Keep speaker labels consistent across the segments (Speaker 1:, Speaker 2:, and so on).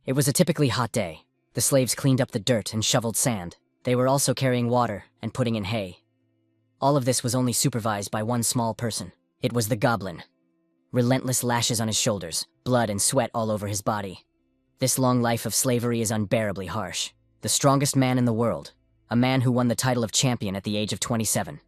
Speaker 1: It was a typically hot day. The slaves cleaned up the dirt and shoveled sand. They were also carrying water and putting in hay. All of this was only supervised by one small person. It was the goblin. Relentless lashes on his shoulders, blood and sweat all over his body. This long life of slavery is unbearably harsh. The strongest man in the world, a man who won the title of champion at the age of 27,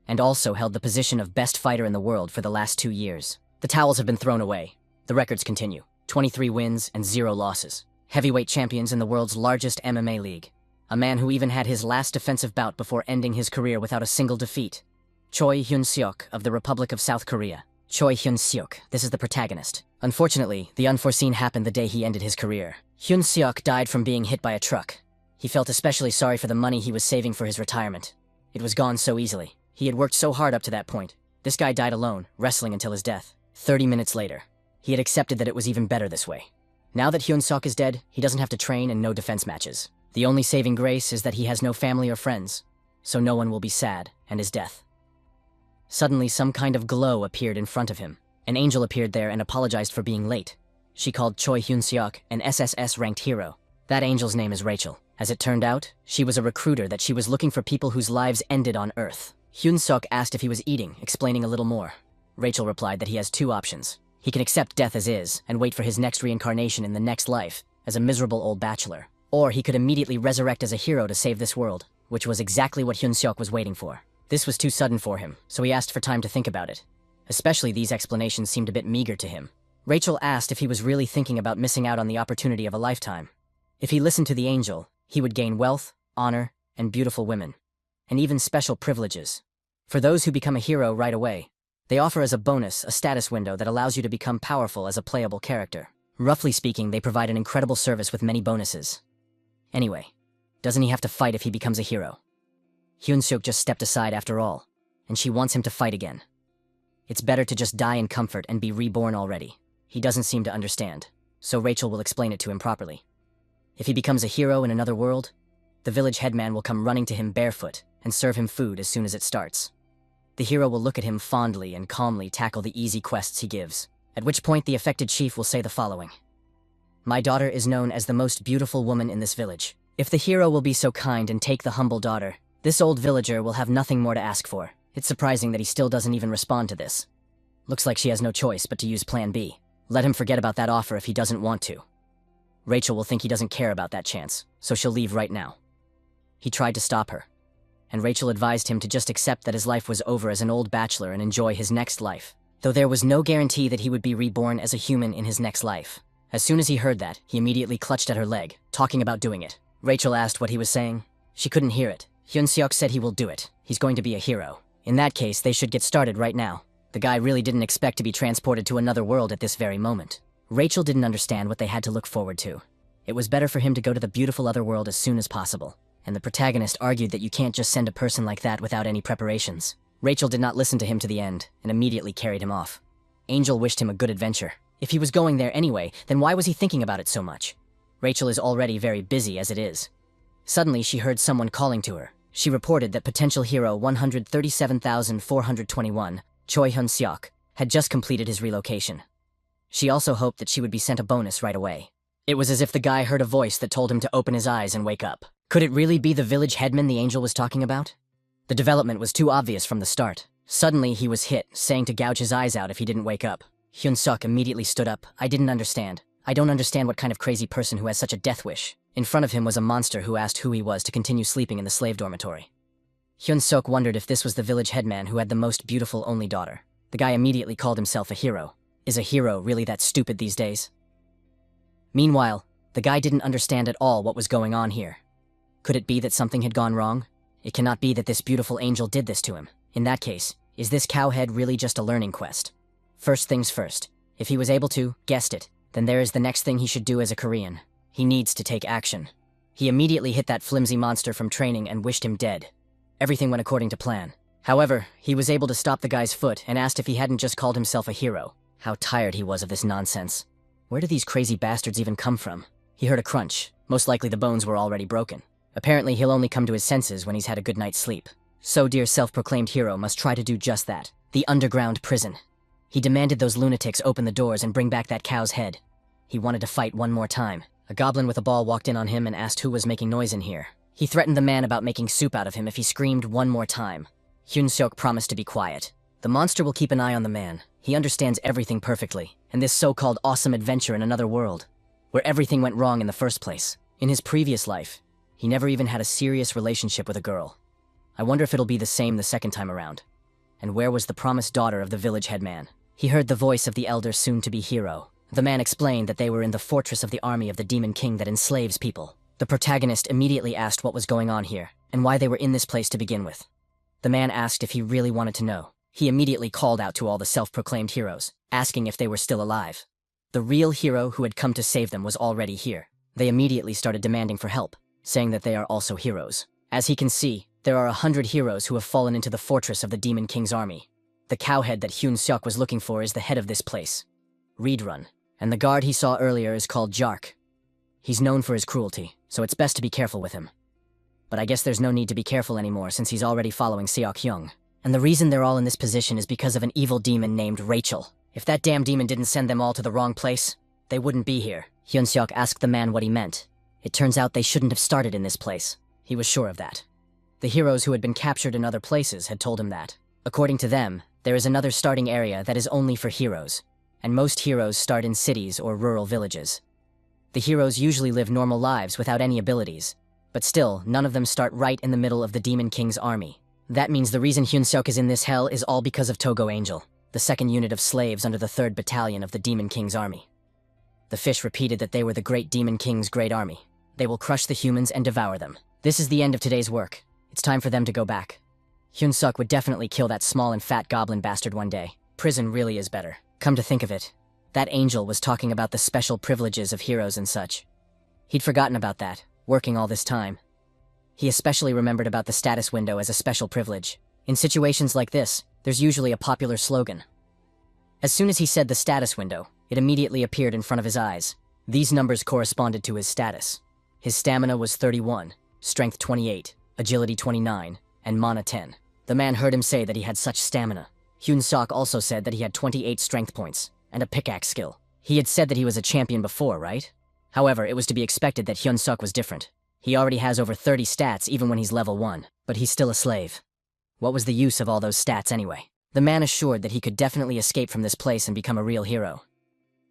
Speaker 1: and also held the position of best fighter in the world for the last 2 years. The towels have been thrown away. The records continue. 23 wins and 0 losses. Heavyweight champions in the world's largest MMA league. A man who even had his last defensive bout before ending his career without a single defeat. Choi Hyun-seok of the Republic of South Korea. Choi Hyun-seok, this is the protagonist. Unfortunately, the unforeseen happened the day he ended his career. Hyun-seok died from being hit by a truck. He felt especially sorry for the money he was saving for his retirement. It was gone so easily. He had worked so hard up to that point. This guy died alone, wrestling until his death. 30 minutes later, he had accepted that it was even better this way. Now that Hyun-seok is dead, he doesn't have to train and no defense matches. The only saving grace is that he has no family or friends, so no one will be sad and his death. Suddenly, some kind of glow appeared in front of him. An angel appeared there and apologized for being late. She called Choi Hyun-seok an SSS-ranked hero. That angel's name is Rachel. As it turned out, she was a recruiter that she was looking for people whose lives ended on Earth. Hyun-seok asked if he was eating, explaining a little more. Rachel replied that he has 2 options. He can accept death as is and wait for his next reincarnation in the next life as a miserable old bachelor. Or he could immediately resurrect as a hero to save this world, which was exactly what Hyun-seok was waiting for. This was too sudden for him, so he asked for time to think about it. Especially these explanations seemed a bit meager to him. Rachel asked if he was really thinking about missing out on the opportunity of a lifetime. If he listened to the angel, he would gain wealth, honor, and beautiful women, and even special privileges. For those who become a hero right away, they offer as a bonus a status window that allows you to become powerful as a playable character. Roughly speaking, they provide an incredible service with many bonuses. Anyway, doesn't he have to fight if he becomes a hero? Hyun-seok just stepped aside after all, and she wants him to fight again. It's better to just die in comfort and be reborn already. He doesn't seem to understand, so Rachel will explain it to him properly. If he becomes a hero in another world, the village headman will come running to him barefoot and serve him food as soon as it starts. The hero will look at him fondly and calmly tackle the easy quests he gives, at which point the affected chief will say the following. My daughter is known as the most beautiful woman in this village. If the hero will be so kind and take the humble daughter, this old villager will have nothing more to ask for. It's surprising that he still doesn't even respond to this. Looks like she has no choice but to use Plan B. Let him forget about that offer if he doesn't want to. Rachel will think he doesn't care about that chance, so she'll leave right now. He tried to stop her, and Rachel advised him to just accept that his life was over as an old bachelor and enjoy his next life, though there was no guarantee that he would be reborn as a human in his next life. As soon as he heard that, he immediately clutched at her leg, talking about doing it. Rachel asked what he was saying. She couldn't hear it. Hyun-seok said he will do it. He's going to be a hero. In that case, they should get started right now. The guy really didn't expect to be transported to another world at this very moment. Rachel didn't understand what they had to look forward to. It was better for him to go to the beautiful other world as soon as possible, and the protagonist argued that you can't just send a person like that without any preparations. Rachel did not listen to him to the end, and immediately carried him off. Angel wished him a good adventure. If he was going there anyway, then why was he thinking about it so much? Rachel is already very busy as it is. Suddenly, she heard someone calling to her. She reported that potential hero 137,421, Choi Hyun-seok, had just completed his relocation. She also hoped that she would be sent a bonus right away. It was as if the guy heard a voice that told him to open his eyes and wake up. Could it really be the village headman the angel was talking about? The development was too obvious from the start. Suddenly, he was hit, saying to gouge his eyes out if he didn't wake up. Hyun-seok immediately stood up. I didn't understand. I don't understand what kind of crazy person who has such a death wish. In front of him was a monster who asked who he was to continue sleeping in the slave dormitory. Hyun-seok wondered if this was the village headman who had the most beautiful only daughter. The guy immediately called himself a hero. Is a hero really that stupid these days? Meanwhile, the guy didn't understand at all what was going on here. Could it be that something had gone wrong? It cannot be that this beautiful angel did this to him. In that case, is this cowhead really just a learning quest? First things first. If he was able to, guessed it, then there is the next thing he should do as a Korean. He needs to take action. He immediately hit that flimsy monster from training and wished him dead. Everything went according to plan. However, he was able to stop the guy's foot and asked if he hadn't just called himself a hero. How tired he was of this nonsense. Where do these crazy bastards even come from? He heard a crunch. Most likely the bones were already broken. Apparently he'll only come to his senses when he's had a good night's sleep. So dear self-proclaimed hero must try to do just that. The underground prison. He demanded those lunatics open the doors and bring back that cow's head. He wanted to fight one more time. A goblin with a ball walked in on him and asked who was making noise in here. He threatened the man about making soup out of him if he screamed one more time. Hyun-seok promised to be quiet. The monster will keep an eye on the man. He understands everything perfectly, and this so-called awesome adventure in another world, where everything went wrong in the first place. In his previous life, he never even had a serious relationship with a girl. I wonder if it'll be the same the second time around. And where was the promised daughter of the village headman? He heard the voice of the elder soon-to-be hero. The man explained that they were in the fortress of the army of the Demon King that enslaves people. The protagonist immediately asked what was going on here, and why they were in this place to begin with. The man asked if he really wanted to know. He immediately called out to all the self-proclaimed heroes, asking if they were still alive. The real hero who had come to save them was already here. They immediately started demanding for help, saying that they are also heroes. As he can see, there are 100 heroes who have fallen into the fortress of the Demon King's army. The cowhead that Hyun-seok was looking for is the head of this place, Reborn, and the guard he saw earlier is called Jark. He's known for his cruelty, so it's best to be careful with him. But I guess there's no need to be careful anymore since he's already following Seok-hyung. And the reason they're all in this position is because of an evil demon named Rachel. If that damn demon didn't send them all to the wrong place, they wouldn't be here. Hyun-seok asked the man what he meant. It turns out they shouldn't have started in this place. He was sure of that. The heroes who had been captured in other places had told him that. According to them, there is another starting area that is only for heroes, and most heroes start in cities or rural villages. The heroes usually live normal lives without any abilities, but still, none of them start right in the middle of the Demon King's army. That means the reason Hyun-seok is in this hell is all because of Togo Angel, the second unit of slaves under the 3rd Battalion of the Demon King's army. The fish repeated that they were the great Demon King's great army. They will crush the humans and devour them. This is the end of today's work. It's time for them to go back. Hyun-seok would definitely kill that small and fat goblin bastard one day. Prison really is better. Come to think of it, that angel was talking about the special privileges of heroes and such. He'd forgotten about that, working all this time. He especially remembered about the status window as a special privilege. In situations like this, there's usually a popular slogan. As soon as he said the status window, it immediately appeared in front of his eyes. These numbers corresponded to his status. His stamina was 31, strength 28, agility 29, and mana 10. The man heard him say that he had such stamina. Hyun-seok also said that he had 28 strength points, and a pickaxe skill. He had said that he was a champion before, right? However, it was to be expected that Hyun-seok was different. He already has over 30 stats even when he's level 1, but he's still a slave. What was the use of all those stats anyway? The man assured that he could definitely escape from this place and become a real hero.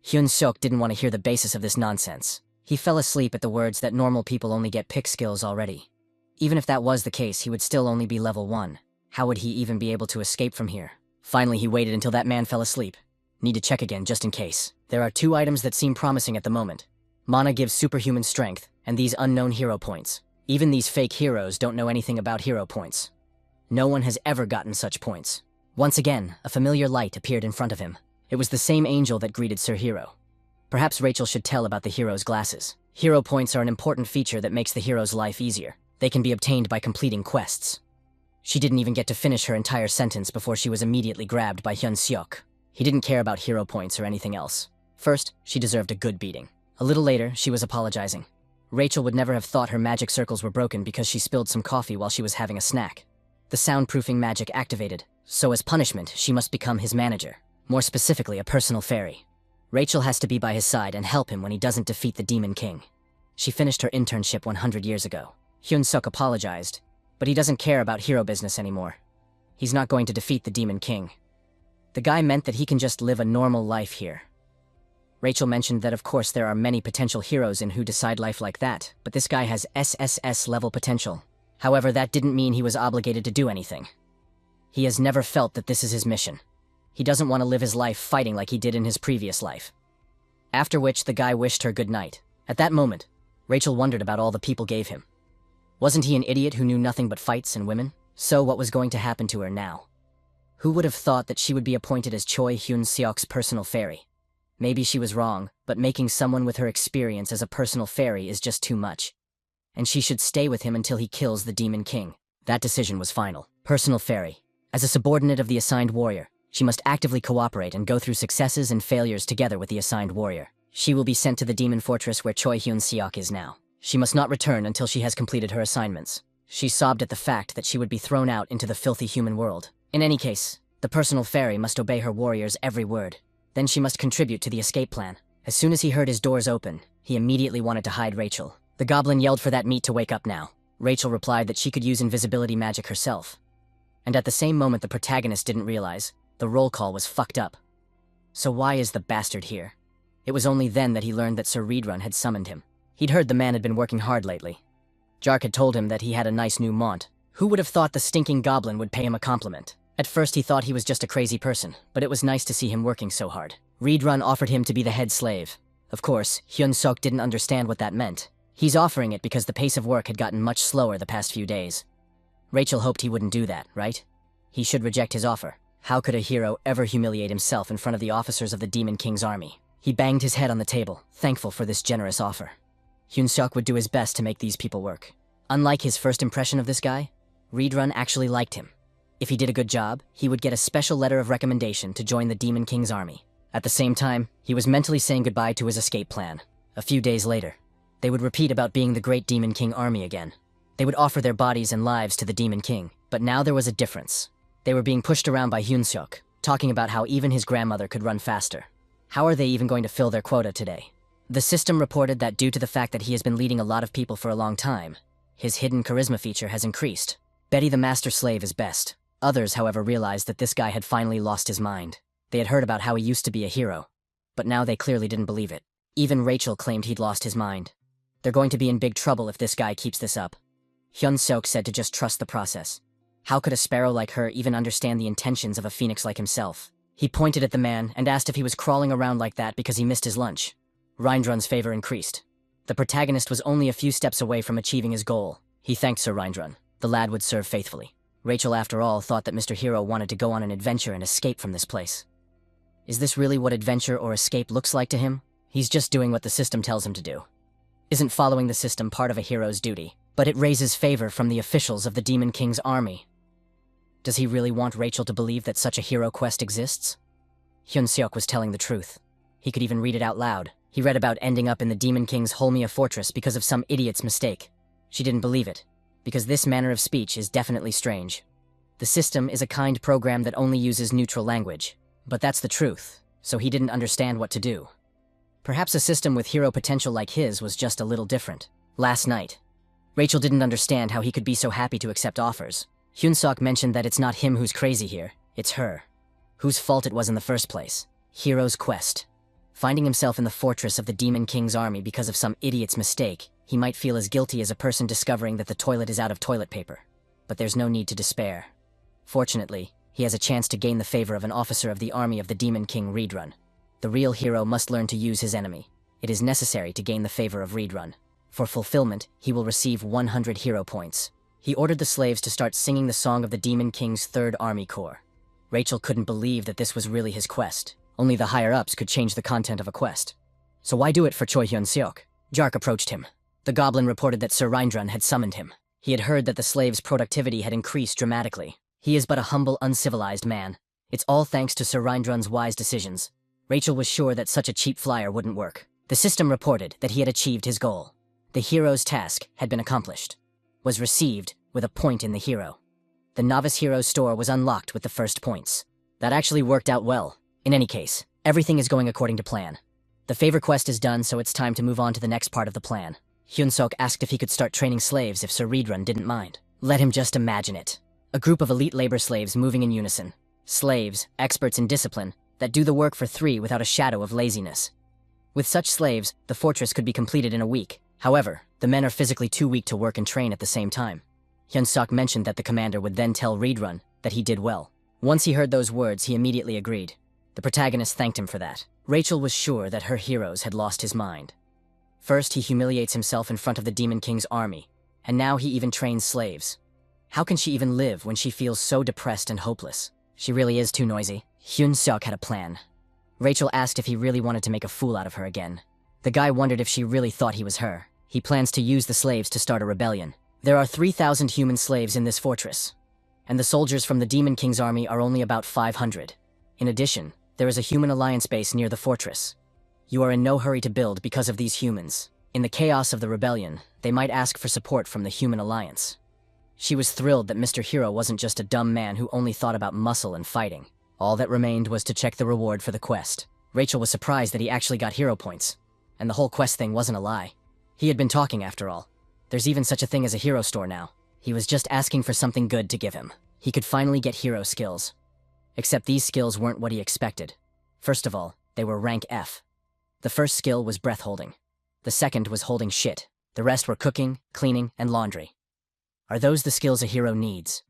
Speaker 1: Hyun-seok didn't want to hear the basis of this nonsense. He fell asleep at the words that normal people only get pick skills already. Even if that was the case, he would still only be level 1. How would he even be able to escape from here? Finally, he waited until that man fell asleep. Need to check again just in case. There are 2 items that seem promising at the moment. Mana gives superhuman strength, and these unknown hero points. Even these fake heroes don't know anything about hero points. No one has ever gotten such points. Once again, a familiar light appeared in front of him. It was the same angel that greeted Sir Hero. Perhaps Rachel should tell about the hero's glasses. Hero points are an important feature that makes the hero's life easier. They can be obtained by completing quests. She didn't even get to finish her entire sentence before she was immediately grabbed by Hyun-seok. He didn't care about hero points or anything else. First, she deserved a good beating. A little later, she was apologizing. Rachel would never have thought her magic circles were broken because she spilled some coffee while she was having a snack. The soundproofing magic activated, so as punishment, she must become his manager. More specifically, a personal fairy. Rachel has to be by his side and help him when he doesn't defeat the Demon King. She finished her internship 100 years ago. Hyun-seok apologized, but he doesn't care about hero business anymore. He's not going to defeat the Demon King. The guy meant that he can just live a normal life here. Rachel mentioned that of course there are many potential heroes in who decide life like that, but this guy has SSS level potential. However, that didn't mean he was obligated to do anything. He has never felt that this is his mission. He doesn't want to live his life fighting like he did in his previous life. After which, the guy wished her good night. At that moment, Rachel wondered about all the people gave him. Wasn't he an idiot who knew nothing but fights and women? So what was going to happen to her now? Who would have thought that she would be appointed as Choi Hyun-seok's personal fairy? Maybe she was wrong, but making someone with her experience as a personal fairy is just too much. And she should stay with him until he kills the Demon King. That decision was final. Personal fairy. As a subordinate of the assigned warrior, she must actively cooperate and go through successes and failures together with the assigned warrior. She will be sent to the demon fortress where Choi Hyun-seok is now. She must not return until she has completed her assignments. She sobbed at the fact that she would be thrown out into the filthy human world. In any case, the personal fairy must obey her warrior's every word. Then she must contribute to the escape plan. As soon as he heard his doors open, He immediately wanted to hide Rachel. The goblin yelled for that meat to wake up now. Rachel replied that she could use invisibility magic herself. And at the same moment, the protagonist didn't realize the roll call was fucked up. So why is the bastard here? It was only then that he learned that Sir Reborn had summoned him. He'd heard the man had been working hard lately. Jark had told him that he had a nice new mont. Who would have thought the stinking goblin would pay him a compliment? At first he thought he was just a crazy person, but it was nice to see him working so hard. Reborn offered him to be the head slave. Of course, Hyun-sok didn't understand what that meant. He's offering it because the pace of work had gotten much slower the past few days. Rachel hoped he wouldn't do that, right? He should reject his offer. How could a hero ever humiliate himself in front of the officers of the Demon King's army? He banged his head on the table, thankful for this generous offer. Hyun-sok would do his best to make these people work. Unlike his first impression of this guy, Reborn actually liked him. If he did a good job, he would get a special letter of recommendation to join the Demon King's army. At the same time, he was mentally saying goodbye to his escape plan. A few days later, they would repeat about being the great Demon King army again. They would offer their bodies and lives to the Demon King, but now there was a difference. They were being pushed around by Hyun-sok, talking about how even his grandmother could run faster. How are they even going to fill their quota today? The system reported that due to the fact that he has been leading a lot of people for a long time, his hidden charisma feature has increased. Betty the master slave is best. Others, however, realized that this guy had finally lost his mind. They had heard about how he used to be a hero, but now they clearly didn't believe it. Even Rachel claimed he'd lost his mind. They're going to be in big trouble if this guy keeps this up. Hyun-sok said to just trust the process. How could a sparrow like her even understand the intentions of a phoenix like himself? He pointed at the man and asked if he was crawling around like that because he missed his lunch. Reindrun's favor increased. The protagonist was only a few steps away from achieving his goal. He thanked Sir Reindrun. The lad would serve faithfully. Rachel, after all, thought that Mr. Hero wanted to go on an adventure and escape from this place. Is this really what adventure or escape looks like to him? He's just doing what the system tells him to do. Isn't following the system part of a hero's duty? But it raises favor from the officials of the Demon King's army. Does he really want Rachel to believe that such a hero quest exists? Hyun-seok was telling the truth. He could even read it out loud. He read about ending up in the Demon King's Holmia fortress because of some idiot's mistake. She didn't believe it, because this manner of speech is definitely strange. The system is a kind program that only uses neutral language. But that's the truth, so he didn't understand what to do. Perhaps a system with hero potential like his was just a little different. Last night, Rachel didn't understand how he could be so happy to accept offers. Hyun-sok mentioned that it's not him who's crazy here, it's her. Whose fault it was in the first place. Hero's quest. Finding himself in the fortress of the Demon King's army because of some idiot's mistake, he might feel as guilty as a person discovering that the toilet is out of toilet paper. But there's no need to despair. Fortunately, he has a chance to gain the favor of an officer of the army of the Demon King Reborn. The real hero must learn to use his enemy. It is necessary to gain the favor of Reborn. For fulfillment, he will receive 100 hero points. He ordered the slaves to start singing the song of the Demon King's 3rd Army Corps. Rachel couldn't believe that this was really his quest. Only the higher-ups could change the content of a quest. So why do it for Choi Hyun-seok? Jark approached him. The goblin reported that Sir Reindrun had summoned him. He had heard that the slaves' productivity had increased dramatically. He is but a humble, uncivilized man. It's all thanks to Sir Reindrun's wise decisions. Rachel was sure that such a cheap flyer wouldn't work. The system reported that he had achieved his goal. The hero's task had been accomplished. Was received with a point in the hero. The novice hero's store was unlocked with the first points. That actually worked out well. In any case, everything is going according to plan. The favor quest is done, so it's time to move on to the next part of the plan. Hyun-sok asked if he could start training slaves if Sir Reborn didn't mind. Let him just imagine it. A group of elite labor slaves moving in unison. Slaves, experts in discipline, that do the work for 3 without a shadow of laziness. With such slaves, the fortress could be completed in a week. However, the men are physically too weak to work and train at the same time. Hyun-sok mentioned that the commander would then tell Reborn that he did well. Once he heard those words, he immediately agreed. The protagonist thanked him for that. Rachel was sure that her heroes had lost his mind. First, he humiliates himself in front of the Demon King's army, and now he even trains slaves. How can she even live when she feels so depressed and hopeless? She really is too noisy. Hyun-seok had a plan. Rachel asked if he really wanted to make a fool out of her again. The guy wondered if she really thought he was her. He plans to use the slaves to start a rebellion. There are 3,000 human slaves in this fortress, and the soldiers from the Demon King's army are only about 500. In addition, there is a human alliance base near the fortress. You are in no hurry to build because of these humans. In the chaos of the rebellion, they might ask for support from the human alliance. She was thrilled that Mr. Hero wasn't just a dumb man who only thought about muscle and fighting. All that remained was to check the reward for the quest. Rachel was surprised that he actually got hero points. and the whole quest thing wasn't a lie. He had been talking after all. There's even such a thing as a hero store now. He was just asking for something good to give him. He could finally get hero skills. Except these skills weren't what he expected. First of all, they were rank F. The first skill was breath holding. The second was holding shit. The rest were cooking, cleaning, and laundry. Are those the skills a hero needs?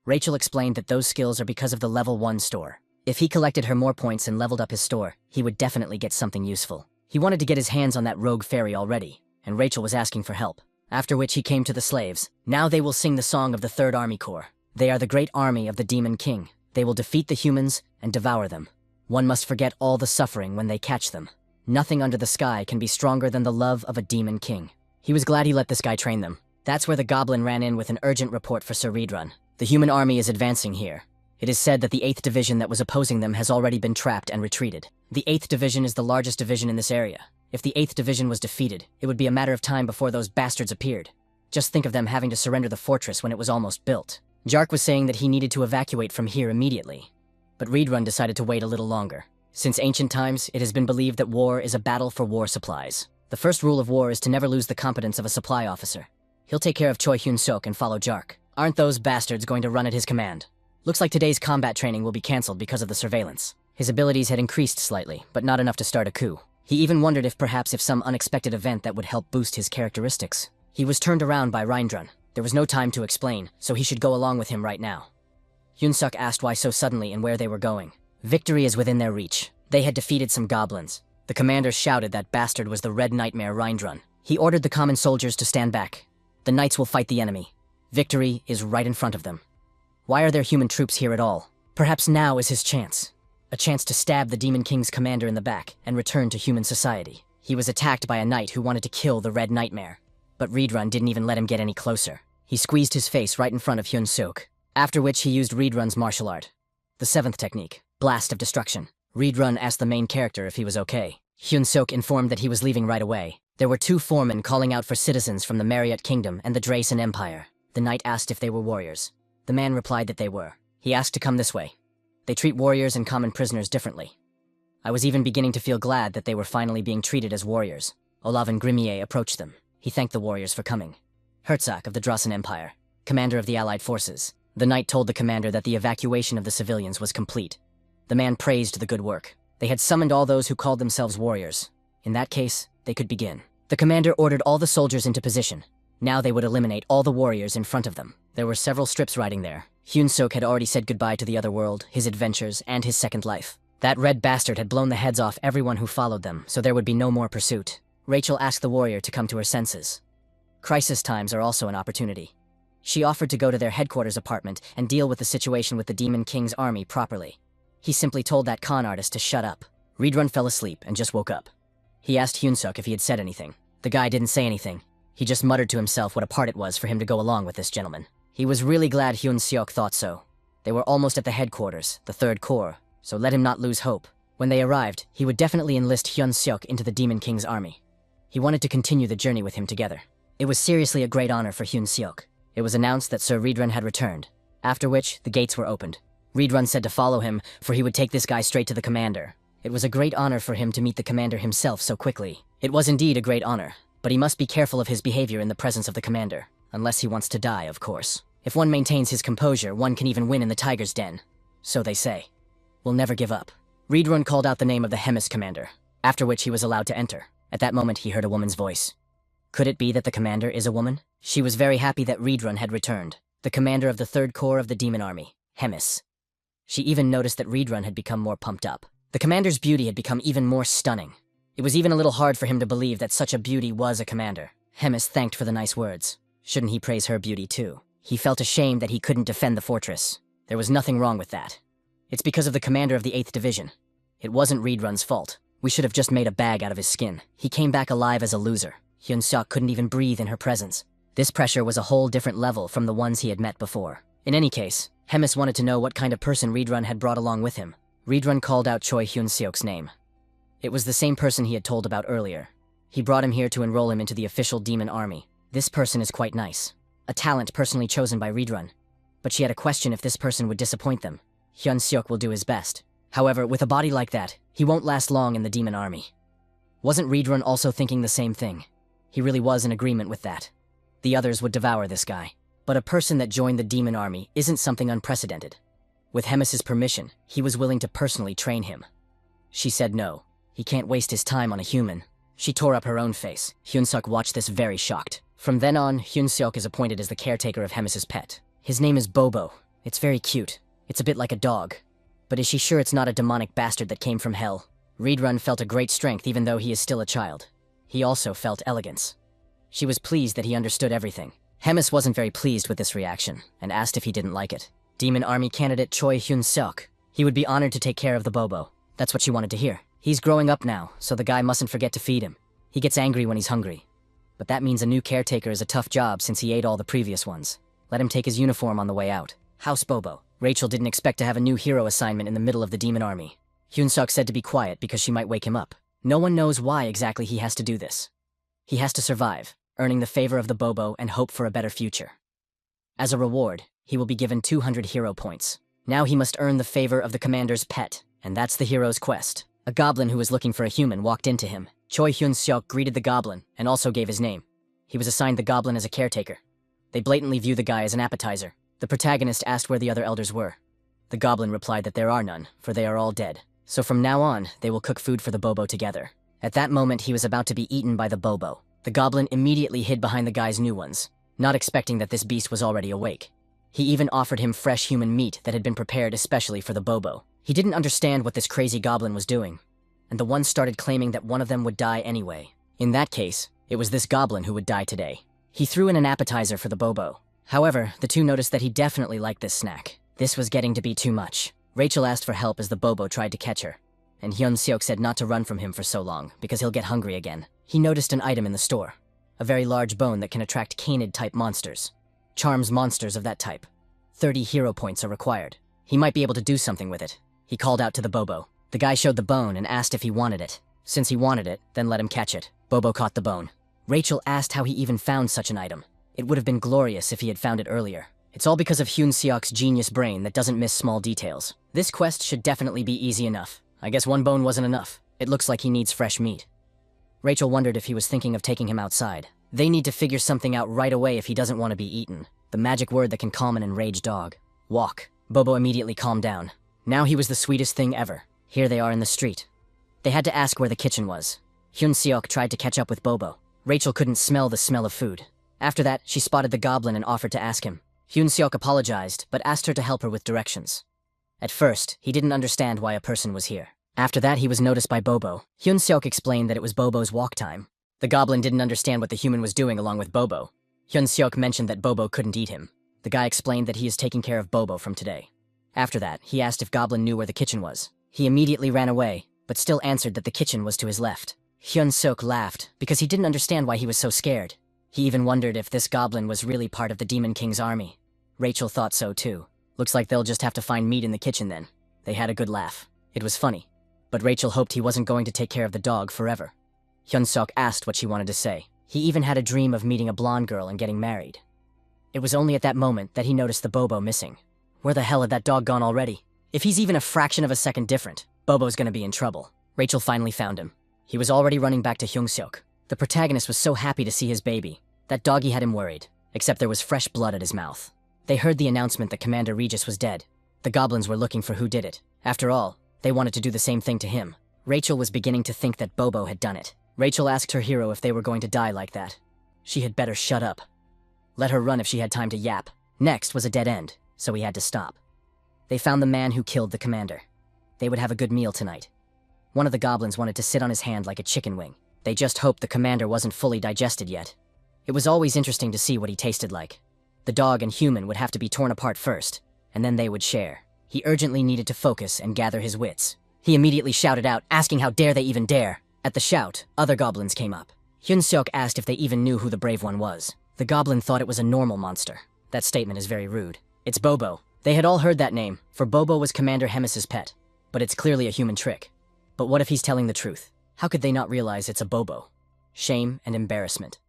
Speaker 1: Rachel explained that those skills are because of the level 1 store. If he collected her more points and leveled up his store, he would definitely get something useful. He wanted to get his hands on that rogue fairy already, and Rachel was asking for help. After which he came to the slaves. Now they will sing the song of the 3rd Army Corps. They are the great army of the Demon King. They will defeat the humans and devour them. One must forget all the suffering when they catch them. Nothing under the sky can be stronger than the love of a Demon King. He was glad he let this guy train them. That's where the goblin ran in with an urgent report for Sir Reborn. The human army is advancing here. It is said that the 8th Division that was opposing them has already been trapped and retreated. The 8th Division is the largest division in this area. If the 8th Division was defeated, it would be a matter of time before those bastards appeared. Just think of them having to surrender the fortress when it was almost built. Jark was saying that he needed to evacuate from here immediately. But Reborn decided to wait a little longer. Since ancient times, it has been believed that war is a battle for war supplies. The first rule of war is to never lose the competence of a supply officer. He'll take care of Choi Hyun-sok and follow Jark. Aren't those bastards going to run at his command? Looks like today's combat training will be cancelled because of the surveillance. His abilities had increased slightly, but not enough to start a coup. He even wondered if perhaps some unexpected event that would help boost his characteristics. He was turned around by Reindrun. There was no time to explain, so he should go along with him right now. Hyun-suk asked why so suddenly and where they were going. Victory is within their reach. They had defeated some goblins. The commander shouted that bastard was the Red Nightmare Reindrun. He ordered the common soldiers to stand back. The knights will fight the enemy. Victory is right in front of them. Why are there human troops here at all? Perhaps now is his chance. A chance to stab the Demon King's commander in the back and return to human society. He was attacked by a knight who wanted to kill the Red Nightmare. But Reborn didn't even let him get any closer. He squeezed his face right in front of Hyun-suk, after which he used Reborn's martial art. The 7th technique, Blast of Destruction. Reborn asked the main character if he was okay. Hyun-suk informed that he was leaving right away. There were 2 foremen calling out for citizens from the Marriott Kingdom and the Drasen Empire. The knight asked if they were warriors. The man replied that they were. He asked to come this way. They treat warriors and common prisoners differently. I was even beginning to feel glad that they were finally being treated as warriors. Olav Grimier approached them. He thanked the warriors for coming. Herzog of the Drasen Empire, commander of the Allied forces. The knight told the commander that the evacuation of the civilians was complete. The man praised the good work. They had summoned all those who called themselves warriors. In that case, they could begin. The commander ordered all the soldiers into position. Now they would eliminate all the warriors in front of them. There were several strips riding there. Hyun-suk had already said goodbye to the other world, his adventures, and his second life. That red bastard had blown the heads off everyone who followed them, so there would be no more pursuit. Rachel asked the warrior to come to her senses. Crisis times are also an opportunity. She offered to go to their headquarters apartment and deal with the situation with the Demon King's army properly. He simply told that con artist to shut up. Reborn fell asleep and just woke up. He asked Hyun-suk if he had said anything. The guy didn't say anything. He just muttered to himself what a part it was for him to go along with this gentleman. He was really glad Hyun-suk thought so. They were almost at the headquarters, the 3rd Corps, so let him not lose hope. When they arrived, he would definitely enlist Hyun-suk into the Demon King's army. He wanted to continue the journey with him together. It was seriously a great honor for Hyun-suk. It was announced that Sir Reborn had returned, after which the gates were opened. Reborn said to follow him, for he would take this guy straight to the commander. It was a great honor for him to meet the commander himself so quickly. It was indeed a great honor, but he must be careful of his behavior in the presence of the commander. Unless he wants to die, of course. If one maintains his composure, one can even win in the tiger's den. So they say. We'll never give up. Reborn called out the name of the Hemis commander, after which he was allowed to enter. At that moment, he heard a woman's voice. Could it be that the commander is a woman? She was very happy that Reborn had returned, the commander of the 3rd Corps of the Demon Army, Hemis. She even noticed that Reborn had become more pumped up. The commander's beauty had become even more stunning. It was even a little hard for him to believe that such a beauty was a commander. Hemis thanked for the nice words. Shouldn't he praise her beauty too? He felt ashamed that he couldn't defend the fortress. There was nothing wrong with that. It's because of the commander of the 8th Division. It wasn't Reborn's fault. We should have just made a bag out of his skin. He came back alive as a loser. Hyun-suk couldn't even breathe in her presence. This pressure was a whole different level from the ones he had met before. In any case, Hemis wanted to know what kind of person Reborn had brought along with him. Reborn called out Choi Hyun-suk's name. It was the same person he had told about earlier. He brought him here to enroll him into the official demon army. This person is quite nice. A talent personally chosen by Reborn. But she had a question if this person would disappoint them. Hyun-suk will do his best. However, with a body like that, he won't last long in the demon army. Wasn't Reborn also thinking the same thing? He really was in agreement with that. The others would devour this guy. But a person that joined the demon army isn't something unprecedented. With Hemis's permission, he was willing to personally train him. She said no. He can't waste his time on a human. She tore up her own face. Hyun-seok watched this very shocked. From then on, Hyun-seok is appointed as the caretaker of Hemis's pet. His name is Bobo. It's very cute. It's a bit like a dog. But is she sure it's not a demonic bastard that came from hell? Reborn felt a great strength even though he is still a child. He also felt elegance. She was pleased that he understood everything. Hemis wasn't very pleased with this reaction, and asked if he didn't like it. Demon Army candidate Choi Hyun-seok. He would be honored to take care of the Bobo. That's what she wanted to hear. He's growing up now, so the guy mustn't forget to feed him. He gets angry when he's hungry. But that means a new caretaker is a tough job since he ate all the previous ones. Let him take his uniform on the way out. House Bobo. Rachel didn't expect to have a new hero assignment in the middle of the Demon Army. Hyun-seok said to be quiet because she might wake him up. No one knows why exactly he has to do this. He has to survive, earning the favor of the Bobo and hope for a better future. As a reward, he will be given 200 hero points. Now he must earn the favor of the commander's pet, and that's the hero's quest. A goblin who was looking for a human walked into him. Choi Hyun-seok greeted the goblin and also gave his name. He was assigned the goblin as a caretaker. They blatantly view the guy as an appetizer. The protagonist asked where the other elders were. The goblin replied that there are none, for they are all dead. So from now on, they will cook food for the Bobo together. At that moment, he was about to be eaten by the Bobo. The goblin immediately hid behind the guy's new ones, not expecting that this beast was already awake. He even offered him fresh human meat that had been prepared especially for the Bobo. He didn't understand what this crazy goblin was doing, and the ones started claiming that one of them would die anyway. In that case, it was this goblin who would die today. He threw in an appetizer for the Bobo. However, the two noticed that he definitely liked this snack. This was getting to be too much. Rachel asked for help as the Bobo tried to catch her, and Hyun-seok said not to run from him for so long, because he'll get hungry again. He noticed an item in the store, a very large bone that can attract canid-type monsters. Charms monsters of that type. 30 hero points are required. He might be able to do something with it. He called out to the Bobo. The guy showed the bone and asked if he wanted it. Since he wanted it, then let him catch it. Bobo caught the bone. Rachel asked how he even found such an item. It would have been glorious if he had found it earlier. It's all because of Hyun-seok's genius brain that doesn't miss small details. This quest should definitely be easy enough. I guess one bone wasn't enough. It looks like he needs fresh meat. Rachel wondered if he was thinking of taking him outside. They need to figure something out right away if he doesn't want to be eaten. The magic word that can calm an enraged dog. Walk. Bobo immediately calmed down. Now he was the sweetest thing ever. Here they are in the street. They had to ask where the kitchen was. Hyun-seok tried to catch up with Bobo. Rachel couldn't smell the smell of food. After that, she spotted the goblin and offered to ask him. Hyun-seok apologized, but asked her to help her with directions. At first, he didn't understand why a person was here. After that, he was noticed by Bobo. Hyun-seok explained that it was Bobo's walk time. The goblin didn't understand what the human was doing along with Bobo. Hyun-seok mentioned that Bobo couldn't eat him. The guy explained that he is taking care of Bobo from today. After that, he asked if Goblin knew where the kitchen was. He immediately ran away, but still answered that the kitchen was to his left. Hyun-seok laughed, because he didn't understand why he was so scared. He even wondered if this goblin was really part of the Demon King's army. Rachel thought so too. Looks like they'll just have to find meat in the kitchen then. They had a good laugh. It was funny. But Rachel hoped he wasn't going to take care of the dog forever. Hyun-seok asked what she wanted to say. He even had a dream of meeting a blonde girl and getting married. It was only at that moment that he noticed the Bobo missing. Where the hell had that dog gone already? If he's even a fraction of a second different, Bobo's gonna be in trouble. Rachel finally found him. He was already running back to Hyun-seok. The protagonist was so happy to see his baby. That doggy had him worried, except there was fresh blood at his mouth. They heard the announcement that Commander Regis was dead. The goblins were looking for who did it. After all, they wanted to do the same thing to him. Rachel was beginning to think that Bobo had done it. Rachel asked her hero if they were going to die like that. She had better shut up. Let her run if she had time to yap. Next was a dead end, so he had to stop. They found the man who killed the commander. They would have a good meal tonight. One of the goblins wanted to sit on his hand like a chicken wing. They just hoped the commander wasn't fully digested yet. It was always interesting to see what he tasted like. The dog and human would have to be torn apart first, and then they would share. He urgently needed to focus and gather his wits. He immediately shouted out, asking how dare they even dare. At the shout, other goblins came up. Hyun-seok asked if they even knew who the brave one was. The goblin thought it was a normal monster. That statement is very rude. It's Bobo. They had all heard that name, for Bobo was Commander Hemis's pet. But it's clearly a human trick. But what if he's telling the truth? How could they not realize it's a Bobo? Shame and embarrassment.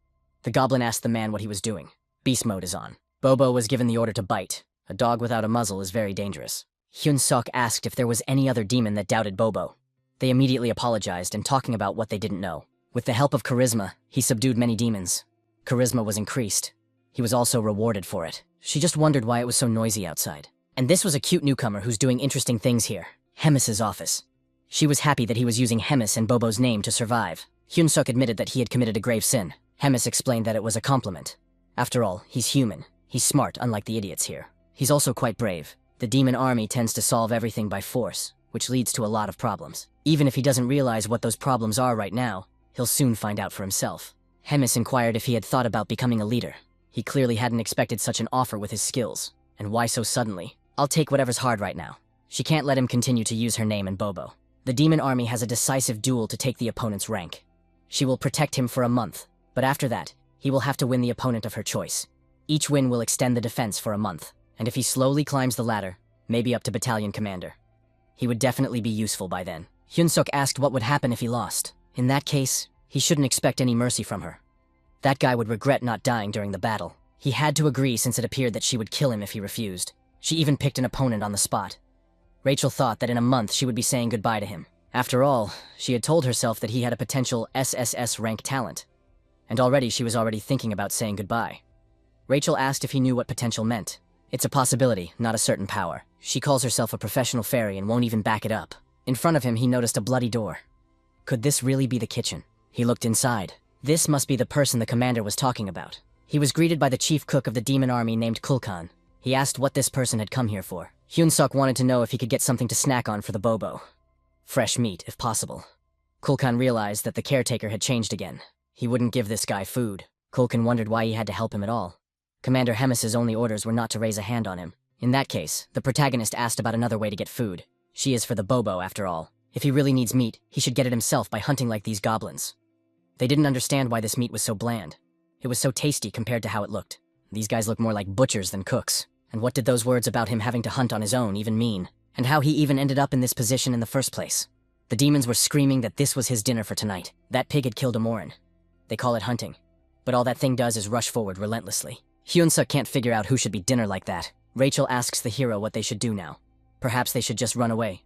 Speaker 1: The goblin asked the man what he was doing. Beast mode is on. Bobo was given the order to bite. A dog without a muzzle is very dangerous. Hyun-seok asked if there was any other demon that doubted Bobo. They immediately apologized and talking about what they didn't know. With the help of charisma, he subdued many demons. Charisma was increased. He was also rewarded for it. She just wondered why it was so noisy outside. And this was a cute newcomer who's doing interesting things here. Hemis's office. She was happy that he was using Hemis and Bobo's name to survive. Hyun-suk admitted that he had committed a grave sin. Hemis explained that it was a compliment. After all, he's human. He's smart, unlike the idiots here. He's also quite brave. The demon army tends to solve everything by force, which leads to a lot of problems. Even if he doesn't realize what those problems are right now, he'll soon find out for himself. Hemis inquired if he had thought about becoming a leader. He clearly hadn't expected such an offer with his skills. And why so suddenly? I'll take whatever's hard right now. She can't let him continue to use her name and Bobo. The demon army has a decisive duel to take the opponent's rank. She will protect him for a month, but after that, he will have to win the opponent of her choice. Each win will extend the defense for a month, and if he slowly climbs the ladder, maybe up to battalion commander, he would definitely be useful by then. Hyun-suk asked what would happen if he lost. In that case, he shouldn't expect any mercy from her. That guy would regret not dying during the battle. He had to agree since it appeared that she would kill him if he refused. She even picked an opponent on the spot. Rachel thought that in a month she would be saying goodbye to him. After all, she had told herself that he had a potential SSS rank talent. And already she was thinking about saying goodbye. Rachel asked if he knew what potential meant. It's a possibility, not a certain power. She calls herself a professional fairy and won't even back it up. In front of him, he noticed a bloody door. Could this really be the kitchen? He looked inside. This must be the person the commander was talking about. He was greeted by the chief cook of the demon army named Kulkan. He asked what this person had come here for. Hyun-suk wanted to know if he could get something to snack on for the Bobo. Fresh meat, if possible. Kulkan realized that the caretaker had changed again. He wouldn't give this guy food. Kulkan wondered why he had to help him at all. Commander Hemis's only orders were not to raise a hand on him. In that case, the protagonist asked about another way to get food. She is for the Bobo, after all. If he really needs meat, he should get it himself by hunting like these goblins. They didn't understand why this meat was so bland. It was so tasty compared to how it looked. These guys look more like butchers than cooks. And what did those words about him having to hunt on his own even mean? And how he even ended up in this position in the first place? The demons were screaming that this was his dinner for tonight. That pig had killed a Morin. They call it hunting. But all that thing does is rush forward relentlessly. Hyun-suk can't figure out who should be dinner like that. Rachel asks the hero what they should do now. Perhaps they should just run away.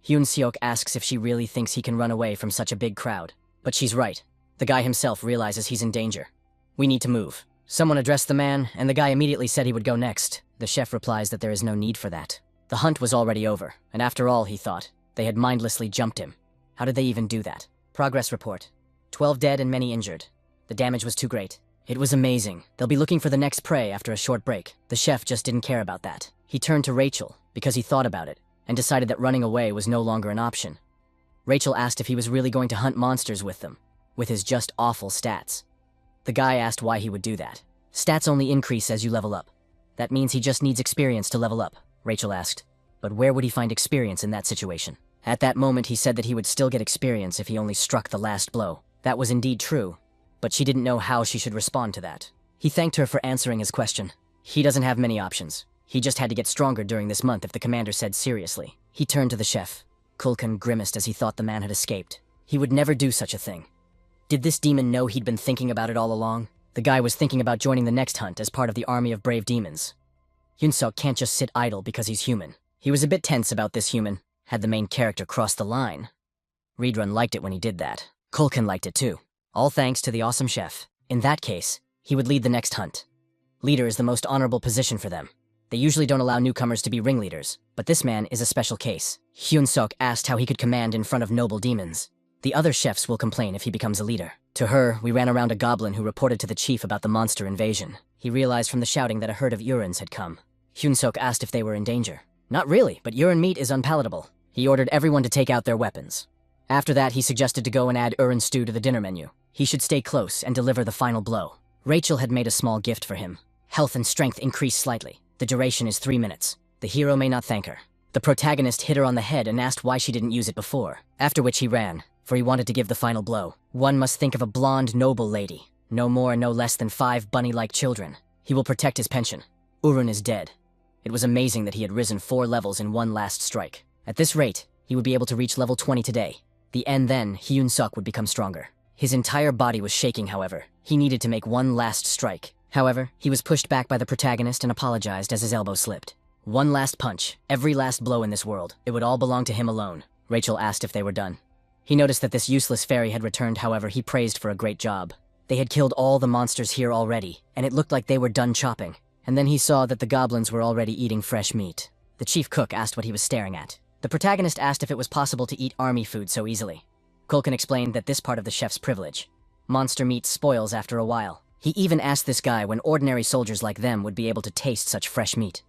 Speaker 1: Hyun-seok asks if she really thinks he can run away from such a big crowd. But she's right. The guy himself realizes he's in danger. We need to move. Someone addressed the man, and the guy immediately said he would go next. The chef replies that there is no need for that. The hunt was already over, and after all, he thought, they had mindlessly jumped him. How did they even do that? Progress report. 12 dead and many injured. The damage was too great. It was amazing. They'll be looking for the next prey after a short break. The chef just didn't care about that. He turned to Rachel, because he thought about it, and decided that running away was no longer an option. Rachel asked if he was really going to hunt monsters with them, with his just awful stats. The guy asked why he would do that. Stats only increase as you level up. That means he just needs experience to level up, Rachel asked. But where would he find experience in that situation? At that moment, he said that he would still get experience if he only struck the last blow. That was indeed true, but she didn't know how she should respond to that. He thanked her for answering his question. He doesn't have many options. He just had to get stronger during this month if the commander said seriously. He turned to the chef. Kulkan grimaced as he thought the man had escaped. He would never do such a thing. Did this demon know he'd been thinking about it all along? The guy was thinking about joining the next hunt as part of the army of brave demons. Hyun-suk can't just sit idle because he's human. He was a bit tense about this human. Had the main character crossed the line? Reedrun liked it when he did that. Kulkan liked it too. All thanks to the awesome chef. In that case, he would lead the next hunt. Leader is the most honorable position for them. They usually don't allow newcomers to be ringleaders, but this man is a special case. Hyun-suk asked how he could command in front of noble demons. The other chefs will complain if he becomes a leader. To her, we ran around a goblin who reported to the chief about the monster invasion. He realized from the shouting that a herd of Urins had come. Hyun-suk asked if they were in danger. Not really, but urine meat is unpalatable. He ordered everyone to take out their weapons. After that, he suggested to go and add urine stew to the dinner menu. He should stay close and deliver the final blow. Rachel had made a small gift for him. Health and strength increased slightly. The duration is 3 minutes. The hero may not thank her. The protagonist hit her on the head and asked why she didn't use it before, after which he ran, for he wanted to give the final blow. One must think of a blonde, noble lady. No more, no less than 5 bunny-like children. He will protect his pension. Urun is dead. It was amazing that he had risen 4 levels in one last strike. At this rate, he would be able to reach level 20 today. Then, Hyun-suk would become stronger. His entire body was shaking, however. He needed to make one last strike. However, he was pushed back by the protagonist and apologized as his elbow slipped. One last punch, every last blow in this world. It would all belong to him alone. Rachel asked if they were done. He noticed that this useless fairy had returned, however, he praised for a great job. They had killed all the monsters here already, and it looked like they were done chopping. And then he saw that the goblins were already eating fresh meat. The chief cook asked what he was staring at. The protagonist asked if it was possible to eat army food so easily. Culkin explained that this part of the chef's privilege. Monster meat spoils after a while. He even asked this guy when ordinary soldiers like them would be able to taste such fresh meat.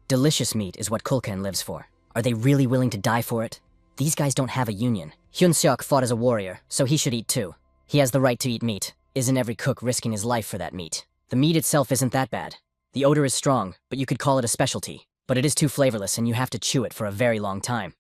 Speaker 1: Delicious meat is what Culkin lives for. Are they really willing to die for it? These guys don't have a union. Hyun-seok fought as a warrior, so he should eat too. He has the right to eat meat. Isn't every cook risking his life for that meat? The meat itself isn't that bad. The odor is strong, but you could call it a specialty. But it is too flavorless and you have to chew it for a very long time.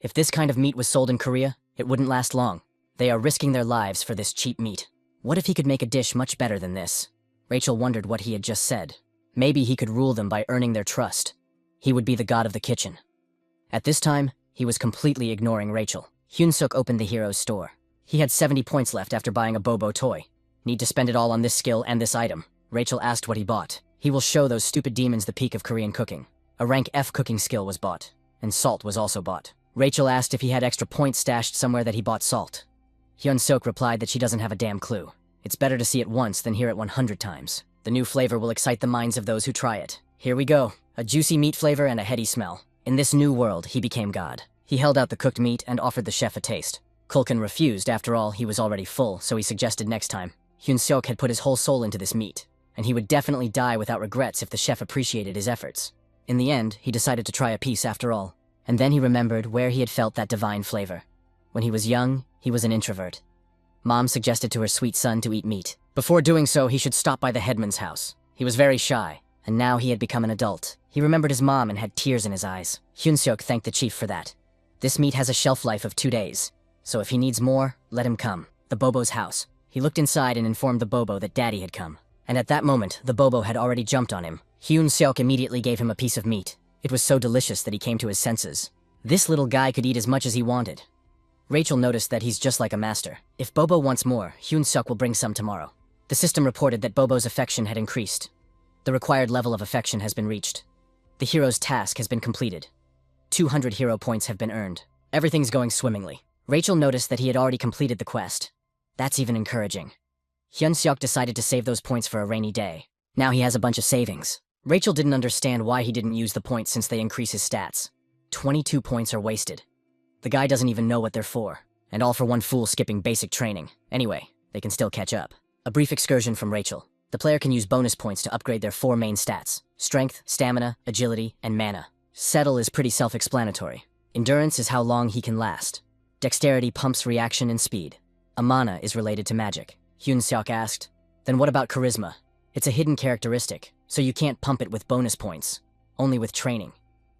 Speaker 1: If this kind of meat was sold in Korea, it wouldn't last long. They are risking their lives for this cheap meat. What if he could make a dish much better than this? Rachel wondered what he had just said. Maybe he could rule them by earning their trust. He would be the god of the kitchen. At this time, he was completely ignoring Rachel. Hyun-seok opened the hero's store. He had 70 points left after buying a Bobo toy. Need to spend it all on this skill and this item. Rachel asked what he bought. He will show those stupid demons the peak of Korean cooking. A rank F cooking skill was bought, and salt was also bought. Rachel asked if he had extra points stashed somewhere that he bought salt. Hyun-seok replied that she doesn't have a damn clue. It's better to see it once than hear it 100 times. The new flavor will excite the minds of those who try it. Here we go. A juicy meat flavor and a heady smell. In this new world, he became God. He held out the cooked meat and offered the chef a taste. Culkin refused. After all, he was already full, so he suggested next time. Hyun-seok had put his whole soul into this meat, and he would definitely die without regrets if the chef appreciated his efforts. In the end, he decided to try a piece after all. And then he remembered where he had felt that divine flavor. When he was young, he was an introvert. Mom suggested to her sweet son to eat meat. Before doing so, he should stop by the headman's house. He was very shy, and now he had become an adult. He remembered his mom and had tears in his eyes. Hyun-seok thanked the chief for that. This meat has a shelf life of 2 days, so if he needs more, let him come. The Bobo's house. He looked inside and informed the Bobo that Daddy had come. And at that moment, the Bobo had already jumped on him. Hyun-seok immediately gave him a piece of meat. It was so delicious that he came to his senses. This little guy could eat as much as he wanted. Rachel noticed that he's just like a master. If Bobo wants more, Hyun-seok will bring some tomorrow. The system reported that Bobo's affection had increased. The required level of affection has been reached. The hero's task has been completed. 200 hero points have been earned. Everything's going swimmingly. Rachel noticed that he had already completed the quest. That's even encouraging. Hyun-seok decided to save those points for a rainy day. Now he has a bunch of savings. Rachel didn't understand why he didn't use the points since they increase his stats. 22 points are wasted. The guy doesn't even know what they're for. And all for one fool skipping basic training. Anyway, they can still catch up. A brief excursion from Rachel. The player can use bonus points to upgrade their 4 main stats: strength, stamina, agility, and mana. Settle is pretty self-explanatory. Endurance is how long he can last. Dexterity pumps reaction and speed. Amana is related to magic. Hyun-seok asked, then what about charisma? It's a hidden characteristic, so you can't pump it with bonus points, only with training.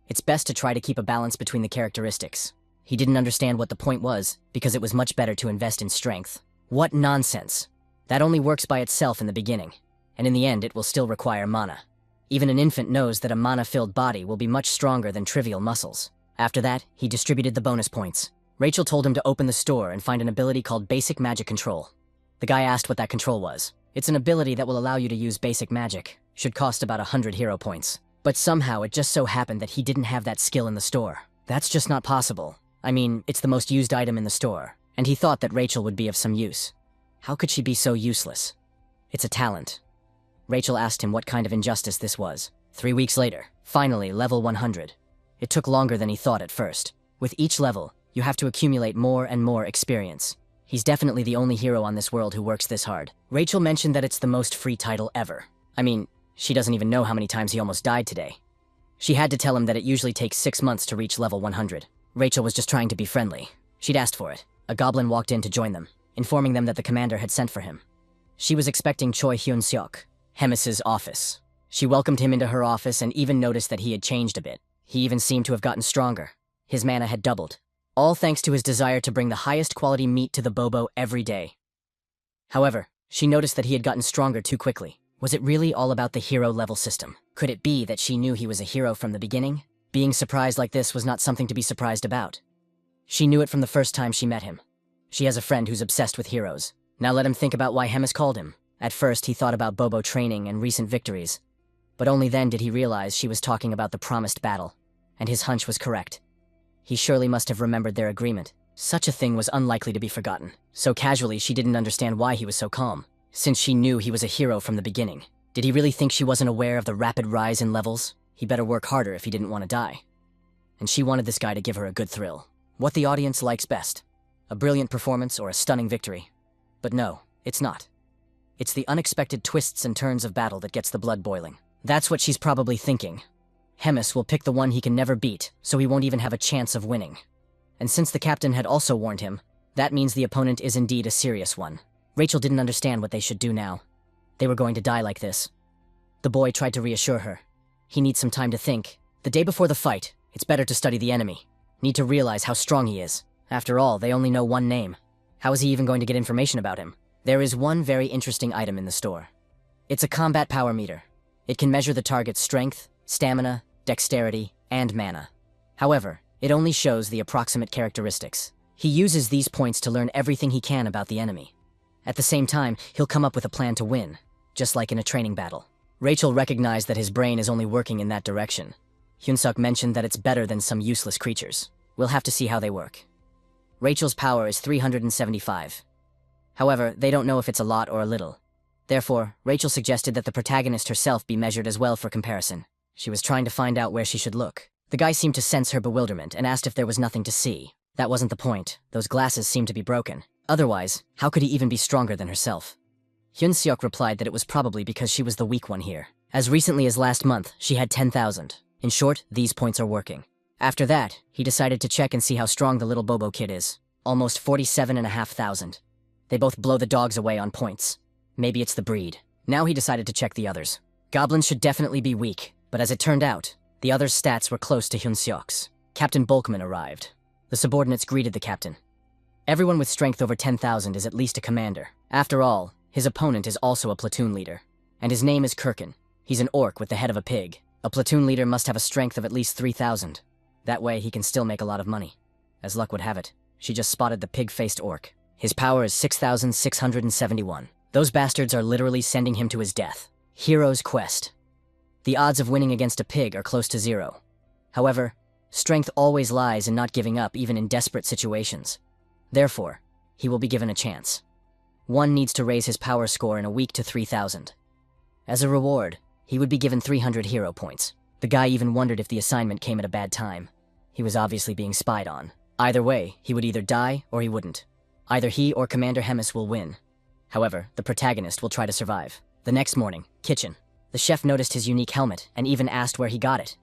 Speaker 1: It's best to try to keep a balance between the characteristics. He didn't understand what the point was, because it was much better to invest in strength. What nonsense! That only works by itself in the beginning, and in the end it will still require mana. Even an infant knows that a mana-filled body will be much stronger than trivial muscles. After that, he distributed the bonus points. Rachel told him to open the store and find an ability called Basic Magic Control. The guy asked what that control was. It's an ability that will allow you to use basic magic. Should cost about 100 hero points. But somehow it just so happened that he didn't have that skill in the store. That's just not possible. I mean, it's the most used item in the store, and he thought that Rachel would be of some use. How could she be so useless? It's a talent. Rachel asked him what kind of injustice this was. 3 weeks later, finally, level 100. It took longer than he thought at first. With each level, you have to accumulate more and more experience. He's definitely the only hero on this world who works this hard. Rachel mentioned that it's the most free title ever. I mean, she doesn't even know how many times he almost died today. She had to tell him that it usually takes 6 months to reach level 100. Rachel was just trying to be friendly. She'd asked for it. A goblin walked in to join them, informing them that the commander had sent for him. She was expecting Choi Hyun-seok, Hemis's office. She welcomed him into her office and even noticed that he had changed a bit. He even seemed to have gotten stronger. His mana had doubled. All thanks to his desire to bring the highest quality meat to the Bobo every day. However, she noticed that he had gotten stronger too quickly. Was it really all about the hero level system? Could it be that she knew he was a hero from the beginning? Being surprised like this was not something to be surprised about. She knew it from the first time she met him. She has a friend who's obsessed with heroes. Now let him think about why Hemis called him. At first, he thought about Bobo training and recent victories. But only then did he realize she was talking about the promised battle. And his hunch was correct. He surely must have remembered their agreement. Such a thing was unlikely to be forgotten. So casually, she didn't understand why he was so calm, since she knew he was a hero from the beginning. Did he really think she wasn't aware of the rapid rise in levels? He better work harder if he didn't want to die. And she wanted this guy to give her a good thrill. What the audience likes best. A brilliant performance or a stunning victory. But no, it's not. It's the unexpected twists and turns of battle that gets the blood boiling. That's what she's probably thinking. Hemis will pick the one he can never beat, so he won't even have a chance of winning. And since the captain had also warned him, that means the opponent is indeed a serious one. Rachel didn't understand what they should do now. They were going to die like this. The boy tried to reassure her. He needs some time to think. The day before the fight, it's better to study the enemy. Need to realize how strong he is. After all, they only know one name. How is he even going to get information about him? There is one very interesting item in the store. It's a combat power meter. It can measure the target's strength, stamina, dexterity, and mana. However, it only shows the approximate characteristics. He uses these points to learn everything he can about the enemy. At the same time, he'll come up with a plan to win, just like in a training battle. Rachel recognized that his brain is only working in that direction. Hyunsuk mentioned that it's better than some useless creatures. We'll have to see how they work. Rachel's power is 375. However, they don't know if it's a lot or a little. Therefore, Rachel suggested that the protagonist herself be measured as well for comparison. She was trying to find out where she should look. The guy seemed to sense her bewilderment and asked if there was nothing to see. That wasn't the point. Those glasses seemed to be broken. Otherwise, how could he even be stronger than herself? Hyun-seok replied that it was probably because she was the weak one here. As recently as last month, she had 10,000. In short, these points are working. After that, he decided to check and see how strong the little Bobo kid is. Almost 47,500. They both blow the dogs away on points. Maybe it's the breed. Now he decided to check the others. Goblins should definitely be weak, but as it turned out, the others' stats were close to Hyun-seok's. Captain Bulkman arrived. The subordinates greeted the captain. Everyone with strength over 10,000 is at least a commander. After all, his opponent is also a platoon leader. And his name is Kirkin. He's an orc with the head of a pig. A platoon leader must have a strength of at least 3,000. That way, he can still make a lot of money. As luck would have it, she just spotted the pig-faced orc. His power is 6,671. Those bastards are literally sending him to his death. Hero's quest. The odds of winning against a pig are close to 0. However, strength always lies in not giving up even in desperate situations. Therefore, he will be given a chance. One needs to raise his power score in a week to 3,000. As a reward, he would be given 300 hero points. The guy even wondered if the assignment came at a bad time. He was obviously being spied on. Either way, he would either die or he wouldn't. Either he or Commander Hemis will win. However, the protagonist will try to survive. The next morning, kitchen. The chef noticed his unique helmet and even asked where he got it.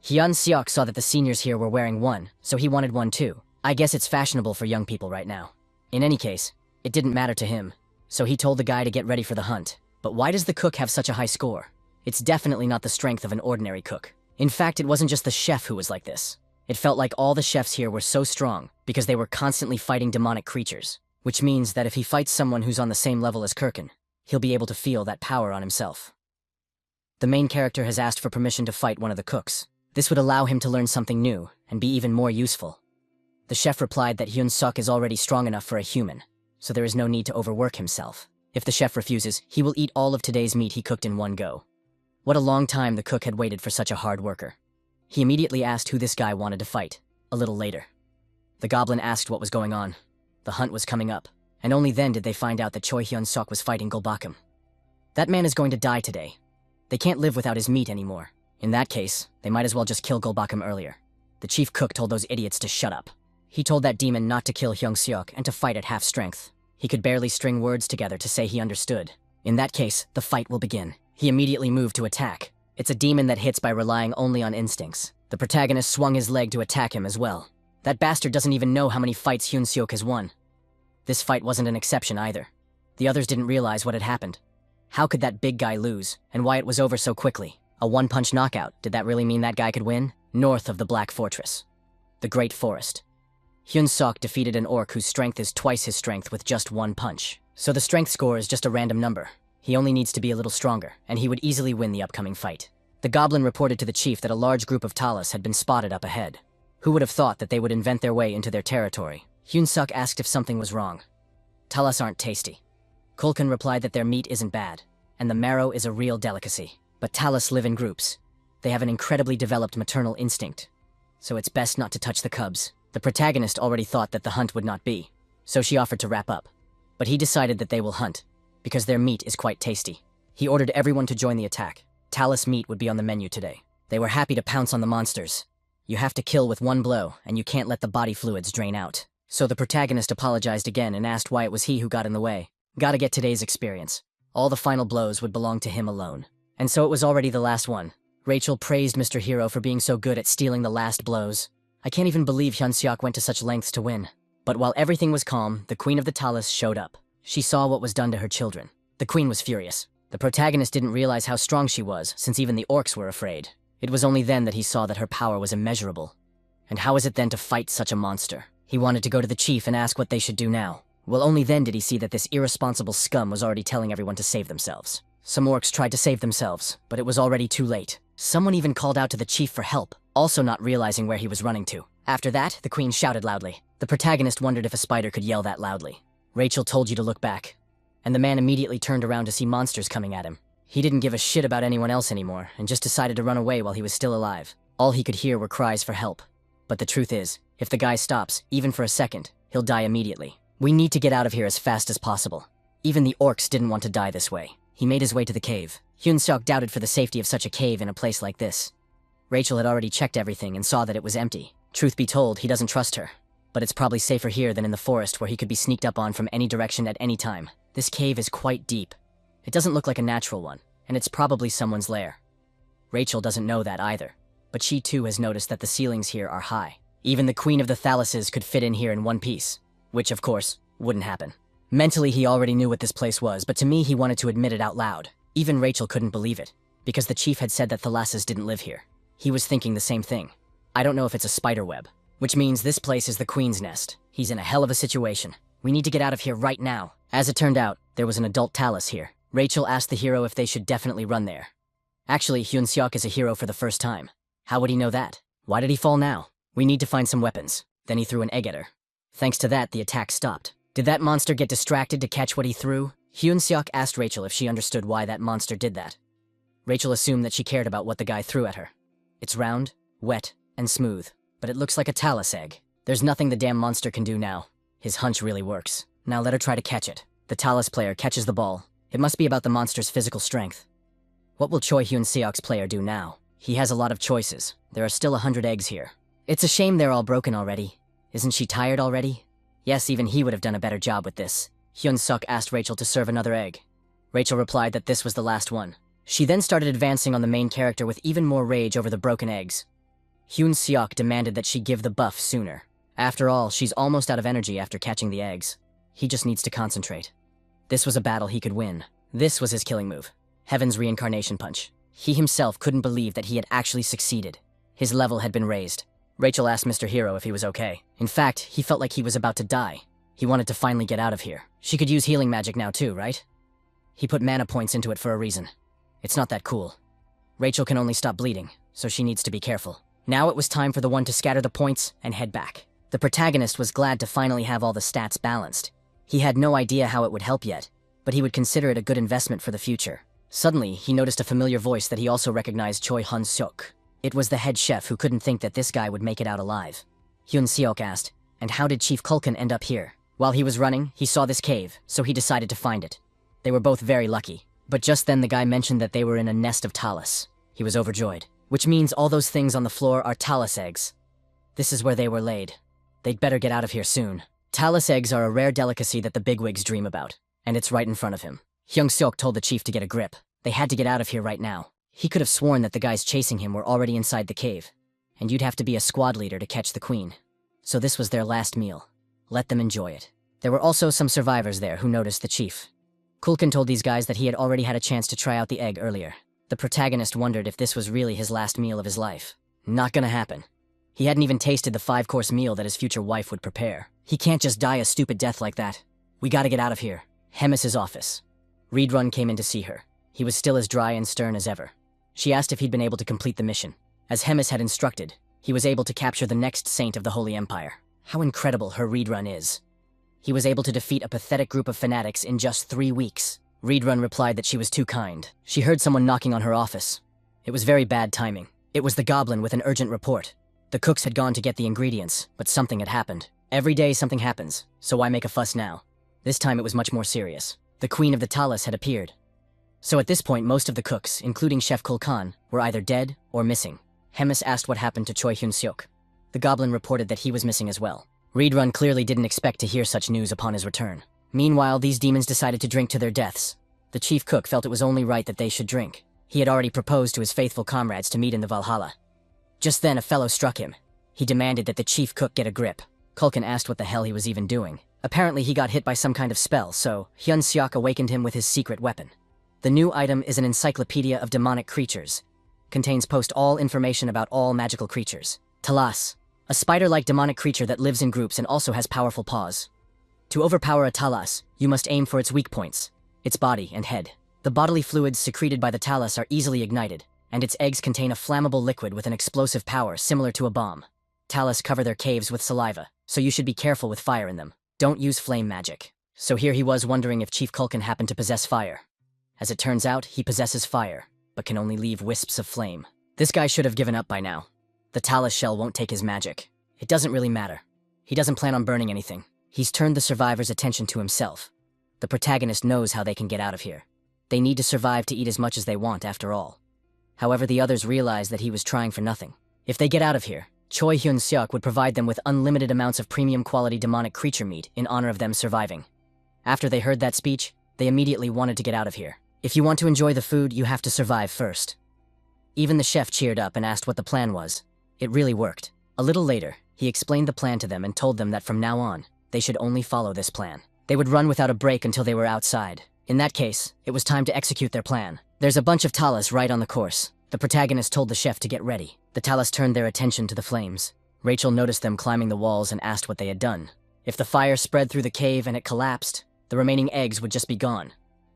Speaker 1: Hyun-seok saw that the seniors here were wearing one, so he wanted one too. I guess it's fashionable for young people right now. In any case, it didn't matter to him, so he told the guy to get ready for the hunt. But why does the cook have such a high score? It's definitely not the strength of an ordinary cook. In fact, it wasn't just the chef who was like this. It felt like all the chefs here were so strong because they were constantly fighting demonic creatures, which means that if he fights someone who's on the same level as Kirkin, he'll be able to feel that power on himself. The main character has asked for permission to fight one of the cooks. This would allow him to learn something new and be even more useful. The chef replied that Hyun-seok is already strong enough for a human, so there is no need to overwork himself. If the chef refuses, he will eat all of today's meat he cooked in one go. What a long time the cook had waited for such a hard worker. He immediately asked who this guy wanted to fight, a little later. The goblin asked what was going on. The hunt was coming up, and only then did they find out that Choi Hyun-seok was fighting Golbakum. That man is going to die today. They can't live without his meat anymore. In that case, they might as well just kill Golbakum earlier. The chief cook told those idiots to shut up. He told that demon not to kill Hyun-seok and to fight at half strength. He could barely string words together to say he understood. In that case, the fight will begin. He immediately moved to attack. It's a demon that hits by relying only on instincts. The protagonist swung his leg to attack him as well. That bastard doesn't even know how many fights Hyun-seok has won. This fight wasn't an exception either. The others didn't realize what had happened. How could that big guy lose, and why it was over so quickly? A one-punch knockout, did that really mean that guy could win? North of the Black Fortress. The Great Forest. Hyun-seok defeated an orc whose strength is twice his strength with just one punch. So the strength score is just a random number. He only needs to be a little stronger, and he would easily win the upcoming fight. The goblin reported to the chief that a large group of Talas had been spotted up ahead. Who would have thought that they would invent their way into their territory? Hyun-seok asked if something was wrong. Talas aren't tasty. Kulkan replied that their meat isn't bad, and the marrow is a real delicacy. But Talas live in groups. They have an incredibly developed maternal instinct, so it's best not to touch the cubs. The protagonist already thought that the hunt would not be, so she offered to wrap up. But he decided that they will hunt, because their meat is quite tasty. He ordered everyone to join the attack. Talus meat would be on the menu today. They were happy to pounce on the monsters. You have to kill with one blow, and you can't let the body fluids drain out. So the protagonist apologized again and asked why it was he who got in the way. Gotta get today's experience. All the final blows would belong to him alone. And so it was already the last one. Rachel praised Mr. Hero for being so good at stealing the last blows. I can't even believe Hyun-seok went to such lengths to win. But while everything was calm, the Queen of the Talus showed up. She saw what was done to her children. The Queen was furious. The protagonist didn't realize how strong she was, since even the orcs were afraid. It was only then that he saw that her power was immeasurable. And how is it then to fight such a monster? He wanted to go to the chief and ask what they should do now. Well, only then did he see that this irresponsible scum was already telling everyone to save themselves. Some orcs tried to save themselves, but it was already too late. Someone even called out to the chief for help, also not realizing where he was running to. After that, the queen shouted loudly. The protagonist wondered if a spider could yell that loudly. Rachel told you to look back. And the man immediately turned around to see monsters coming at him. He didn't give a shit about anyone else anymore, and just decided to run away while he was still alive. All he could hear were cries for help. But the truth is, if the guy stops, even for a second, he'll die immediately. We need to get out of here as fast as possible. Even the orcs didn't want to die this way. He made his way to the cave. Hyun-seok doubted for the safety of such a cave in a place like this. Rachel had already checked everything and saw that it was empty. Truth be told, he doesn't trust her. But it's probably safer here than in the forest where he could be sneaked up on from any direction at any time. This cave is quite deep. It doesn't look like a natural one, and it's probably someone's lair. Rachel doesn't know that either, but she too has noticed that the ceilings here are high. Even the Queen of the Thaluses could fit in here in one piece, which, of course, wouldn't happen. Mentally, he already knew what this place was, but to me, he wanted to admit it out loud. Even Rachel couldn't believe it, because the chief had said that Thaluses didn't live here. He was thinking the same thing. I don't know if it's a spider web, which means this place is the Queen's nest. He's in a hell of a situation. We need to get out of here right now. As it turned out, there was an adult Talus here. Rachel asked the hero if they should definitely run there. Actually, Hyun-seok is a hero for the first time. How would he know that? Why did he fall now? We need to find some weapons. Then he threw an egg at her. Thanks to that, the attack stopped. Did that monster get distracted to catch what he threw? Hyun-seok asked Rachel if she understood why that monster did that. Rachel assumed that she cared about what the guy threw at her. It's round, wet, and smooth, but it looks like a Talus egg. There's nothing the damn monster can do now. His hunch really works. Now let her try to catch it. The Talus player catches the ball. It must be about the monster's physical strength. What will Choi Hyun-seok's player do now? He has a lot of choices. There are still 100 eggs here. It's a shame they're all broken already. Isn't she tired already? Yes, even he would have done a better job with this. Hyun-seok asked Rachel to serve another egg. Rachel replied that this was the last one. She then started advancing on the main character with even more rage over the broken eggs. Hyun-seok demanded that she give the buff sooner. After all, she's almost out of energy after catching the eggs. He just needs to concentrate. This was a battle he could win. This was his killing move. Heaven's reincarnation punch. He himself couldn't believe that he had actually succeeded. His level had been raised. Rachel asked Mr. Hero if he was okay. In fact, he felt like he was about to die. He wanted to finally get out of here. She could use healing magic now too, right? He put mana points into it for a reason. It's not that cool. Rachel can only stop bleeding, so she needs to be careful. Now it was time for the one to scatter the points and head back. The protagonist was glad to finally have all the stats balanced. He had no idea how it would help yet, but he would consider it a good investment for the future. Suddenly, he noticed a familiar voice that he also recognized: Choi Hyun-seok. It was the head chef who couldn't think that this guy would make it out alive. Hyun-seok asked, "And how did Chief Kulkan end up here?" While he was running, he saw this cave, so he decided to find it. They were both very lucky. But just then the guy mentioned that they were in a nest of Talus. He was overjoyed, which means all those things on the floor are Talus eggs. This is where they were laid. They'd better get out of here soon. Talus eggs are a rare delicacy that the bigwigs dream about, and it's right in front of him. Hyun-seok told the chief to get a grip. They had to get out of here right now. He could have sworn that the guys chasing him were already inside the cave, and you'd have to be a squad leader to catch the queen. So this was their last meal. Let them enjoy it. There were also some survivors there who noticed the chief. Kulkan told these guys that he had already had a chance to try out the egg earlier. The protagonist wondered if this was really his last meal of his life. Not gonna happen. He hadn't even tasted the 5-course meal that his future wife would prepare. He can't just die a stupid death like that. We gotta get out of here. Hemis's office. Reborn came in to see her. He was still as dry and stern as ever. She asked if he'd been able to complete the mission. As Hemis had instructed, he was able to capture the next saint of the Holy Empire. How incredible her Reborn is. He was able to defeat a pathetic group of fanatics in just 3 weeks. Reborn replied that she was too kind. She heard someone knocking on her office. It was very bad timing. It was the goblin with an urgent report. The cooks had gone to get the ingredients, but something had happened. Every day something happens, so why make a fuss now? This time it was much more serious. The queen of the Talus had appeared. So at this point, most of the cooks, including Chef Kulkan, were either dead or missing. Hemis asked what happened to Choi Hyun-seok. The goblin reported that he was missing as well. Reborn clearly didn't expect to hear such news upon his return. Meanwhile, these demons decided to drink to their deaths. The chief cook felt it was only right that they should drink. He had already proposed to his faithful comrades to meet in the Valhalla. Just then, a fellow struck him. He demanded that the chief cook get a grip. Kulkan asked what the hell he was even doing. Apparently, he got hit by some kind of spell, so Hyun-seok awakened him with his secret weapon. The new item is an encyclopedia of demonic creatures. Contains all information about all magical creatures. Talas, a spider-like demonic creature that lives in groups and also has powerful paws. To overpower a Talas, you must aim for its weak points, its body and head. The bodily fluids secreted by the Talas are easily ignited, and its eggs contain a flammable liquid with an explosive power similar to a bomb. Talas cover their caves with saliva, so you should be careful with fire in them. Don't use flame magic. So here he was wondering if Chief Kulkan happened to possess fire. As it turns out, he possesses fire, but can only leave wisps of flame. This guy should have given up by now. The Talas shell won't take his magic. It doesn't really matter. He doesn't plan on burning anything. He's turned the survivors' attention to himself. The protagonist knows how they can get out of here. They need to survive to eat as much as they want, after all. However, the others realize that he was trying for nothing. If they get out of here, Choi Hyun-seok would provide them with unlimited amounts of premium quality demonic creature meat in honor of them surviving. After they heard that speech, they immediately wanted to get out of here. If you want to enjoy the food, you have to survive first. Even the chef cheered up and asked what the plan was. It really worked. A little later, he explained the plan to them and told them that from now on, they should only follow this plan. They would run without a break until they were outside. In that case, it was time to execute their plan. There's a bunch of Talas right on the course. The protagonist told the chef to get ready. The Talas turned their attention to the flames. Rachel noticed them climbing the walls and asked what they had done. If the fire spread through the cave and it collapsed, the remaining eggs would just be gone.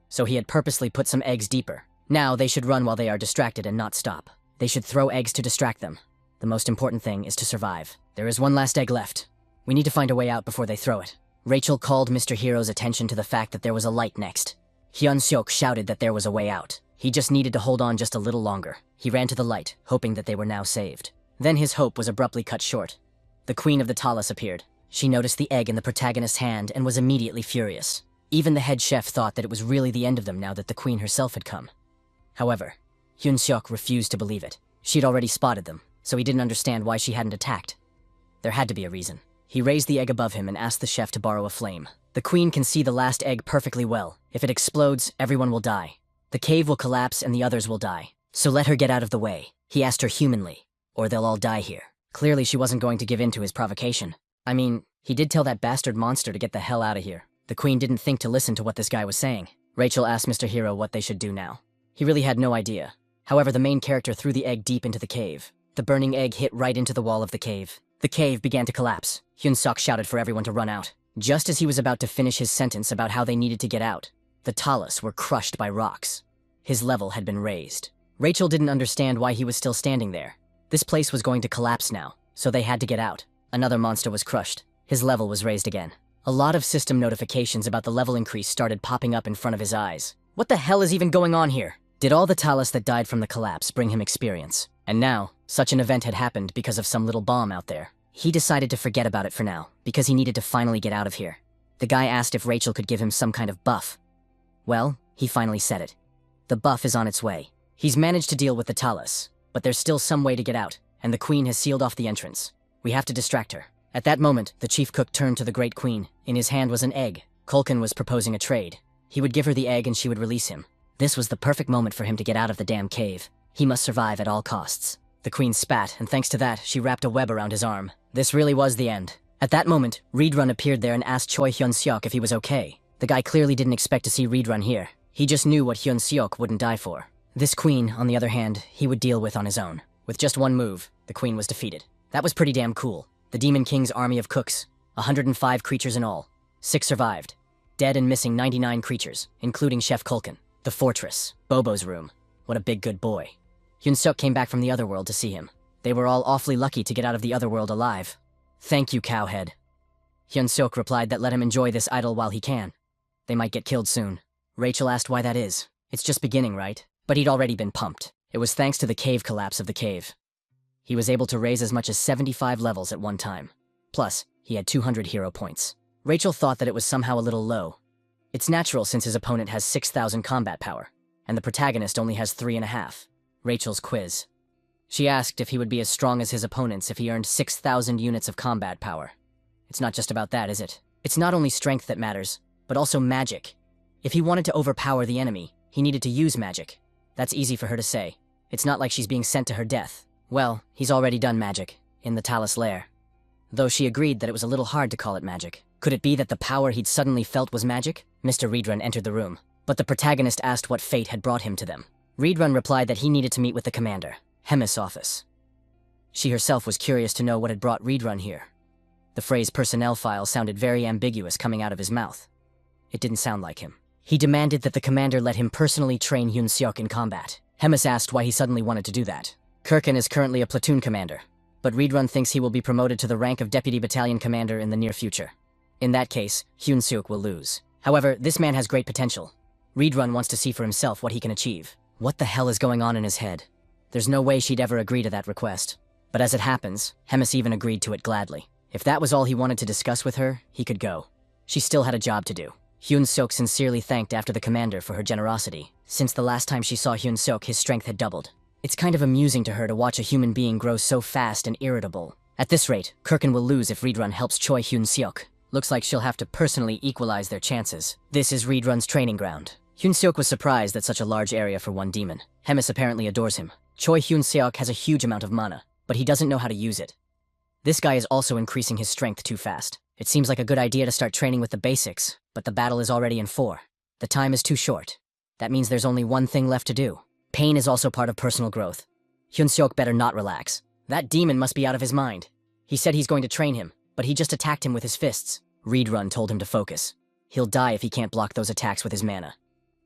Speaker 1: So he had purposely put some eggs deeper. Now they should run while they are distracted and not stop. They should throw eggs to distract them. The most important thing is to survive. There is one last egg left. We need to find a way out before they throw it. Rachel called Mr. Hero's attention to the fact that there was a light next. Hyun-seok shouted that there was a way out. He just needed to hold on just a little longer. He ran to the light, hoping that they were now saved. Then his hope was abruptly cut short. The queen of the Talas appeared. She noticed the egg in the protagonist's hand and was immediately furious. Even the head chef thought that it was really the end of them now that the queen herself had come. However, Hyun-seok refused to believe it. She'd already spotted them, so he didn't understand why she hadn't attacked. There had to be a reason. He raised the egg above him and asked the chef to borrow a flame. The queen can see the last egg perfectly well. If it explodes, everyone will die. The cave will collapse and the others will die. So let her get out of the way. He asked her humanly, or they'll all die here. Clearly she wasn't going to give in to his provocation. I mean, he did tell that bastard monster to get the hell out of here. The queen didn't think to listen to what this guy was saying. Rachel asked Mr. Hero what they should do now. He really had no idea. However, the main character threw the egg deep into the cave. The burning egg hit right into the wall of the cave. The cave began to collapse. Hyun-seok shouted for everyone to run out. Just as he was about to finish his sentence about how they needed to get out, the Talas were crushed by rocks. His level had been raised. Rachel didn't understand why he was still standing there. This place was going to collapse now, so they had to get out. Another monster was crushed. His level was raised again. A lot of system notifications about the level increase started popping up in front of his eyes. What the hell is even going on here? Did all the Talas that died from the collapse bring him experience? And now, such an event had happened because of some little bomb out there. He decided to forget about it for now, because he needed to finally get out of here. The guy asked if Rachel could give him some kind of buff. Well, he finally said it. The buff is on its way. He's managed to deal with the Talas, but there's still some way to get out, and the queen has sealed off the entrance. We have to distract her. At that moment, the chief cook turned to the great queen. In his hand was an egg. Kulkan was proposing a trade. He would give her the egg and she would release him. This was the perfect moment for him to get out of the damn cave. He must survive at all costs. The queen spat, and thanks to that, she wrapped a web around his arm. This really was the end. At that moment, Reborn appeared there and asked Choi Hyun-seok if he was okay. The guy clearly didn't expect to see Reborn here. He just knew what Hyun-seok wouldn't die for. This queen, on the other hand, he would deal with on his own. With just one move, the queen was defeated. That was pretty damn cool. The Demon King's army of cooks, 105 creatures in all. 6 survived. Dead and missing 99 creatures, including Chef Kulkan. The fortress, Bobo's room. What a big good boy. Hyun-seok came back from the other world to see him. They were all awfully lucky to get out of the other world alive. Thank you, cowhead. Hyun-seok replied that let him enjoy this idol while he can. They might get killed soon. Rachel asked why that is. It's just beginning, right? But he'd already been pumped. It was thanks to the cave collapse of the cave. He was able to raise as much as 75 levels at one time. Plus, he had 200 hero points. Rachel thought that it was somehow a little low. It's natural since his opponent has 6,000 combat power, and the protagonist only has 3.5. Rachel's quiz. She asked if he would be as strong as his opponents if he earned 6,000 units of combat power. It's not just about that, is it? It's not only strength that matters, but also magic. If he wanted to overpower the enemy, he needed to use magic. That's easy for her to say. It's not like she's being sent to her death. Well, he's already done magic, in the Talus Lair. Though she agreed that it was a little hard to call it magic. Could it be that the power he'd suddenly felt was magic? Mr. Reedrun entered the room, but the protagonist asked what fate had brought him to them. Reedrun replied that he needed to meet with the commander, Hemis' office. She herself was curious to know what had brought Reedrun here. The phrase personnel file sounded very ambiguous coming out of his mouth. It didn't sound like him. He demanded that the commander let him personally train Hyun-seok in combat. Hemis asked why he suddenly wanted to do that. Kirkin is currently a platoon commander, but Reedrun thinks he will be promoted to the rank of deputy battalion commander in the near future. In that case, Hyun-seok will lose. However, this man has great potential. Reedrun wants to see for himself what he can achieve. What the hell is going on in his head? There's no way she'd ever agree to that request. But as it happens, Hemis even agreed to it gladly. If that was all he wanted to discuss with her, he could go. She still had a job to do. Hyun-seok sincerely thanked after the commander for her generosity. Since the last time she saw Hyun-seok, his strength had doubled. It's kind of amusing to her to watch a human being grow so fast and irritable. At this rate, Kirkin will lose if Reedrun helps Choi Hyun-seok. Looks like she'll have to personally equalize their chances. This is Reedrun's training ground. Hyun-seok was surprised at such a large area for one demon. Hemis apparently adores him. Choi Hyun-seok has a huge amount of mana, but he doesn't know how to use it. This guy is also increasing his strength too fast. It seems like a good idea to start training with the basics, but the battle is already in 4. The time is too short. That means there's only one thing left to do. Pain is also part of personal growth. Hyun-seok better not relax. That demon must be out of his mind. He said he's going to train him, but he just attacked him with his fists. Reedrun told him to focus. He'll die if he can't block those attacks with his mana.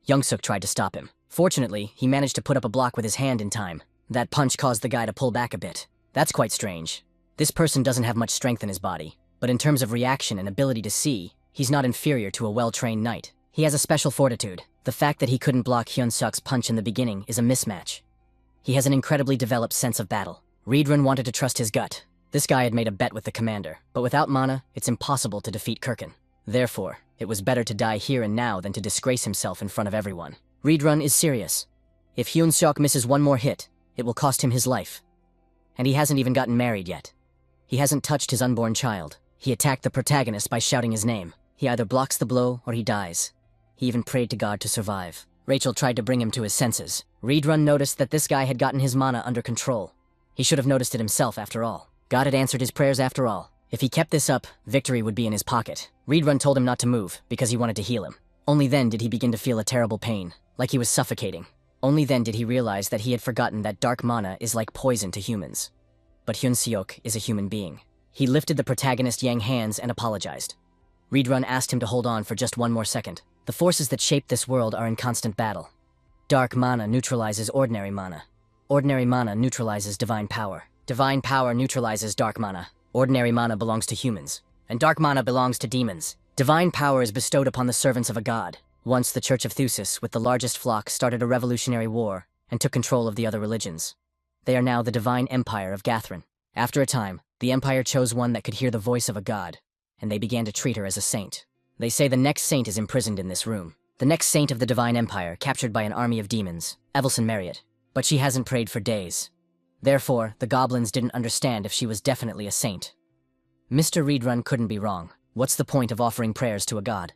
Speaker 1: Young-suk tried to stop him. Fortunately, he managed to put up a block with his hand in time. That punch caused the guy to pull back a bit. That's quite strange. This person doesn't have much strength in his body, but in terms of reaction and ability to see, he's not inferior to a well-trained knight. He has a special fortitude. The fact that he couldn't block Hyun-seok's punch in the beginning is a mismatch. He has an incredibly developed sense of battle. Reedrun wanted to trust his gut. This guy had made a bet with the commander, but without mana, it's impossible to defeat Kirkin. Therefore, it was better to die here and now than to disgrace himself in front of everyone. Reedrun is serious. If Hyun-seok misses one more hit, it will cost him his life. And he hasn't even gotten married yet. He hasn't touched his unborn child. He attacked the protagonist by shouting his name. He either blocks the blow or he dies. He even prayed to God to survive. Rachel tried to bring him to his senses. Reedrun noticed that this guy had gotten his mana under control. He should have noticed it himself after all. God had answered his prayers after all. If he kept this up, victory would be in his pocket. Reedrun told him not to move, because he wanted to heal him. Only then did he begin to feel a terrible pain, like he was suffocating. Only then did he realize that he had forgotten that dark mana is like poison to humans. But Hyun-seok is a human being. He lifted the protagonist Yang hands and apologized. Reedrun asked him to hold on for just one more second. The forces that shape this world are in constant battle. Dark mana neutralizes ordinary mana. Ordinary mana neutralizes divine power. Divine power neutralizes dark mana. Ordinary mana belongs to humans, and dark mana belongs to demons. Divine power is bestowed upon the servants of a god. Once the Church of Thusis, with the largest flock, started a revolutionary war and took control of the other religions. They are now the Divine Empire of Gathrin. After a time, the Empire chose one that could hear the voice of a god, and they began to treat her as a saint. They say the next saint is imprisoned in this room. The next saint of the Divine Empire, captured by an army of demons, Evelyn Marriott. But she hasn't prayed for days. Therefore, the goblins didn't understand if she was definitely a saint. Mr. Reedrun couldn't be wrong. What's the point of offering prayers to a god?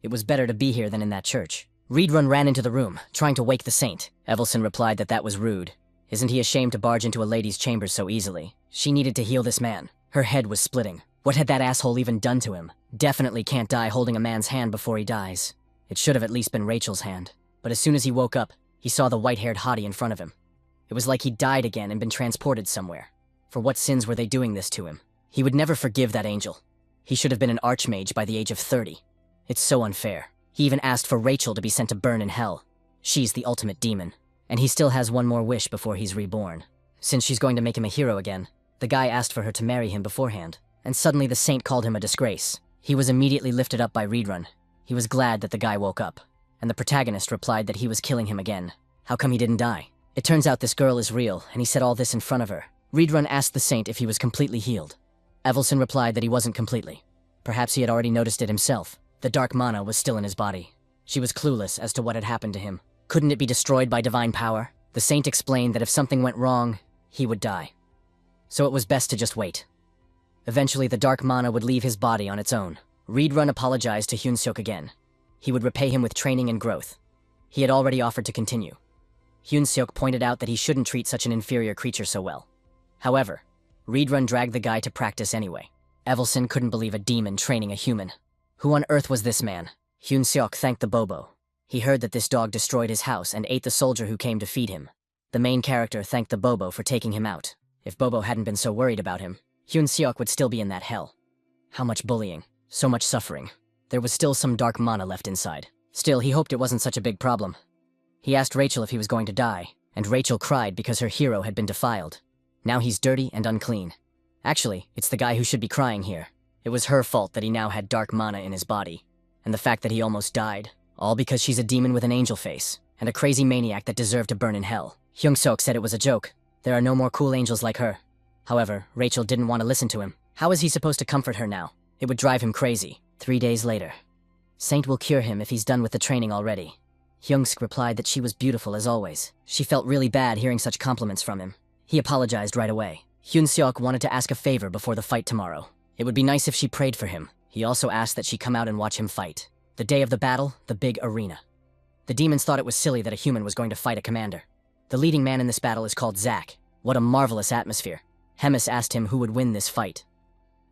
Speaker 1: It was better to be here than in that church. Reedrun ran into the room, trying to wake the saint. Evelyn replied that was rude. Isn't he ashamed to barge into a lady's chambers so easily? She needed to heal this man. Her head was splitting. What had that asshole even done to him? Definitely can't die holding a man's hand before he dies. It should have at least been Rachel's hand. But as soon as he woke up, he saw the white-haired hottie in front of him. It was like he'd died again and been transported somewhere. For what sins were they doing this to him? He would never forgive that angel. He should have been an archmage by the age of 30. It's so unfair. He even asked for Rachel to be sent to burn in hell. She's the ultimate demon. And he still has one more wish before he's reborn. Since she's going to make him a hero again, the guy asked for her to marry him beforehand. And suddenly the saint called him a disgrace. He was immediately lifted up by Reedrun. He was glad that the guy woke up. And the protagonist replied that he was killing him again. How come he didn't die? It turns out this girl is real, and he said all this in front of her. Reedrun asked the saint if he was completely healed. Evelson replied that he wasn't completely. Perhaps he had already noticed it himself. The dark mana was still in his body. She was clueless as to what had happened to him. Couldn't it be destroyed by divine power? The saint explained that if something went wrong, he would die. So it was best to just wait. Eventually, the dark mana would leave his body on its own. Reedrun apologized to Hyun-seok again. He would repay him with training and growth. He had already offered to continue. Hyun-seok pointed out that he shouldn't treat such an inferior creature so well. However, Reedrun dragged the guy to practice anyway. Evelson couldn't believe a demon training a human. Who on earth was this man? Hyun-seok thanked the Bobo. He heard that this dog destroyed his house and ate the soldier who came to feed him. The main character thanked the Bobo for taking him out. If Bobo hadn't been so worried about him, Hyun-seok would still be in that hell. How much bullying, so much suffering. There was still some dark mana left inside. Still, he hoped it wasn't such a big problem. He asked Rachel if he was going to die, and Rachel cried because her hero had been defiled. Now he's dirty and unclean. Actually, it's the guy who should be crying here. It was her fault that he now had dark mana in his body. And the fact that he almost died, all because she's a demon with an angel face, and a crazy maniac that deserved to burn in hell. Hyun-seok said it was a joke. There are no more cool angels like her. However, Rachel didn't want to listen to him. How is he supposed to comfort her now? It would drive him crazy. 3 days later. Saint will cure him if he's done with the training already. Hyung-seok replied that she was beautiful as always. She felt really bad hearing such compliments from him. He apologized right away. Hyun-seok wanted to ask a favor before the fight tomorrow. It would be nice if she prayed for him. He also asked that she come out and watch him fight. The day of the battle, the big arena. The demons thought it was silly that a human was going to fight a commander. The leading man in this battle is called Zack. What a marvelous atmosphere. Hemis asked him who would win this fight.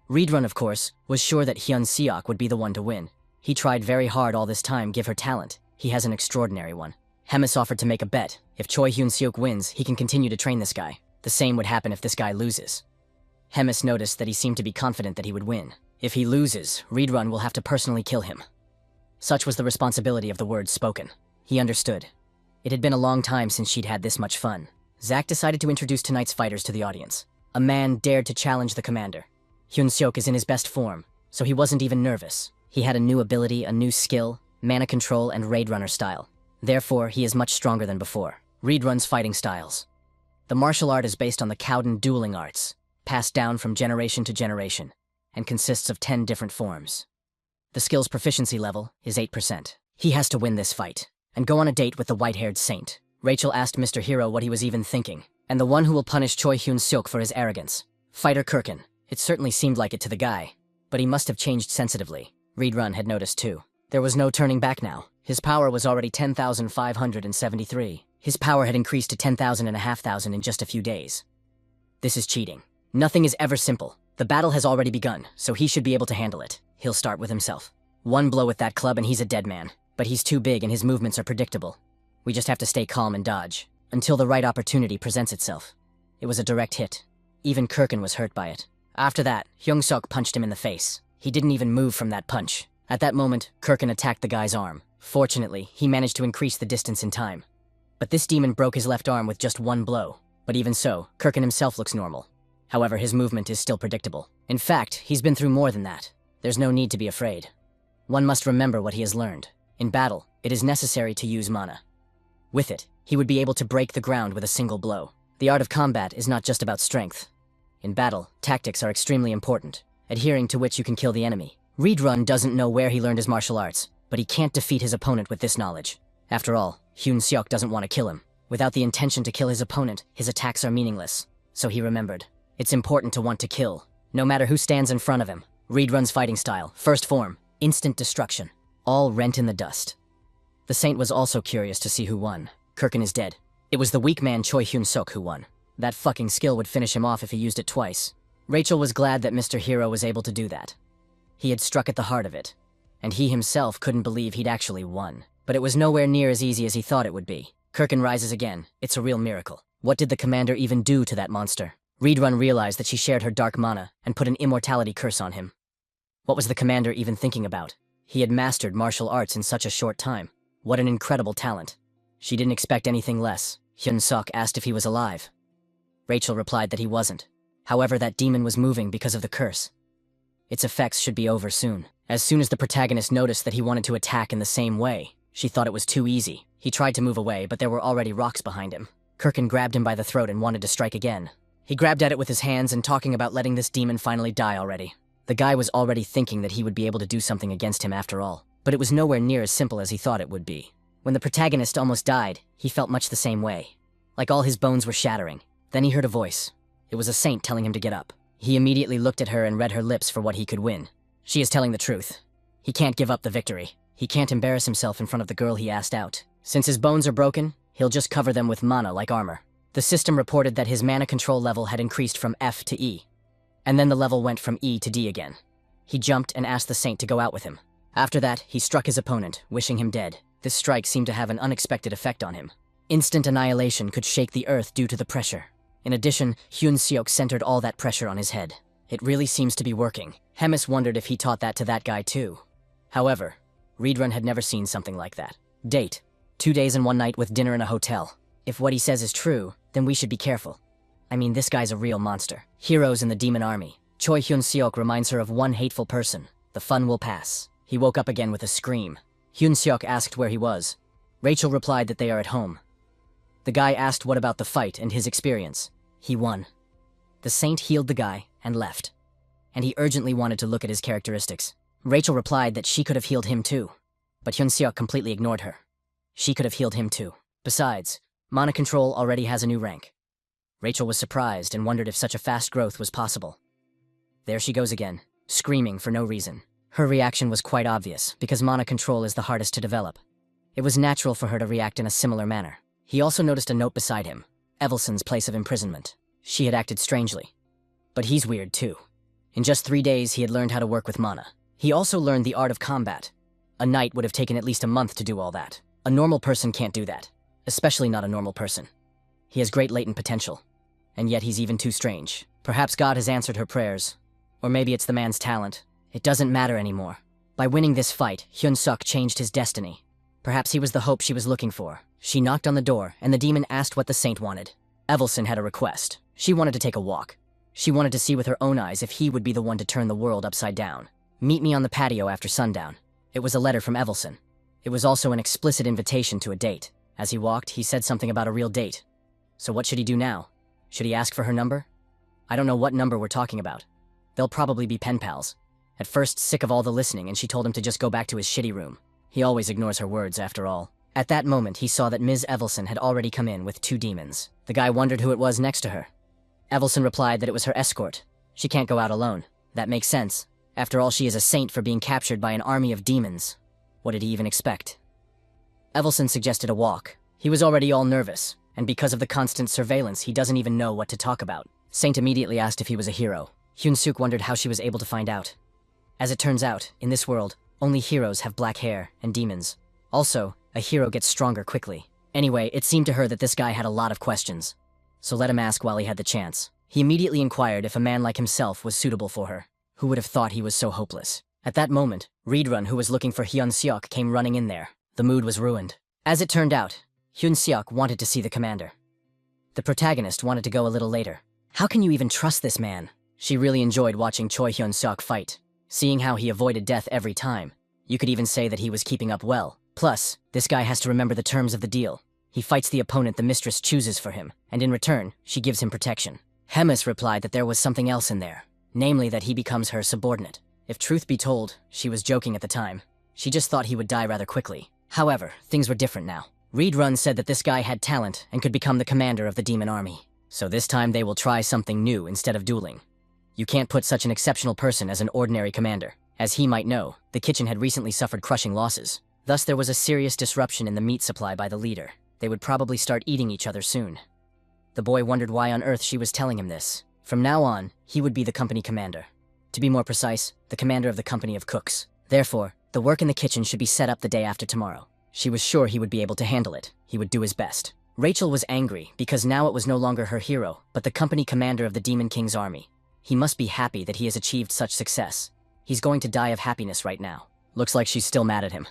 Speaker 1: Reedrun, of course, was sure that Hyun-seok would be the one to win. He tried very hard all this time give her talent. He has an extraordinary one. Hemis offered to make a bet. If Choi Hyun-seok wins, he can continue to train this guy. The same would happen if this guy loses. Hemis noticed that he seemed to be confident that he would win. If he loses, Reedrun will have to personally kill him. Such was the responsibility of the words spoken. He understood. It had been a long time since she'd had this much fun. Zack decided to introduce tonight's fighters to the audience. A man dared to challenge the commander. Hyun-seok is in his best form, so he wasn't even nervous. He had a new ability, a new skill, mana control, and raid runner style. Therefore, he is much stronger than before. Reedrun's fighting styles. The martial art is based on the Cowden dueling arts, passed down from generation to generation, and consists of 10 different forms. The skill's proficiency level is 8%. He has to win this fight, and go on a date with the white-haired saint. Rachel asked Mr. Hero what he was even thinking, and the one who will punish Choi Hyun-seok for his arrogance. Fighter Kirkin. It certainly seemed like it to the guy, but he must have changed sensitively. Reedrun had noticed too. There was no turning back now. His power was already 10,573. His power had increased to 10,500 in just a few days. This is cheating. Nothing is ever simple. The battle has already begun, so he should be able to handle it. He'll start with himself. One blow with that club and he's a dead man. But he's too big and his movements are predictable. We just have to stay calm and dodge, until the right opportunity presents itself. It was a direct hit. Even Kirkin was hurt by it. After that, Hyun-seok punched him in the face. He didn't even move from that punch. At that moment, Kirkin attacked the guy's arm. Fortunately, he managed to increase the distance in time. But this demon broke his left arm with just one blow. But even so, Kirkin himself looks normal. However, his movement is still predictable. In fact, he's been through more than that. There's no need to be afraid. One must remember what he has learned. In battle, it is necessary to use mana. With it, he would be able to break the ground with a single blow. The art of combat is not just about strength. In battle, tactics are extremely important, adhering to which you can kill the enemy. Reedrun doesn't know where he learned his martial arts, but he can't defeat his opponent with this knowledge. After all, Hyun-seok doesn't want to kill him. Without the intention to kill his opponent, his attacks are meaningless. So he remembered. It's important to want to kill, no matter who stands in front of him. Reedrun's fighting style, first form, instant destruction, all rent in the dust. The saint was also curious to see who won. Kirkin is dead. It was the weak man Choi Hyun-seok who won. That fucking skill would finish him off if he used it twice. Rachel was glad that Mr. Hero was able to do that. He had struck at the heart of it, and he himself couldn't believe he'd actually won. But it was nowhere near as easy as he thought it would be. Kirkin rises again. It's a real miracle. What did the commander even do to that monster? Reedrun realized that she shared her dark mana and put an immortality curse on him. What was the commander even thinking about? He had mastered martial arts in such a short time. What an incredible talent. She didn't expect anything less. Hyun-seok asked if he was alive. Rachel replied that he wasn't. However, that demon was moving because of the curse. Its effects should be over soon. As soon as the protagonist noticed that he wanted to attack in the same way, she thought it was too easy. He tried to move away, but there were already rocks behind him. Kirkin grabbed him by the throat and wanted to strike again. He grabbed at it with his hands and talking about letting this demon finally die already. The guy was already thinking that he would be able to do something against him after all, but it was nowhere near as simple as he thought it would be. When the protagonist almost died, he felt much the same way. Like all his bones were shattering. Then he heard a voice. It was a saint telling him to get up. He immediately looked at her and read her lips for what he could win. She is telling the truth. He can't give up the victory. He can't embarrass himself in front of the girl he asked out. Since his bones are broken, he'll just cover them with mana like armor. The system reported that his mana control level had increased from F to E. And then the level went from E to D again. He jumped and asked the saint to go out with him. After that, he struck his opponent, wishing him dead. This strike seemed to have an unexpected effect on him. Instant annihilation could shake the earth due to the pressure. In addition, Hyun-seok centered all that pressure on his head. It really seems to be working. Hemis wondered if he taught that to that guy too. However, Reborn had never seen something like that. Date: 2 days and 1 night with dinner in a hotel. If what he says is true, then we should be careful. I mean, this guy's a real monster. Heroes in the demon army. Choi Hyun-seok reminds her of one hateful person. The fun will pass. He woke up again with a scream. Hyun-seok asked where he was. Rachel replied that they are at home. The guy asked what about the fight and his experience. He won. The saint healed the guy and left. And he urgently wanted to look at his characteristics. Rachel replied that she could have healed him too. But Hyun-seok completely ignored her. She could have healed him too. Besides, mana control already has a new rank. Rachel was surprised and wondered if such a fast growth was possible. There she goes again, screaming for no reason. Her reaction was quite obvious, because mana control is the hardest to develop. It was natural for her to react in a similar manner. He also noticed a note beside him, Evelson's place of imprisonment. She had acted strangely. But he's weird too. In just 3 days, he had learned how to work with mana. He also learned the art of combat. A knight would have taken at least a month to do all that. A normal person can't do that, especially not a normal person. He has great latent potential, and yet he's even too strange. Perhaps God has answered her prayers, or maybe it's the man's talent. It doesn't matter anymore. By winning this fight, Hyun-seok changed his destiny. Perhaps he was the hope she was looking for. She knocked on the door, and the demon asked what the saint wanted. Evelson had a request. She wanted to take a walk. She wanted to see with her own eyes if he would be the one to turn the world upside down. Meet me on the patio after sundown. It was a letter from Evelson. It was also an explicit invitation to a date. As he walked, he said something about a real date. So what should he do now? Should he ask for her number? I don't know what number we're talking about. They'll probably be pen pals. At first, sick of all the listening, and she told him to just go back to his shitty room. He always ignores her words, after all. At that moment, he saw that Ms. Evelson had already come in with 2 demons. The guy wondered who it was next to her. Evelson replied that it was her escort. She can't go out alone. That makes sense. After all, she is a saint for being captured by an army of demons. What did he even expect? Evelson suggested a walk. He was already all nervous, and because of the constant surveillance, he doesn't even know what to talk about. Saint immediately asked if he was a hero. Hyun-seok wondered how she was able to find out. As it turns out, in this world, only heroes have black hair and demons. Also, a hero gets stronger quickly. Anyway, it seemed to her that this guy had a lot of questions. So let him ask while he had the chance. He immediately inquired if a man like himself was suitable for her. Who would have thought he was so hopeless? At that moment, Reborn, who was looking for Hyun-seok, came running in there. The mood was ruined. As it turned out, Hyun-seok wanted to see the commander. The protagonist wanted to go a little later. How can you even trust this man? She really enjoyed watching Choi Hyun-seok fight. Seeing how he avoided death every time. You could even say that he was keeping up well. Plus, this guy has to remember the terms of the deal. He fights the opponent the mistress chooses for him, and in return, she gives him protection. Hemis replied that there was something else in there. Namely that he becomes her subordinate. If truth be told, she was joking at the time. She just thought he would die rather quickly. However, things were different now. Reborn said that this guy had talent and could become the commander of the demon army. So this time they will try something new instead of dueling. You can't put such an exceptional person as an ordinary commander. As he might know, the kitchen had recently suffered crushing losses. Thus there was a serious disruption in the meat supply by the leader. They would probably start eating each other soon. The boy wondered why on earth she was telling him this. From now on, he would be the company commander. To be more precise, the commander of the company of cooks. Therefore, the work in the kitchen should be set up the day after tomorrow. She was sure he would be able to handle it. He would do his best. Rachel was angry because now it was no longer her hero, but the company commander of the Demon King's army. He must be happy that he has achieved such success. He's going to die of happiness right now. Looks like she's still mad at him.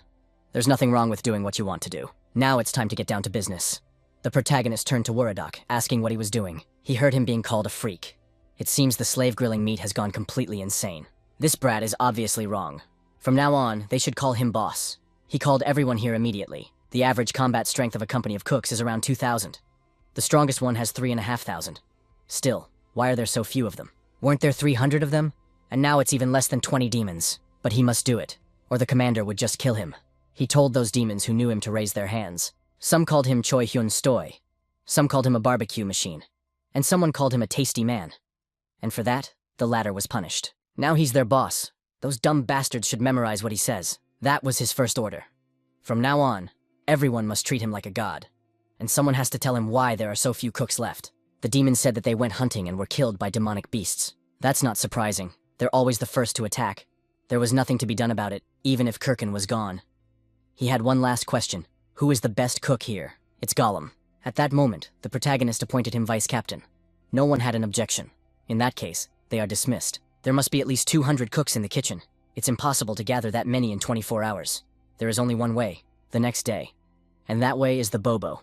Speaker 1: There's nothing wrong with doing what you want to do. Now it's time to get down to business. The protagonist turned to Wuradok, asking what he was doing. He heard him being called a freak. It seems the slave grilling meat has gone completely insane. This brat is obviously wrong. From now on, they should call him boss. He called everyone here immediately. The average combat strength of a company of cooks is around 2,000. The strongest one has 3,500. Still, Why are there so few of them? Weren't there 300 of them? And now it's even less than 20 demons. But he must do it, or the commander would just kill him. He told those demons who knew him to raise their hands. Some called him Choi Hyun Stoy. Some called him a barbecue machine. And someone called him a tasty man. And for that, the latter was punished. Now he's their boss. Those dumb bastards should memorize what he says. That was his first order. From now on, everyone must treat him like a god. And someone has to tell him why there are so few cooks left. The demons said that they went hunting and were killed by demonic beasts. That's not surprising. They're always the first to attack. There was nothing to be done about it, even if Kirkin was gone. He had one last question. Who is the best cook here? It's Gollum. At that moment, the protagonist appointed him vice captain. No one had an objection. In that case, they are dismissed. There must be at least 200 cooks in the kitchen. It's impossible to gather that many in 24 hours. There is only one way, the next day. And that way is the Bobo.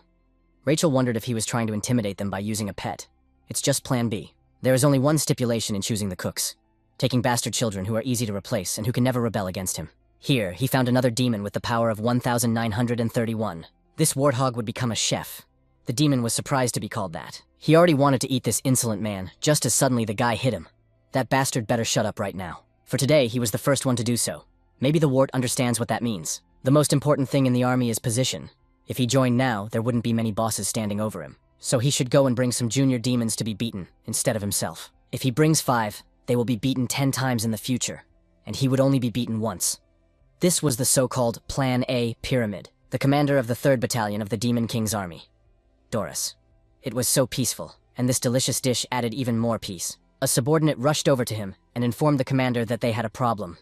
Speaker 1: Rachel wondered if he was trying to intimidate them by using a pet. It's just plan B. There is only one stipulation in choosing the cooks. Taking bastard children who are easy to replace and who can never rebel against him. Here, he found another demon with the power of 1,931. This warthog would become a chef. The demon was surprised to be called that. He already wanted to eat this insolent man, just as suddenly the guy hit him. That bastard better shut up right now. For today, he was the first one to do so. Maybe the wart understands what that means. The most important thing in the army is position. If he joined now, there wouldn't be many bosses standing over him. So he should go and bring some junior demons to be beaten, instead of himself. If he brings 5, they will be beaten 10 times in the future. And he would only be beaten once. This was the so-called Plan A Pyramid, the commander of the 3rd Battalion of the Demon King's army. Doris. It was so peaceful, and this delicious dish added even more peace. A subordinate rushed over to him and informed the commander that they had a problem.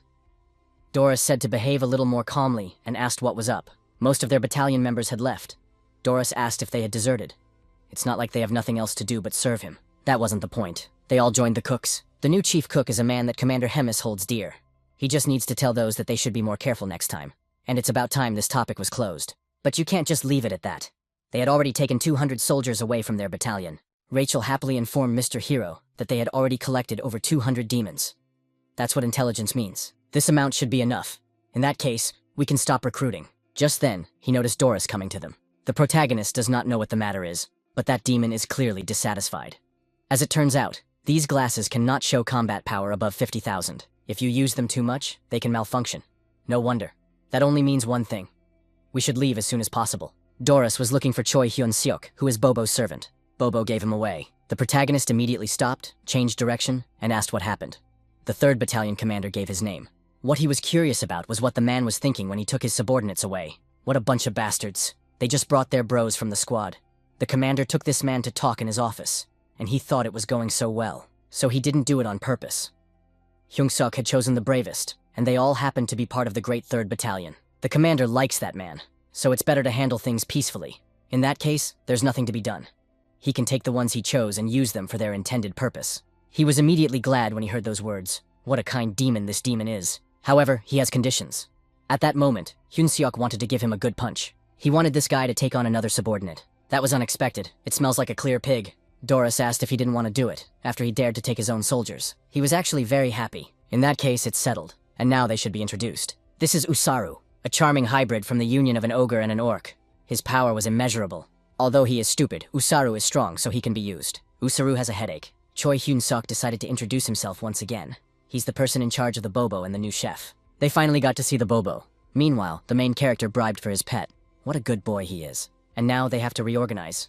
Speaker 1: Doris said to behave a little more calmly and asked what was up. Most of their battalion members had left. Doris asked if they had deserted. It's not like they have nothing else to do but serve him. That wasn't the point. They all joined the cooks. The new chief cook is a man that Commander Hemis holds dear. He just needs to tell those that they should be more careful next time. And it's about time this topic was closed. But you can't just leave it at that. They had already taken 200 soldiers away from their battalion. Rachel happily informed Mr. Hero that they had already collected over 200 demons. That's what intelligence means. This amount should be enough. In that case, we can stop recruiting. Just then, he noticed Doris coming to them. The protagonist does not know what the matter is, but that demon is clearly dissatisfied. As it turns out, these glasses cannot show combat power above 50,000. If you use them too much, they can malfunction. No wonder. That only means one thing. We should leave as soon as possible. Doris was looking for Choi Hyun Seok, who is Bobo's servant. Bobo gave him away. The protagonist immediately stopped, changed direction, and asked what happened. The 3rd Battalion commander gave his name. What he was curious about was what the man was thinking when he took his subordinates away. What a bunch of bastards. They just brought their bros from the squad. The commander took this man to talk in his office, and he thought it was going so well. So he didn't do it on purpose. Hyung-suk had chosen the bravest, and they all happened to be part of the great 3rd Battalion. The commander likes that man, so it's better to handle things peacefully. In that case, there's nothing to be done. He can take the ones he chose and use them for their intended purpose. He was immediately glad when he heard those words. What a kind demon this demon is. However, he has conditions. At that moment, Hyun-seok wanted to give him a good punch. He wanted this guy to take on another subordinate. That was unexpected. It smells like a clear pig. Doris asked if he didn't want to do it, after he dared to take his own soldiers. He was actually very happy. In that case, it's settled. And now they should be introduced. This is Usaru, a charming hybrid from the union of an ogre and an orc. His power was immeasurable. Although he is stupid, Usaru is strong, so he can be used. Usaru has a headache. Choi Hyun-suk decided to introduce himself once again. He's the person in charge of the Bobo and the new chef. They finally got to see the Bobo. Meanwhile, the main character bribed for his pet. What a good boy he is. And now they have to reorganize.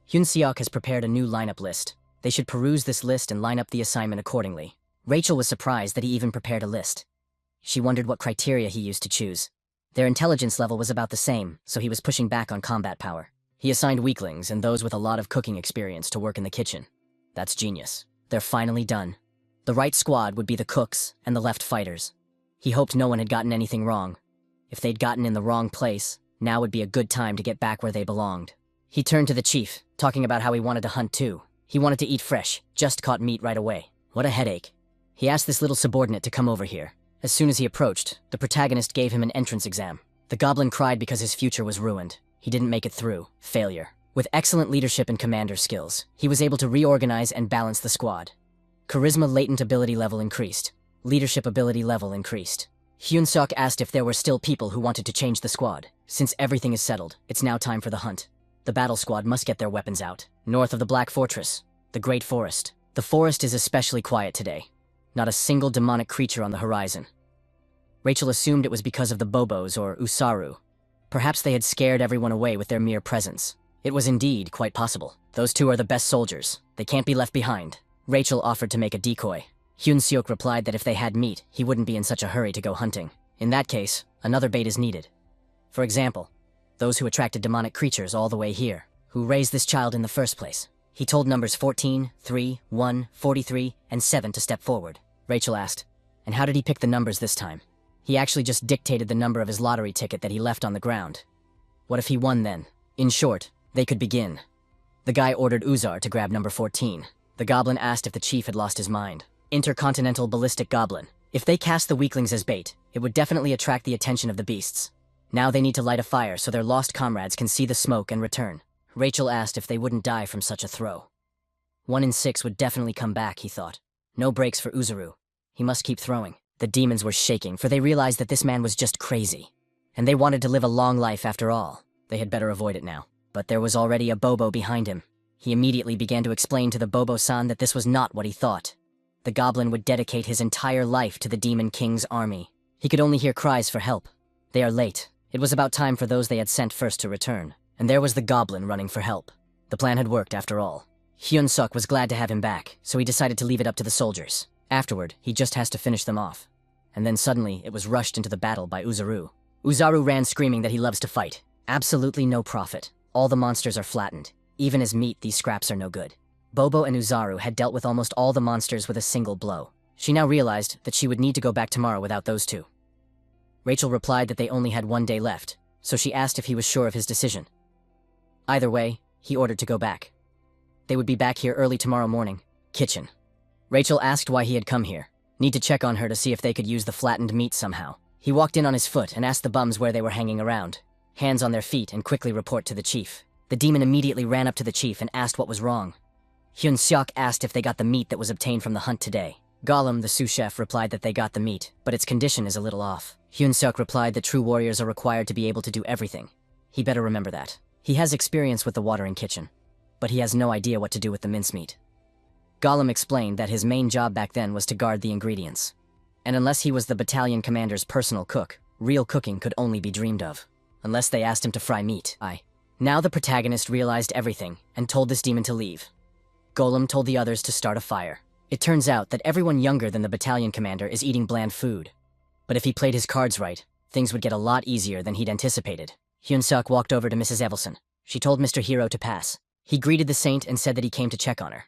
Speaker 1: Hyun-seok has prepared a new lineup list. They should peruse this list and line up the assignment accordingly. Rachel was surprised that he even prepared a list. She wondered what criteria he used to choose. Their intelligence level was about the same, so he was pushing back on combat power. He assigned weaklings and those with a lot of cooking experience to work in the kitchen. That's genius. They're finally done. The right squad would be the cooks and the left fighters. He hoped no one had gotten anything wrong. If they'd gotten in the wrong place, now would be a good time to get back where they belonged. He turned to the chief, talking about how he wanted to hunt too. He wanted to eat fresh, just caught meat right away. What a headache. He asked this little subordinate to come over here. As soon as he approached, the protagonist gave him an entrance exam. The goblin cried because his future was ruined. He didn't make it through. Failure. With excellent leadership and commander skills, he was able to reorganize and balance the squad. Charisma latent ability level increased. Leadership ability level increased. Hyun-suk asked if there were still people who wanted to change the squad. Since everything is settled, it's now time for the hunt. The battle squad must get their weapons out. North of the Black Fortress, the Great Forest, The forest is especially quiet today. Not a single demonic creature on the horizon. Rachel assumed it was because of the Bobos or Usaru. Perhaps they had scared everyone away with their mere presence. It was indeed quite possible. Those two are the best soldiers. They can't be left behind. Rachel offered to make a decoy. Hyun-seok replied that if they had meat, he wouldn't be in such a hurry to go hunting. In that case, another bait is needed. For example, those who attracted demonic creatures all the way here, who raised this child in the first place. He told numbers 14, 3, 1, 43, and 7 to step forward. Rachel asked, and how did he pick the numbers this time? He actually just dictated the number of his lottery ticket that he left on the ground. What if he won then? In short, they could begin. The guy ordered Uzar to grab number 14. The goblin asked if the chief had lost his mind. Intercontinental ballistic goblin. If they cast the weaklings as bait, it would definitely attract the attention of the beasts. Now they need to light a fire so their lost comrades can see the smoke and return. Rachel asked if they wouldn't die from such a throw. 1 in 6 would definitely come back, he thought. No breaks for Uzaru. He must keep throwing. The demons were shaking, for they realized that this man was just crazy. And they wanted to live a long life after all. They had better avoid it now. But there was already a Bobo behind him. He immediately began to explain to the Bobo-san that this was not what he thought. The goblin would dedicate his entire life to the Demon King's army. He could only hear cries for help. They are late. It was about time for those they had sent first to return. And there was the goblin running for help. The plan had worked after all. Hyun-seok was glad to have him back, so he decided to leave it up to the soldiers. Afterward, he just has to finish them off. And then suddenly, it was rushed into the battle by Uzaru. Uzaru ran screaming that he loves to fight. Absolutely no profit. All the monsters are flattened. Even as meat, these scraps are no good. Bobo and Uzaru had dealt with almost all the monsters with a single blow. She now realized that she would need to go back tomorrow without those two. Rachel replied that they only had 1 day left, so she asked if he was sure of his decision. Either way, he ordered to go back. They would be back here early tomorrow morning. Kitchen. Rachel asked why he had come here. Need to check on her to see if they could use the flattened meat somehow. He walked in on his foot and asked the bums where they were hanging around. Hands on their feet and quickly report to the chief. The demon immediately ran up to the chief and asked what was wrong. Hyun-seok asked if they got the meat that was obtained from the hunt today. Gollum, the sous-chef, replied that they got the meat, but its condition is a little off. Hyun-seok replied that true warriors are required to be able to do everything. He better remember that. He has experience with the watering kitchen, but he has no idea what to do with the mincemeat. Gollum explained that his main job back then was to guard the ingredients. And unless he was the battalion commander's personal cook, real cooking could only be dreamed of. Unless they asked him to fry meat. Now the protagonist realized everything and told this demon to leave. Golem told the others to start a fire. It turns out that everyone younger than the battalion commander is eating bland food. But if he played his cards right, things would get a lot easier than he'd anticipated. Hyun-seok walked over to Mrs. Evelson. She told Mr. Hero to pass. He greeted the saint and said that he came to check on her.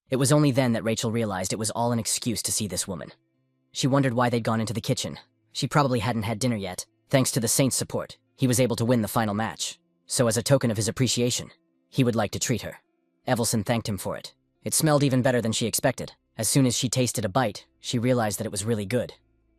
Speaker 1: It was only then that Rachel realized it was all an excuse to see this woman. She wondered why they'd gone into the kitchen. She probably hadn't had dinner yet. Thanks to the saint's support, he was able to win the final match. So as a token of his appreciation, he would like to treat her. Evelson thanked him for it. It smelled even better than she expected. As soon as she tasted a bite, she realized that it was really good.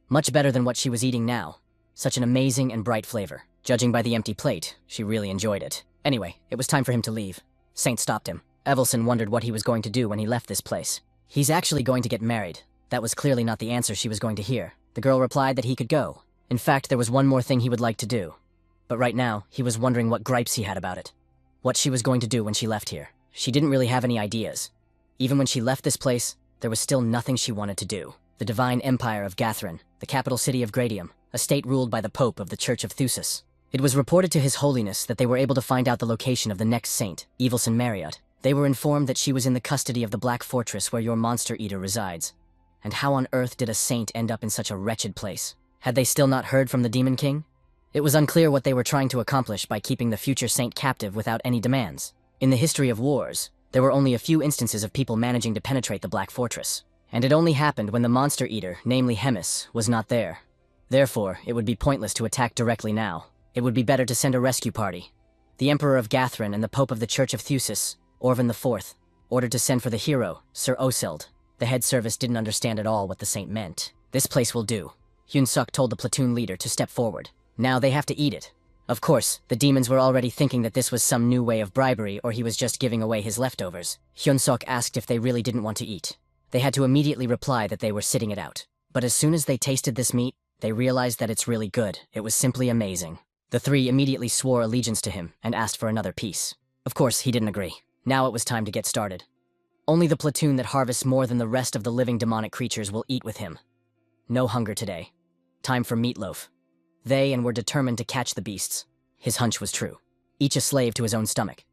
Speaker 1: Much better than what she was eating now. Such an amazing and bright flavor. Judging by the empty plate, she really enjoyed it. Anyway, it was time for him to leave. Saint stopped him. Evelson wondered what he was going to do when he left this place. He's actually going to get married. That was clearly not the answer she was going to hear. The girl replied that he could go. In fact, there was one more thing he would like to do. But right now, he was wondering what gripes he had about it. What she was going to do when she left here. She didn't really have any ideas. Even when she left this place, there was still nothing she wanted to do. The divine empire of Gathrin, the capital city of Gradium, a state ruled by the Pope of the Church of Thusis. It was reported to His Holiness that they were able to find out the location of the next saint, Evilson Marriott. They were informed that she was in the custody of the Black Fortress where your monster eater resides. And how on earth did a saint end up in such a wretched place? Had they still not heard from the Demon King? It was unclear what they were trying to accomplish by keeping the future saint captive without any demands. In the history of wars, there were only a few instances of people managing to penetrate the Black Fortress. And it only happened when the monster eater, namely Hemis, was not there. Therefore, it would be pointless to attack directly now. It would be better to send a rescue party. The Emperor of Gathrin and the Pope of the Church of Thusis, Orvan IV, ordered to send for the hero, Sir Osild. The head service didn't understand at all what the saint meant. This place will do. Hyun-seok told the platoon leader to step forward. Now they have to eat it. Of course, the demons were already thinking that this was some new way of bribery or he was just giving away his leftovers. Hyun-seok asked if they really didn't want to eat. They had to immediately reply that they were sitting it out. But as soon as they tasted this meat, they realized that it's really good. It was simply amazing. The three immediately swore allegiance to him and asked for another piece. Of course, he didn't agree. Now it was time to get started. Only the platoon that harvests more than the rest of the living demonic creatures will eat with him. No hunger today. Time for meatloaf. They were determined to catch the beasts. His hunch was true. Each a slave to his own stomach.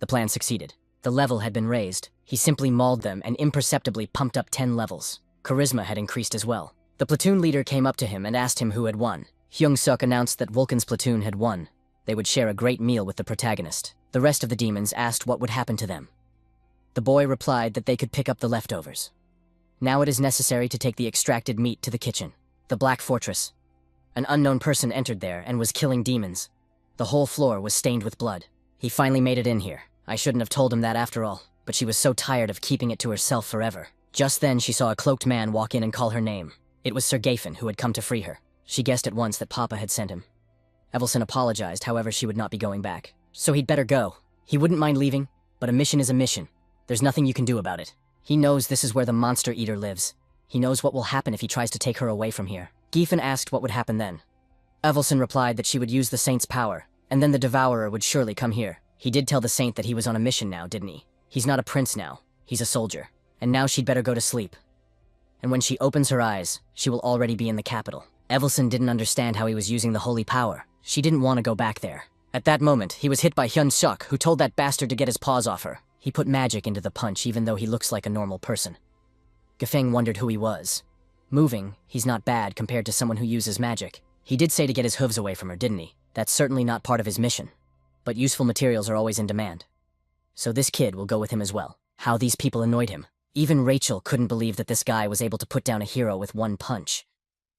Speaker 1: The plan succeeded. The level had been raised. He simply mauled them and imperceptibly pumped up 10 levels. Charisma had increased as well. The platoon leader came up to him and asked him who had won. Hyung-suk announced that Vulcan's platoon had won. They would share a great meal with the protagonist. The rest of the demons asked what would happen to them. The boy replied that they could pick up the leftovers. Now it is necessary to take the extracted meat to the kitchen. The Black Fortress. An unknown person entered there and was killing demons. The whole floor was stained with blood. He finally made it in here. I shouldn't have told him that after all, but she was so tired of keeping it to herself forever. Just then she saw a cloaked man walk in and call her name. It was Sir Gafen who had come to free her. She guessed at once that Papa had sent him. Evelyn apologized, however she would not be going back. So he'd better go. He wouldn't mind leaving, but a mission is a mission. There's nothing you can do about it. He knows this is where the monster eater lives. He knows what will happen if he tries to take her away from here. Gafen asked what would happen then. Evelyn replied that she would use the saint's power, and then the devourer would surely come here. He did tell the saint that he was on a mission now, didn't he? He's not a prince now. He's a soldier. And now she'd better go to sleep. And when she opens her eyes, she will already be in the capital. Evelyn didn't understand how he was using the holy power. She didn't want to go back there. At that moment, he was hit by Hyun-suk, who told that bastard to get his paws off her. He put magic into the punch even though he looks like a normal person. Gafeng wondered who he was. Moving, he's not bad compared to someone who uses magic. He did say to get his hooves away from her, didn't he? That's certainly not part of his mission. But useful materials are always in demand. So this kid will go with him as well. How these people annoyed him. Even Rachel couldn't believe that this guy was able to put down a hero with one punch.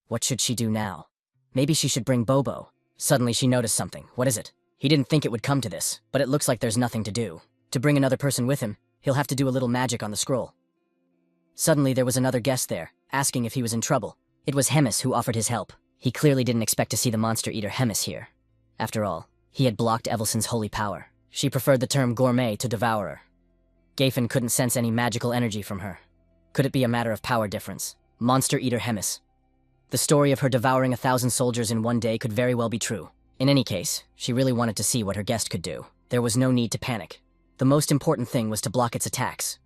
Speaker 1: What should she do now? Maybe she should bring Bobo. Suddenly she noticed something. What is it? He didn't think it would come to this, but it looks like there's nothing to do. To bring another person with him, he'll have to do a little magic on the scroll. Suddenly there was another guest there, asking if he was in trouble. It was Hemis who offered his help. He clearly didn't expect to see the monster eater Hemis here. After all, he had blocked Evelyn's holy power. She preferred the term gourmet to devourer. Gafen couldn't sense any magical energy from her. Could it be a matter of power difference? Monster eater Hemis. The story of her devouring 1,000 soldiers in one day could very well be true. In any case, she really wanted to see what her guest could do. There was no need to panic. The most important thing was to block its attacks.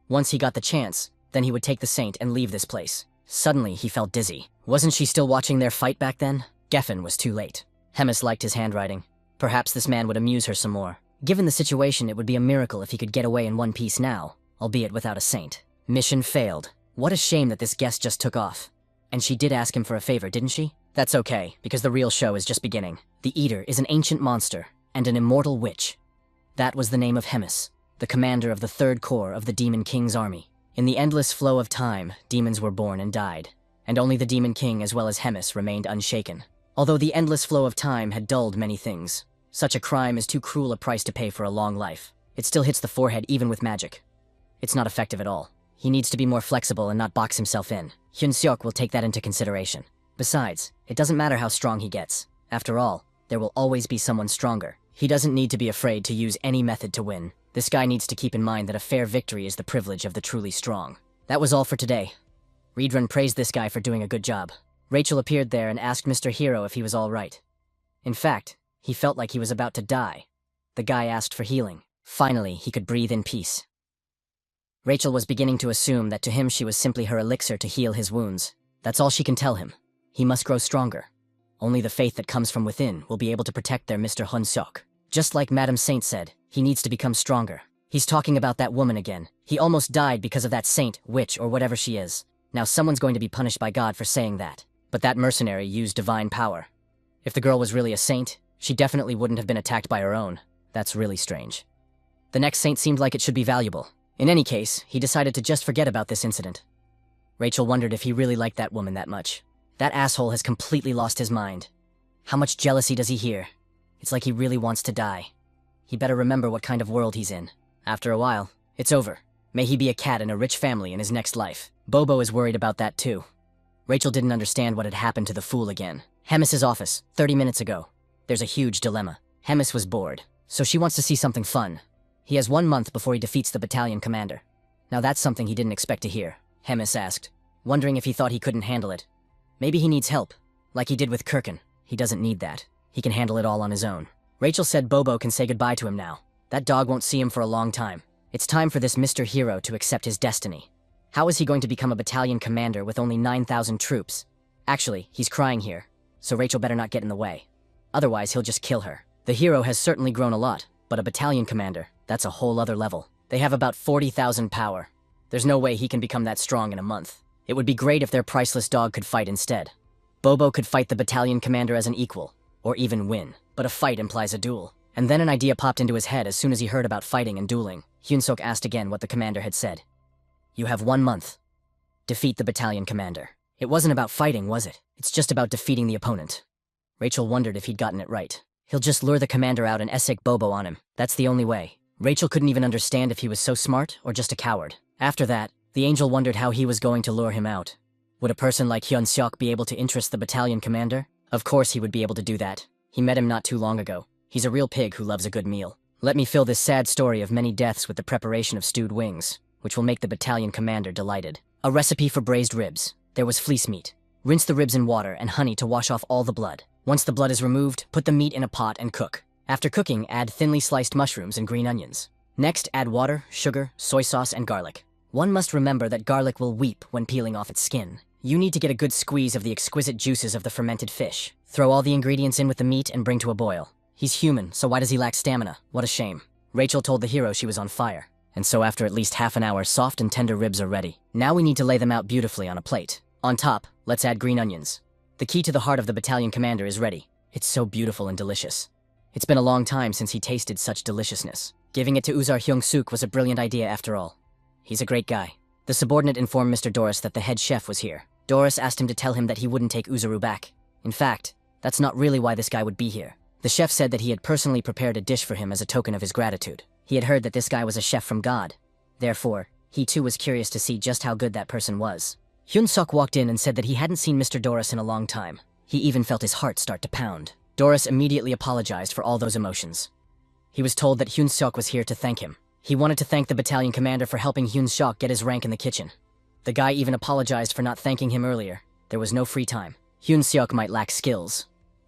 Speaker 1: Once he got the chance, then he would take the saint and leave this place. Suddenly, he felt dizzy. Wasn't she still watching their fight back then? Geffen was too late. Hemis liked his handwriting. Perhaps this man would amuse her some more. Given the situation, it would be a miracle if he could get away in one piece now, albeit without a saint. Mission failed. What a shame that this guest just took off. And she did ask him for a favor, didn't she? That's okay, because the real show is just beginning. The Eater is an ancient monster, and an immortal witch. That was the name of Hemis, the commander of the 3rd Corps of the Demon King's army. In the endless flow of time, demons were born and died, and only the Demon King as well as Hemis remained unshaken. Although the endless flow of time had dulled many things, such a crime is too cruel a price to pay for a long life. It still hits the forehead even with magic. It's not effective at all. He needs to be more flexible and not box himself in. Hyun-seok will take that into consideration. Besides, it doesn't matter how strong he gets. After all, there will always be someone stronger. He doesn't need to be afraid to use any method to win. This guy needs to keep in mind that a fair victory is the privilege of the truly strong. That was all for today. Reedran praised this guy for doing a good job. Rachel appeared there and asked Mr. Hero if he was all right. In fact, he felt like he was about to die. The guy asked for healing. Finally, he could breathe in peace. Rachel was beginning to assume that to him she was simply her elixir to heal his wounds. That's all she can tell him. He must grow stronger. Only the faith that comes from within will be able to protect their Mr. Hyun-seok. Just like Madame Saint said, he needs to become stronger. He's talking about that woman again. He almost died because of that saint, witch, or whatever she is. Now someone's going to be punished by God for saying that. But that mercenary used divine power. If the girl was really a saint, she definitely wouldn't have been attacked by her own. That's really strange. The next saint seemed like it should be valuable. In any case, he decided to just forget about this incident. Rachel wondered if he really liked that woman that much. That asshole has completely lost his mind. How much jealousy does he hear? It's like he really wants to die. He better remember what kind of world he's in. After a while, it's over. May he be a cat in a rich family in his next life. Bobo is worried about that too. Rachel didn't understand what had happened to the fool again. Hemis's office, 30 minutes ago. There's a huge dilemma. Hemis was bored, so she wants to see something fun. He has 1 month before he defeats the battalion commander. Now that's something he didn't expect to hear. Hemis asked, wondering if he thought he couldn't handle it. Maybe he needs help, like he did with Kirkin. He doesn't need that. He can handle it all on his own. Rachel said Bobo can say goodbye to him now. That dog won't see him for a long time. It's time for this Mr. Hero to accept his destiny. How is he going to become a battalion commander with only 9,000 troops? Actually, he's crying here, so Rachel better not get in the way. Otherwise, he'll just kill her. The hero has certainly grown a lot, but a battalion commander, that's a whole other level. They have about 40,000 power. There's no way he can become that strong in a month. It would be great if their priceless dog could fight instead. Bobo could fight the battalion commander as an equal, or even win. But a fight implies a duel. And then an idea popped into his head as soon as he heard about fighting and dueling. Hyunsuk asked again what the commander had said. You have 1 month. Defeat the battalion commander. It wasn't about fighting, was it? It's just about defeating the opponent. Rachel wondered if he'd gotten it right. He'll just lure the commander out and essek Bobo on him. That's the only way. Rachel couldn't even understand if he was so smart or just a coward. After that, the angel wondered how he was going to lure him out. Would a person like Hyun-seok be able to interest the battalion commander? Of course he would be able to do that. He met him not too long ago. He's a real pig who loves a good meal. Let me fill this sad story of many deaths with the preparation of stewed wings, which will make the battalion commander delighted. A recipe for braised ribs. There was fleece meat. Rinse the ribs in water and honey to wash off all the blood. Once the blood is removed, put the meat in a pot and cook. After cooking, add thinly sliced mushrooms and green onions. Next, add water, sugar, soy sauce, and garlic. One must remember that garlic will weep when peeling off its skin. You need to get a good squeeze of the exquisite juices of the fermented fish. Throw all the ingredients in with the meat and bring to a boil. He's human, so why does he lack stamina? What a shame. Rachel told the hero she was on fire. And so after at least half an hour, soft and tender ribs are ready. Now we need to lay them out beautifully on a plate. On top, let's add green onions. The key to the heart of the battalion commander is ready. It's so beautiful and delicious. It's been a long time since he tasted such deliciousness. Giving it to Uzar Hyung-suk was a brilliant idea after all. He's a great guy. The subordinate informed Mr. Doris that the head chef was here. Doris asked him to tell him that he wouldn't take Uzaru back. In fact, that's not really why this guy would be here. The chef said that he had personally prepared a dish for him as a token of his gratitude. He had heard that this guy was a chef from God. Therefore, he too was curious to see just how good that person was. Hyun-suk walked in and said that he hadn't seen Mr. Doris in a long time. He even felt his heart start to pound. Doris immediately apologized for all those emotions. He was told that Hyun-suk was here to thank him. He wanted to thank the battalion commander for helping Hyun-suk get his rank in the kitchen. The guy even apologized for not thanking him earlier. There was no free time. Hyun-suk might lack skills,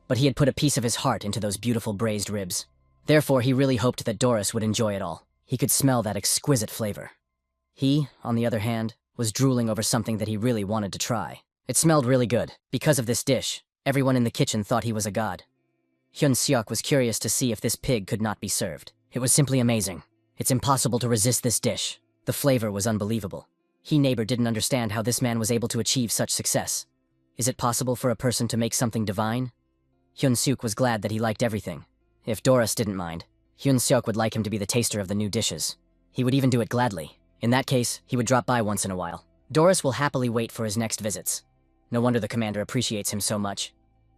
Speaker 1: but he had put a piece of his heart into those beautiful braised ribs. Therefore, he really hoped that Doris would enjoy it all. He could smell that exquisite flavor. He, on the other hand, was drooling over something that he really wanted to try. It smelled really good. Because of this dish, everyone in the kitchen thought he was a god. Hyun-seok was curious to see if this pig could not be served. It was simply amazing. It's impossible to resist this dish. The flavor was unbelievable. He neighbor didn't understand how this man was able to achieve such success. Is it possible for a person to make something divine? Hyun-suk was glad that he liked everything. If Doris didn't mind, Hyun-seok would like him to be the taster of the new dishes. He would even do it gladly. In that case, he would drop by once in a while. Doris will happily wait for his next visits. No wonder the commander appreciates him so much.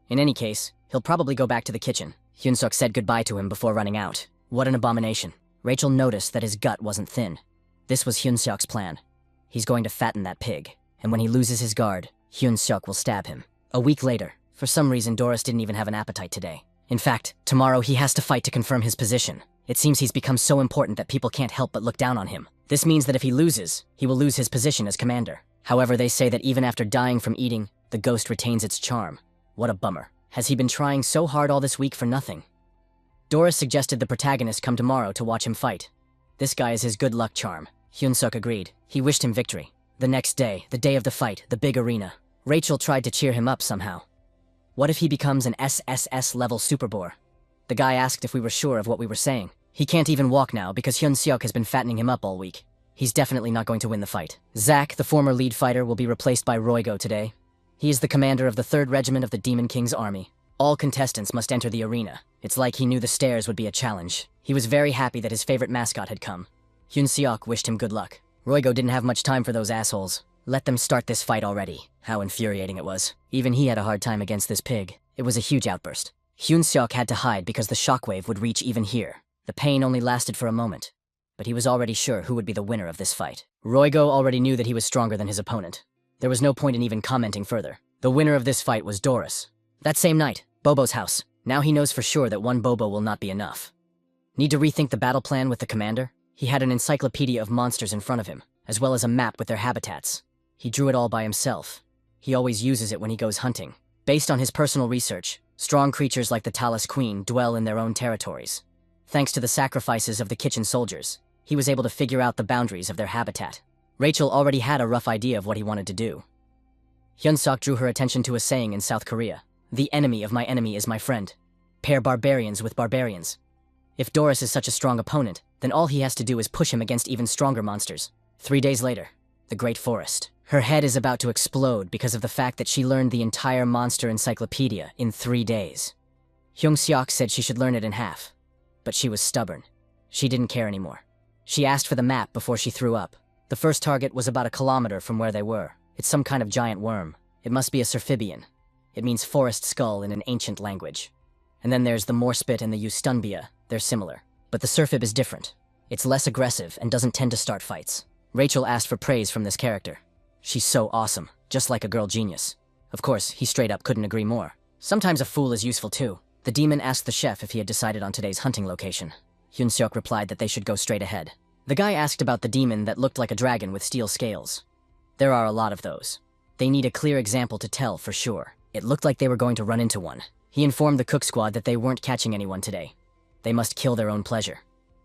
Speaker 1: In any case, he'll probably go back to the kitchen. Hyun-suk said goodbye to him before running out. What an abomination. Rachel noticed that his gut wasn't thin. This was Hyun-seok's plan. He's going to fatten that pig, and when he loses his guard, Hyun-seok will stab him. A week later, for some reason Doris didn't even have an appetite today. In fact, tomorrow he has to fight to confirm his position. It seems he's become so important that people can't help but look down on him. This means that if he loses, he will lose his position as commander. However, they say that even after dying from eating, the ghost retains its charm. What a bummer. Has he been trying so hard all this week for nothing? Doris suggested the protagonist come tomorrow to watch him fight. This guy is his good luck charm. Hyun-suk agreed. He wished him victory. The next day, the day of the fight, the big arena. Rachel tried to cheer him up somehow. What if he becomes an SSS-level superboar? The guy asked if we were sure of what we were saying. He can't even walk now because Hyun-seok has been fattening him up all week. He's definitely not going to win the fight. Zack, the former lead fighter, will be replaced by Roigo today. He is the commander of the 3rd Regiment of the Demon King's army. All contestants must enter the arena. It's like he knew the stairs would be a challenge. He was very happy that his favorite mascot had come. Hyun-seok wished him good luck. Roigo didn't have much time for those assholes. Let them start this fight already. How infuriating it was. Even he had a hard time against this pig. It was a huge outburst. Hyun-seok had to hide because the shockwave would reach even here. The pain only lasted for a moment, but he was already sure who would be the winner of this fight. Roigo already knew that he was stronger than his opponent. There was no point in even commenting further. The winner of this fight was Doris. That same night, Bobo's house. Now he knows for sure that one Bobo will not be enough. Need to rethink the battle plan with the commander? He had an encyclopedia of monsters in front of him, as well as a map with their habitats. He drew it all by himself. He always uses it when he goes hunting. Based on his personal research, strong creatures like the Talus Queen dwell in their own territories. Thanks to the sacrifices of the kitchen soldiers, he was able to figure out the boundaries of their habitat. Rachel already had a rough idea of what he wanted to do. Hyun-sok drew her attention to a saying in South Korea. The enemy of my enemy is my friend. Pair barbarians with barbarians. If Doris is such a strong opponent, then all he has to do is push him against even stronger monsters. 3 days later, the Great Forest. Her head is about to explode because of the fact that she learned the entire monster encyclopedia in 3 days. Hyung-seok said she should learn it in half, but she was stubborn. She didn't care anymore. She asked for the map before she threw up. The first target was about 1 kilometer from where they were. It's some kind of giant worm. It must be a Surfibian. It means forest skull in an ancient language. And then there's the Morspit and the Eustunbia. They're similar. But the Surfib is different. It's less aggressive and doesn't tend to start fights. Rachel asked for praise from this character. She's so awesome, just like a girl genius. Of course, he straight up couldn't agree more. Sometimes a fool is useful too. The demon asked the chef if he had decided on today's hunting location. Hyun-seok replied that they should go straight ahead. The guy asked about the demon that looked like a dragon with steel scales. There are a lot of those. They need a clear example to tell for sure. It looked like they were going to run into one. He informed the cook squad that they weren't catching anyone today. They must kill their own pleasure.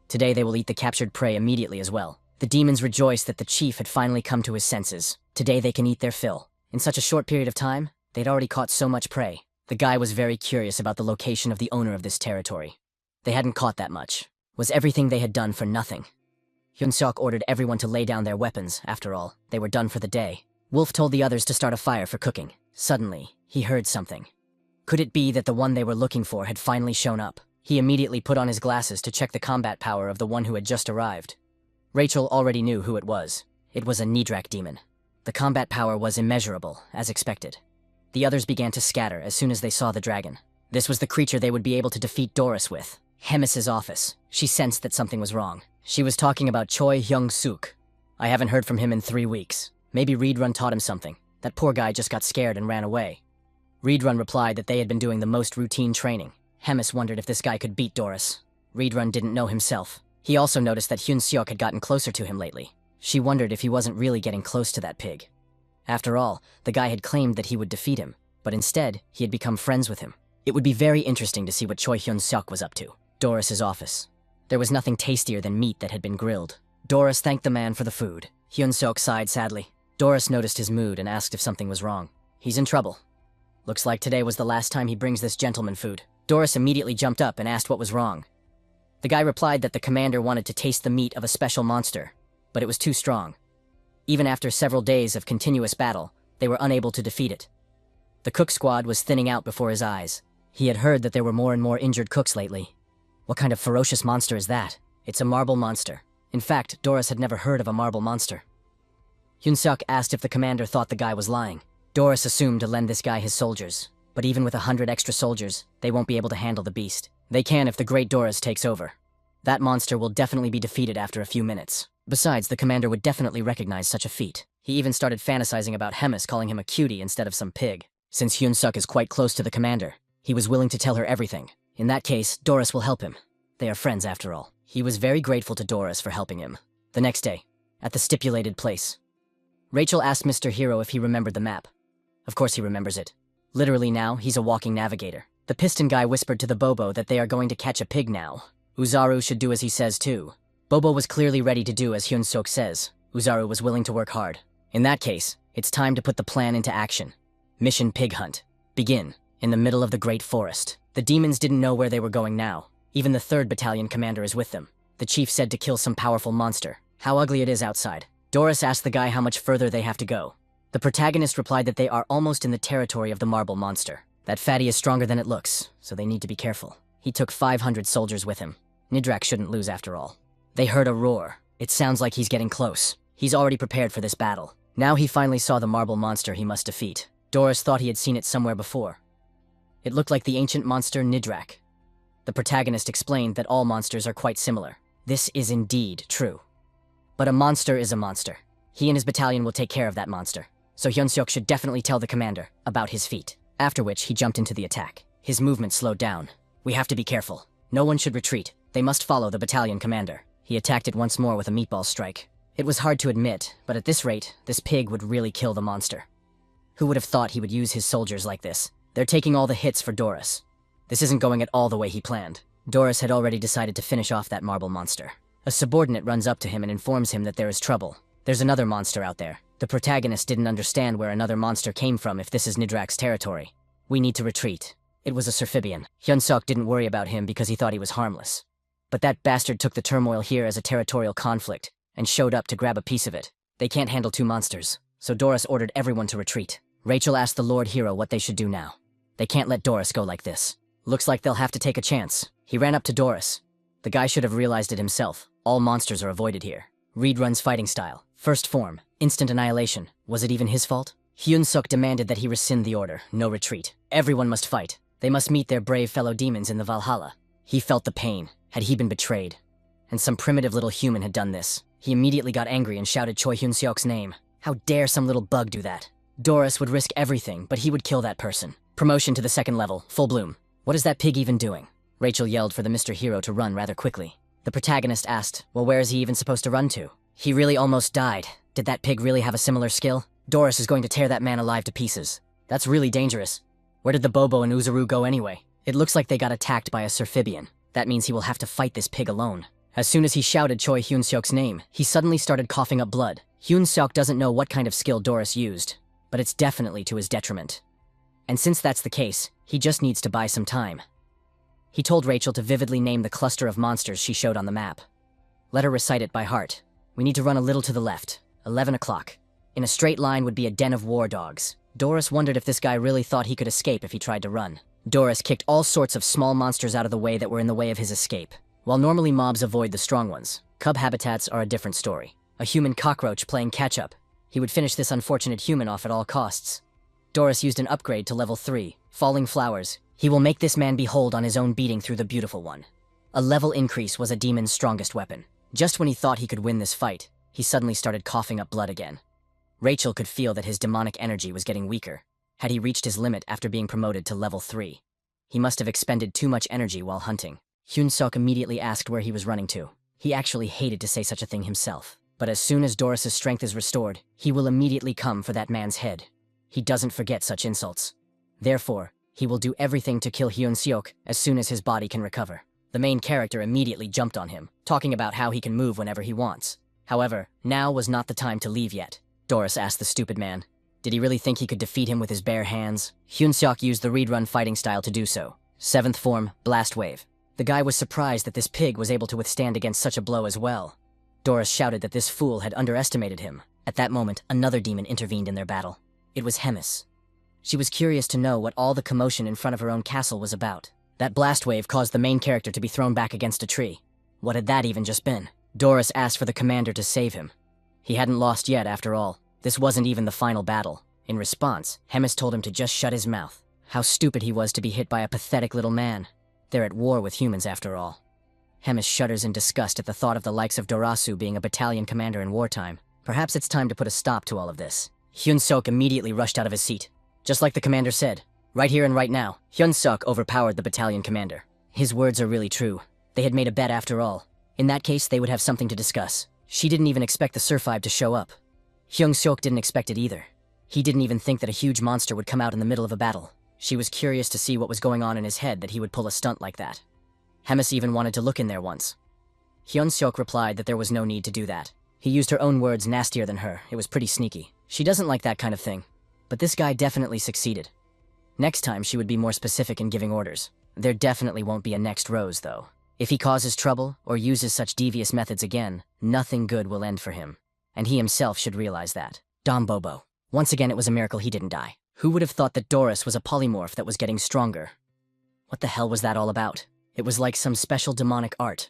Speaker 1: Today they will eat the captured prey immediately as well. The demons rejoiced that the chief had finally come to his senses. Today they can eat their fill. In such a short period of time, they'd already caught so much prey. The guy was very curious about the location of the owner of this territory. They hadn't caught that much. Was everything they had done for nothing? Hyun-seok ordered everyone to lay down their weapons. After all, they were done for the day. Wolf told the others to start a fire for cooking. Suddenly, he heard something. Could it be that the one they were looking for had finally shown up? He immediately put on his glasses to check the combat power of the one who had just arrived. Rachel already knew who it was. It was a Nidrak demon. The combat power was immeasurable, as expected. The others began to scatter as soon as they saw the dragon. This was the creature they would be able to defeat Doris with. Hemis's office. She sensed that something was wrong. She was talking about Choi Hyung-suk. I haven't heard from him in 3 weeks. Maybe Reedrun taught him something. That poor guy just got scared and ran away. Reedrun replied that they had been doing the most routine training. Hemis wondered if this guy could beat Doris. Reedrun didn't know himself. He also noticed that Hyun-seok had gotten closer to him lately. She wondered if he wasn't really getting close to that pig. After all, the guy had claimed that he would defeat him, but instead, he had become friends with him. It would be very interesting to see what Choi Hyun-seok was up to. Doris's office. There was nothing tastier than meat that had been grilled. Doris thanked the man for the food. Hyun-seok sighed sadly. Doris noticed his mood and asked if something was wrong. He's in trouble. Looks like today was the last time he brings this gentleman food. Doris immediately jumped up and asked what was wrong. The guy replied that the commander wanted to taste the meat of a special monster, but it was too strong. Even after several days of continuous battle, they were unable to defeat it. The cook squad was thinning out before his eyes. He had heard that there were more and more injured cooks lately. What kind of ferocious monster is that? It's a marble monster. In fact, Doris had never heard of a marble monster. Hyun-seok asked if the commander thought the guy was lying. Doris assumed to lend this guy his soldiers, but even with 100 extra soldiers, they won't be able to handle the beast. They can if the Great Doris takes over. That monster will definitely be defeated after a few minutes. Besides, the commander would definitely recognize such a feat. He even started fantasizing about Hemis calling him a cutie instead of some pig. Since Hyun-seok is quite close to the commander, he was willing to tell her everything. In that case, Doris will help him. They are friends after all. He was very grateful to Doris for helping him. The next day, at the stipulated place, Rachel asked Mr. Hero if he remembered the map. Of course he remembers it. Literally now, he's a walking navigator. The piston guy whispered to the Bobo that they are going to catch a pig now. Uzaru should do as he says too. Bobo was clearly ready to do as Hyun-seok says. Uzaru was willing to work hard. In that case, it's time to put the plan into action. Mission Pig Hunt. Begin. In the middle of the Great Forest. The demons didn't know where they were going now. Even the 3rd Battalion commander is with them. The chief said to kill some powerful monster. How ugly it is outside. Doris asked the guy how much further they have to go. The protagonist replied that they are almost in the territory of the marble monster. That fatty is stronger than it looks, so they need to be careful. He took 500 soldiers with him. Nidrak shouldn't lose after all. They heard a roar. It sounds like he's getting close. He's already prepared for this battle. Now he finally saw the marble monster he must defeat. Doris thought he had seen it somewhere before. It looked like the ancient monster Nidrak. The protagonist explained that all monsters are quite similar. This is indeed true. But a monster is a monster. He and his battalion will take care of that monster. So Hyun-seok should definitely tell the commander about his feat. After which, he jumped into the attack. His movement slowed down. We have to be careful. No one should retreat. They must follow the battalion commander. He attacked it once more with a meatball strike. It was hard to admit, but at this rate, this pig would really kill the monster. Who would have thought he would use his soldiers like this? They're taking all the hits for Doris. This isn't going at all the way he planned. Doris had already decided to finish off that marble monster. A subordinate runs up to him and informs him that there is trouble. There's another monster out there. The protagonist didn't understand where another monster came from if this is Nidrak's territory. We need to retreat. It was a Surfibian. Hyun-seok didn't worry about him because he thought he was harmless. But that bastard took the turmoil here as a territorial conflict and showed up to grab a piece of it. They can't handle two monsters, so Doris ordered everyone to retreat. Rachel asked the Lord Hero what they should do now. They can't let Doris go like this. Looks like they'll have to take a chance. He ran up to Doris. The guy should have realized it himself. All monsters are avoided here. Reed runs fighting style. First form, instant annihilation. Was it even his fault? Hyun-seok demanded that he rescind the order. No retreat. Everyone must fight. They must meet their brave fellow demons in the Valhalla. He felt the pain. Had he been betrayed? And some primitive little human had done this. He immediately got angry and shouted Choi Hyun-seok's name. How dare some little bug do that? Doris would risk everything, but he would kill that person. Promotion to the second level, full bloom. What is that pig even doing? Rachel yelled for the Mr. Hero to run rather quickly. The protagonist asked, well, where is he even supposed to run to? He really almost died. Did that pig really have a similar skill? Doris is going to tear that man alive to pieces. That's really dangerous. Where did the Bobo and Uzaru go anyway? It looks like they got attacked by a Surfibian. That means he will have to fight this pig alone. As soon as he shouted Choi Hyun-seok's name, he suddenly started coughing up blood. Hyun-seok doesn't know what kind of skill Doris used, but it's definitely to his detriment. And since that's the case, he just needs to buy some time. He told Rachel to vividly name the cluster of monsters she showed on the map. Let her recite it by heart. We need to run a little to the left. 11 o'clock. In a straight line would be a den of war dogs. Doris wondered if this guy really thought he could escape if he tried to run. Doris kicked all sorts of small monsters out of the way that were in the way of his escape. While normally mobs avoid the strong ones, cub habitats are a different story. A human cockroach playing catch-up. He would finish this unfortunate human off at all costs. Doris used an upgrade to level 3, Falling Flowers. He will make this man behold on his own beating through the beautiful one. A level increase was a demon's strongest weapon. Just when he thought he could win this fight, he suddenly started coughing up blood again. Rachel could feel that his demonic energy was getting weaker. Had he reached his limit after being promoted to level 3? He must have expended too much energy while hunting. Hyun-seok immediately asked where he was running to. He actually hated to say such a thing himself. But as soon as Doris's strength is restored, he will immediately come for that man's head. He doesn't forget such insults. Therefore, he will do everything to kill Hyun-seok as soon as his body can recover. The main character immediately jumped on him, talking about how he can move whenever he wants. However, now was not the time to leave yet. Doris asked the stupid man. Did he really think he could defeat him with his bare hands? Hyun-seok used the Reed Run fighting style to do so. 7th form, Blast Wave. The guy was surprised that this pig was able to withstand against such a blow as well. Doris shouted that this fool had underestimated him. At that moment, another demon intervened in their battle. It was Hemis. She was curious to know what all the commotion in front of her own castle was about. That blast wave caused the main character to be thrown back against a tree. What had that even just been? Doris asked for the commander to save him. He hadn't lost yet, after all. This wasn't even the final battle. In response, Hemis told him to just shut his mouth. How stupid he was to be hit by a pathetic little man. They're at war with humans, after all. Hemis shudders in disgust at the thought of the likes of Dorasu being a battalion commander in wartime. Perhaps it's time to put a stop to all of this. Hyun-seok immediately rushed out of his seat. Just like the commander said, right here and right now, Hyun-seok overpowered the battalion commander. His words are really true. They had made a bet after all. In that case, they would have something to discuss. She didn't even expect the Surfibe to show up. Hyun-seok didn't expect it either. He didn't even think that a huge monster would come out in the middle of a battle. She was curious to see what was going on in his head that he would pull a stunt like that. Hemis even wanted to look in there once. Hyun-seok replied that there was no need to do that. He used her own words nastier than her. It was pretty sneaky. She doesn't like that kind of thing. But this guy definitely succeeded. Next time she would be more specific in giving orders. There definitely won't be a next Rose, though. If he causes trouble or uses such devious methods again, nothing good will end for him. And he himself should realize that. Dom Bobo. Once again, it was a miracle he didn't die. Who would have thought that Doris was a polymorph that was getting stronger? What the hell was that all about? It was like some special demonic art.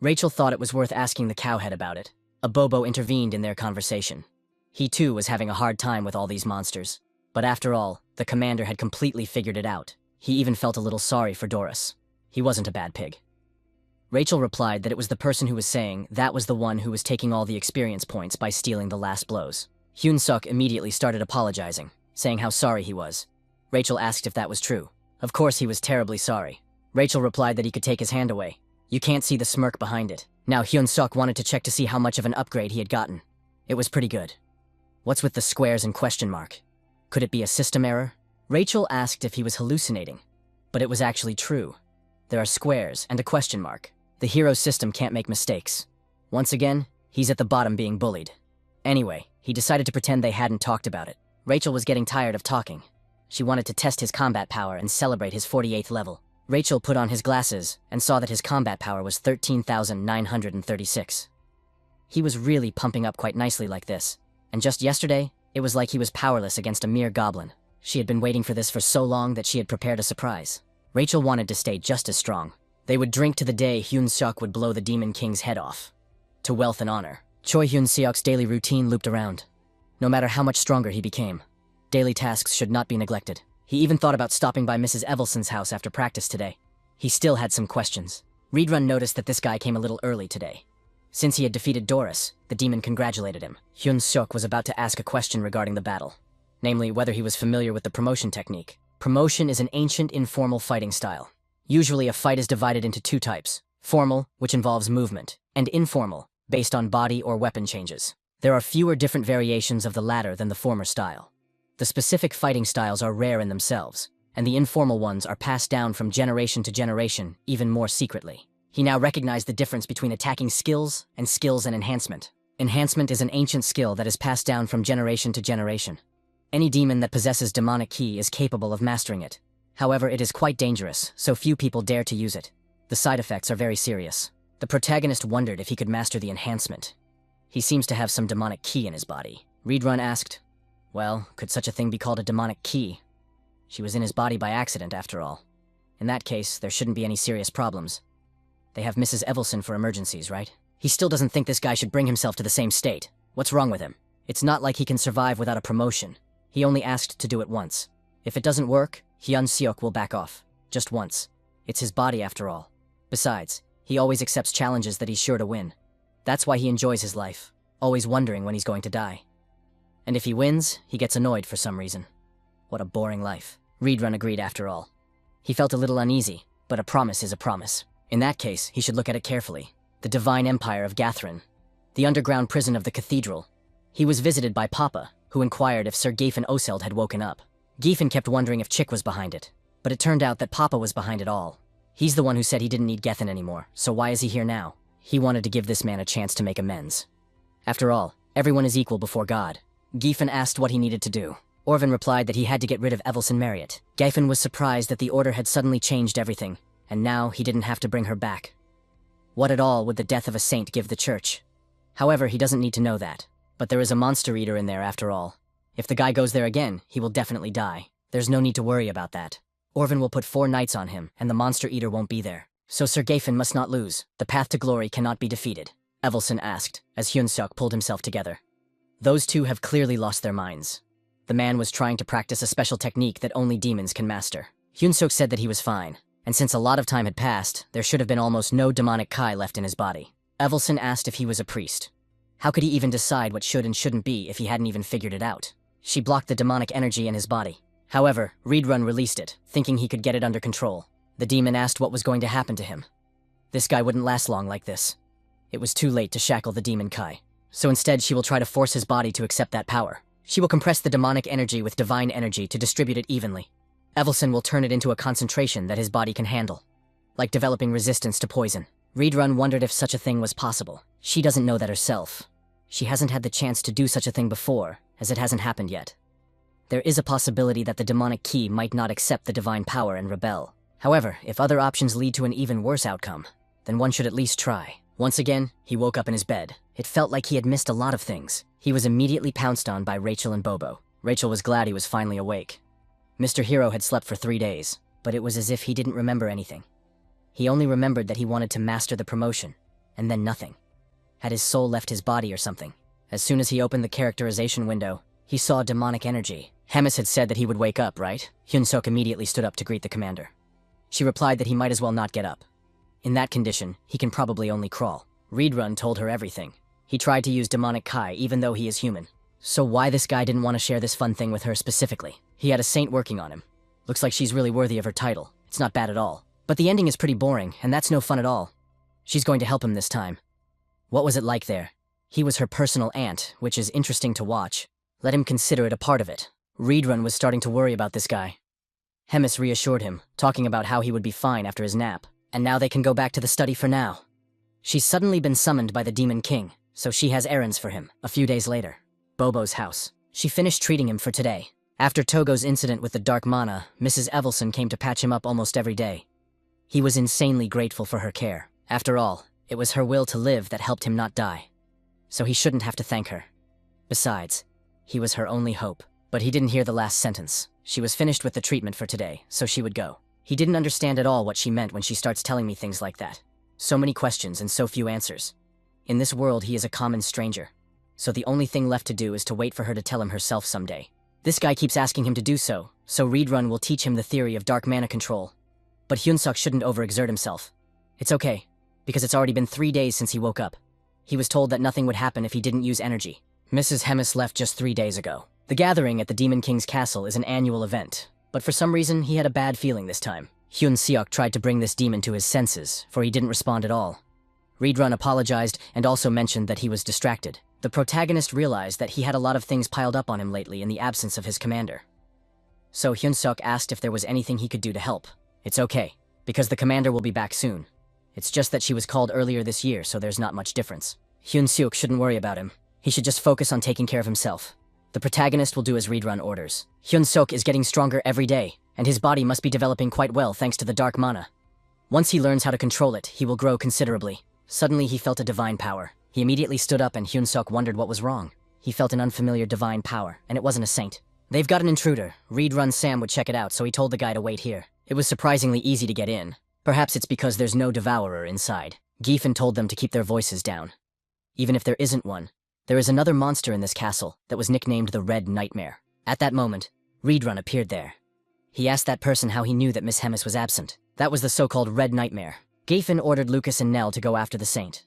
Speaker 1: Rachel thought it was worth asking the cowhead about it. A Bobo intervened in their conversation. He too was having a hard time with all these monsters. But after all, the commander had completely figured it out. He even felt a little sorry for Doris. He wasn't a bad pig. Rachel replied that it was the person who was saying that was the one who was taking all the experience points by stealing the last blows. Hyun-seok immediately started apologizing, saying how sorry he was. Rachel asked if that was true. Of course he was terribly sorry. Rachel replied that he could take his hand away. You can't see the smirk behind it. Now Hyun-seok wanted to check to see how much of an upgrade he had gotten. It was pretty good. What's with the squares and question mark? Could it be a system error? Rachel asked if he was hallucinating, but it was actually true. There are squares and a question mark. The hero's system can't make mistakes. Once again, he's at the bottom being bullied. Anyway, he decided to pretend they hadn't talked about it. Rachel was getting tired of talking. She wanted to test his combat power and celebrate his 48th level. Rachel put on his glasses and saw that his combat power was 13,936. He was really pumping up quite nicely like this, and just yesterday, it was like he was powerless against a mere goblin. She had been waiting for this for so long that she had prepared a surprise. Rachel wanted to stay just as strong. They would drink to the day Hyun-seok would blow the Demon King's head off. To wealth and honor. Choi Hyun-seok's daily routine looped around. No matter how much stronger he became, daily tasks should not be neglected. He even thought about stopping by Mrs. Evelson's house after practice today. He still had some questions. Reedrun noticed that this guy came a little early today. Since he had defeated Doris, the demon congratulated him. Hyun-seok was about to ask a question regarding the battle, namely whether he was familiar with the promotion technique. Promotion is an ancient informal fighting style. Usually a fight is divided into two types: formal, which involves movement, and informal, based on body or weapon changes. There are fewer different variations of the latter than the former style. The specific fighting styles are rare in themselves, and the informal ones are passed down from generation to generation even more secretly. He now recognized the difference between attacking skills and enhancement. Enhancement is an ancient skill that is passed down from generation to generation. Any demon that possesses demonic ki is capable of mastering it. However, it is quite dangerous, so few people dare to use it. The side effects are very serious. The protagonist wondered if he could master the enhancement. He seems to have some demonic ki in his body. Reedrun asked, well, could such a thing be called a demonic ki? She was in his body by accident, after all. In that case, there shouldn't be any serious problems. They have Mrs. Evelson for emergencies, right? He still doesn't think this guy should bring himself to the same state. What's wrong with him? It's not like he can survive without a promotion. He only asked to do it once. If it doesn't work, Hyun-seok will back off. Just once. It's his body, after all. Besides, he always accepts challenges that he's sure to win. That's why he enjoys his life, always wondering when he's going to die. And if he wins, he gets annoyed for some reason. What a boring life. Reedrun agreed after all. He felt a little uneasy, but a promise is a promise. In that case, he should look at it carefully. The Divine Empire of Gathrin. The underground prison of the cathedral. He was visited by Papa, who inquired if Sir Geffen Oseld had woken up. Geffen kept wondering if Chick was behind it, but it turned out that Papa was behind it all. He's the one who said he didn't need Gethin anymore, so why is he here now? He wanted to give this man a chance to make amends. After all, everyone is equal before God. Geffen asked what he needed to do. Orvin replied that he had to get rid of Evelson Marriott. Geffen was surprised that the order had suddenly changed everything, and now he didn't have to bring her back. What at all would the death of a saint give the church? However, he doesn't need to know that. But there is a monster eater in there after all. If the guy goes there again, he will definitely die. There's no need to worry about that. Orvin will put 4 knights on him, and the monster eater won't be there. So Sir Geffen must not lose. The path to glory cannot be defeated. Evelson asked, as Hyun-seok pulled himself together. Those two have clearly lost their minds. The man was trying to practice a special technique that only demons can master. Hyun-seok said that he was fine, and since a lot of time had passed, there should have been almost no demonic kai left in his body. Evelson asked if he was a priest. How could he even decide what should and shouldn't be if he hadn't even figured it out? She blocked the demonic energy in his body. However, Reedrun released it, thinking he could get it under control. The demon asked what was going to happen to him. This guy wouldn't last long like this. It was too late to shackle the demon kai. So instead, she will try to force his body to accept that power. She will compress the demonic energy with divine energy to distribute it evenly. Evelson will turn it into a concentration that his body can handle, like developing resistance to poison. Reedrun wondered if such a thing was possible. She doesn't know that herself. She hasn't had the chance to do such a thing before, as it hasn't happened yet. There is a possibility that the demonic ki might not accept the divine power and rebel. However, if other options lead to an even worse outcome, then one should at least try. Once again, he woke up in his bed. It felt like he had missed a lot of things. He was immediately pounced on by Rachel and Bobo. Rachel was glad he was finally awake. Mr. Hero had slept for 3 days, but it was as if he didn't remember anything. He only remembered that he wanted to master the promotion, and then nothing. Had his soul left his body or something? As soon as he opened the characterization window, he saw demonic energy. Hemis had said that he would wake up, right? Hyun-seok immediately stood up to greet the commander. She replied that he might as well not get up. In that condition, he can probably only crawl. Reedrun told her everything. He tried to use demonic kai even though he is human. So why this guy didn't want to share this fun thing with her specifically? He had a saint working on him. Looks like she's really worthy of her title. It's not bad at all. But the ending is pretty boring, and that's no fun at all. She's going to help him this time. What was it like there? He was her personal aunt, which is interesting to watch. Let him consider it a part of it. Reedrun was starting to worry about this guy. Hemis reassured him, talking about how he would be fine after his nap. And now they can go back to the study for now. She's suddenly been summoned by the Demon King, so she has errands for him. A few days later, Bobo's house. She finished treating him for today. After Togo's incident with the dark mana, Mrs. Evelson came to patch him up almost every day. He was insanely grateful for her care. After all, it was her will to live that helped him not die. So he shouldn't have to thank her. Besides, he was her only hope. But he didn't hear the last sentence. She was finished with the treatment for today, so she would go. He didn't understand at all what she meant when she starts telling me things like that. So many questions and so few answers. In this world, he is a common stranger. So the only thing left to do is to wait for her to tell him herself someday. This guy keeps asking him to do so Reborn will teach him the theory of dark mana control. But Hyunsuk shouldn't overexert himself. It's okay, because it's already been 3 days since he woke up. He was told that nothing would happen if he didn't use energy. Mrs. Hemis left just 3 days ago. The gathering at the Demon King's castle is an annual event, but for some reason he had a bad feeling this time. Hyun-seok tried to bring this demon to his senses, for he didn't respond at all. Reborn apologized and also mentioned that he was distracted. The protagonist realized that he had a lot of things piled up on him lately in the absence of his commander. So Hyun-seok asked if there was anything he could do to help. It's okay, because the commander will be back soon. It's just that she was called earlier this year, so there's not much difference. Hyun-seok shouldn't worry about him. He should just focus on taking care of himself. The protagonist will do as Reborn orders. Hyun-seok is getting stronger every day, and his body must be developing quite well thanks to the dark mana. Once he learns how to control it, he will grow considerably. Suddenly he felt a divine power. He immediately stood up and Hyun-seok wondered what was wrong. He felt an unfamiliar divine power, and it wasn't a saint. They've got an intruder. Reborn Sam would check it out, so he told the guy to wait here. It was surprisingly easy to get in. Perhaps it's because there's no devourer inside. Giffen told them to keep their voices down. Even if there isn't one, there is another monster in this castle that was nicknamed the Red Nightmare. At that moment, Reborn appeared there. He asked that person how he knew that Miss Hemis was absent. That was the so-called Red Nightmare. Giffen ordered Lucas and Nell to go after the saint,